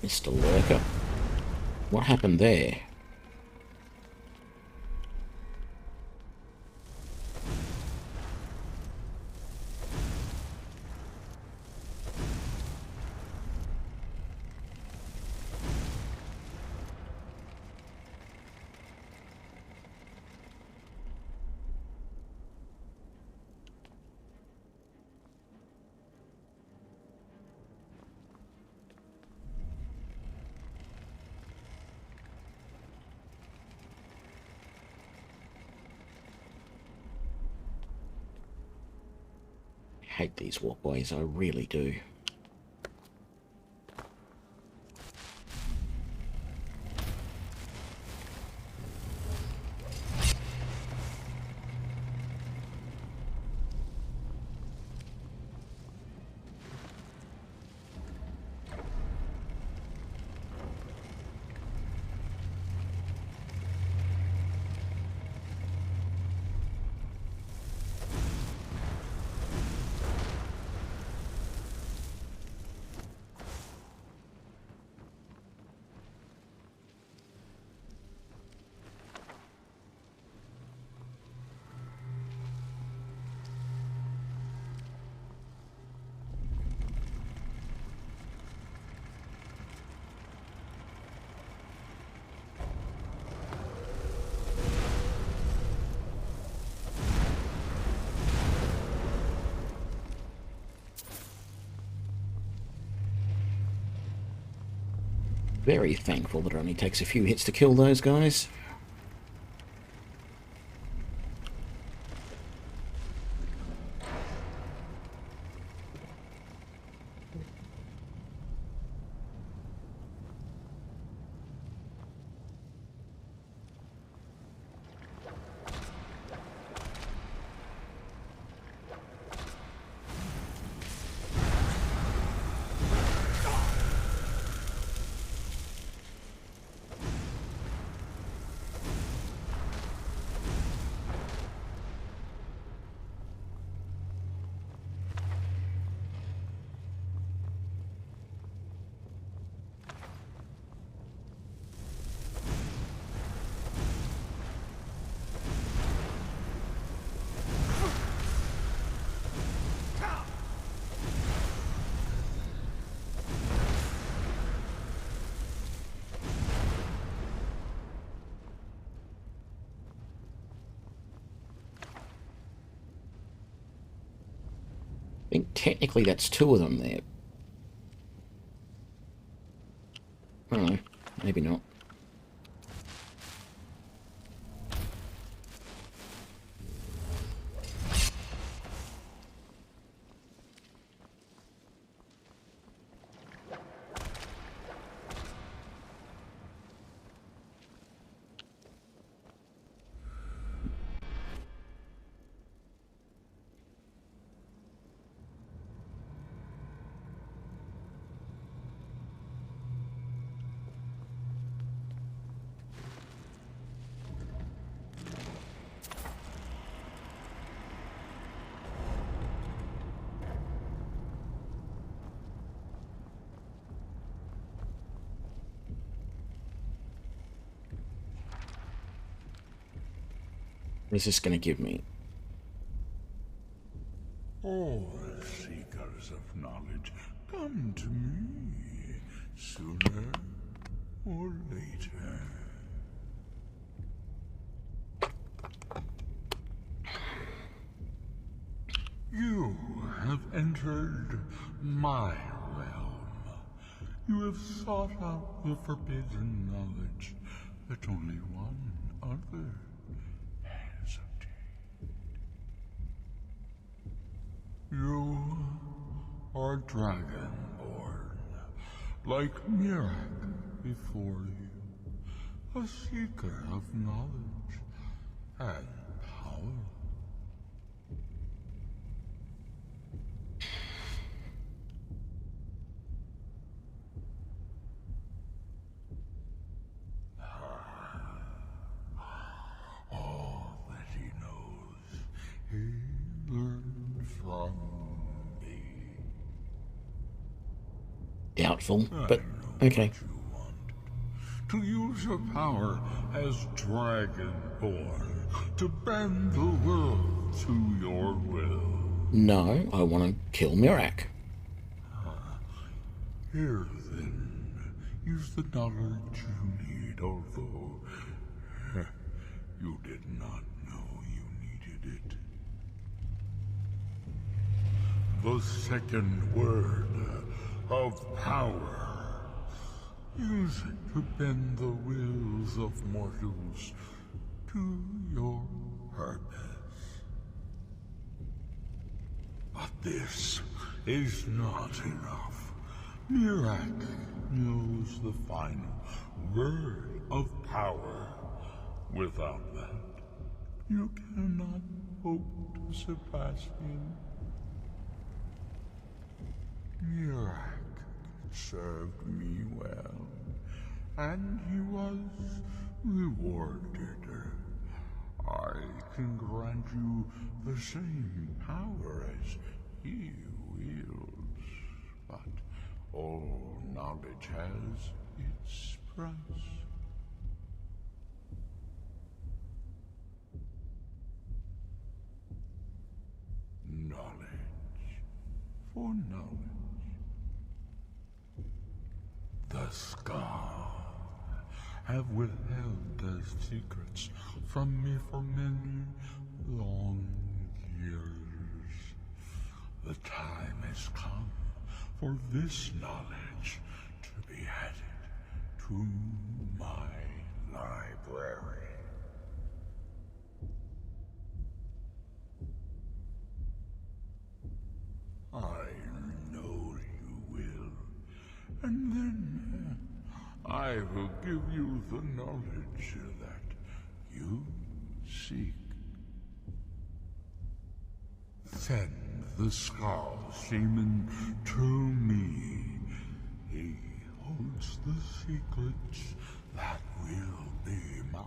Mr. Lurker. What happened there? I hate these walkways, I really do. Very thankful that it only takes a few hits to kill those guys. think technically that's 2 of them there. I don't know. Maybe not. What is this going to give me? All seekers of knowledge, come to me sooner or later. You have entered my realm. You have sought out the forbidden knowledge that only one other has obtained. You are dragonborn, like Mirak before you, a seeker of knowledge and power. All that he knows, he learned from me. Doubtful, but okay. To use your power as Dragonborn, to bend the world to your will. No, I want to kill Mirak. Here then, use the knowledge you need, although you did not know you needed it. The second word of power. Use it to bend the wills of mortals to your purpose. But this is not enough. Mirak knows the final word of power. Without that, you cannot hope to surpass him. Mirak served me well, and he was rewarded. I can grant you the same power as he wields, but all knowledge has its price. Knowledge for knowledge. The Scar have withheld their secrets from me for many long years. The time has come for this knowledge to be added to my library. I know you will, and then I will give you the knowledge that you seek. Send the Skull Shaman to me. He holds the secrets that will be mine.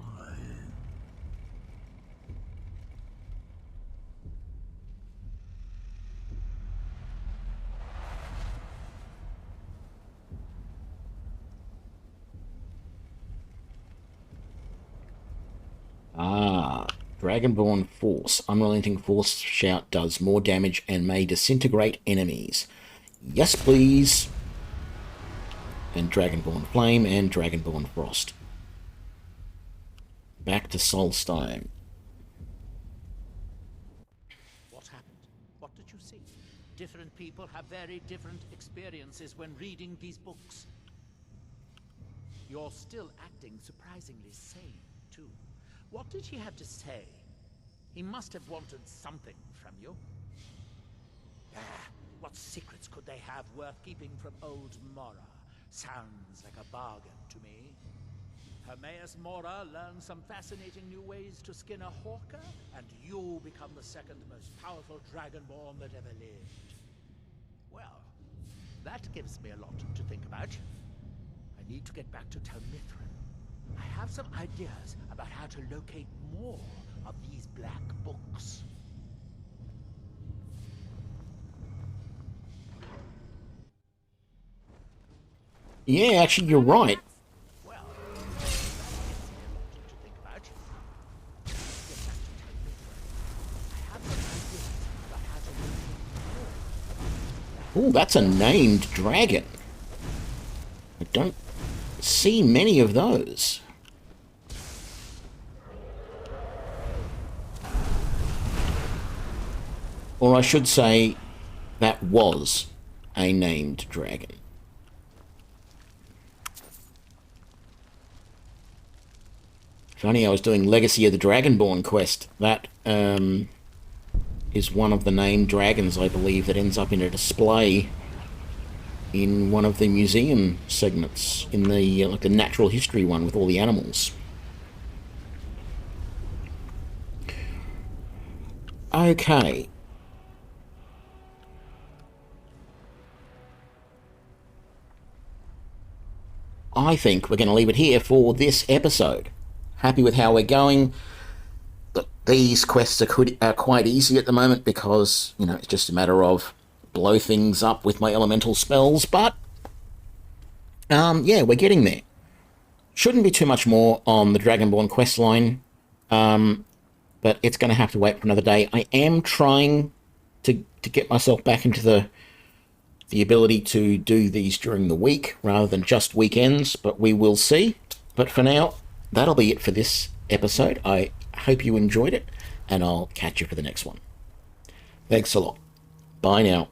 Ah, Dragonborn Force. Unrelenting Force Shout does more damage and may disintegrate enemies. Yes, please. And Dragonborn Flame and Dragonborn Frost. Back to Solstheim. What happened? What did you see? Different people have very different experiences when reading these books. You're still acting surprisingly sane, too. What did he have to say? He must have wanted something from you. What secrets could they have worth keeping from old Mora? Sounds like a bargain to me. Hermaeus Mora learned some fascinating new ways to skin a hawker, and you become the second most powerful dragonborn that ever lived. Well, that gives me a lot to think about. I need to get back to Tel Mithril. I have some ideas about how to locate more of these black books. Yeah, actually, you're right. Oh, that's a named dragon. I don't see many of those. Or I should say, that was a named dragon. If only I was doing Legacy of the Dragonborn quest. That is one of the named dragons, I believe, that ends up in a display in one of the museum segments, in the like the natural history one with all the animals. Okay. I think we're going to leave it here for this episode. Happy with how we're going. Look, these quests are quite easy at the moment because, you know, it's just a matter of blow things up with my elemental spells, but yeah, we're getting there. Shouldn't be too much more on the Dragonborn questline, but it's going to have to wait for another day. I am trying to get myself back into the ability to do these during the week rather than just weekends, but we will see. But for now, that'll be it for this episode. I hope you enjoyed it, and I'll catch you for the next one. Thanks a lot. Bye now.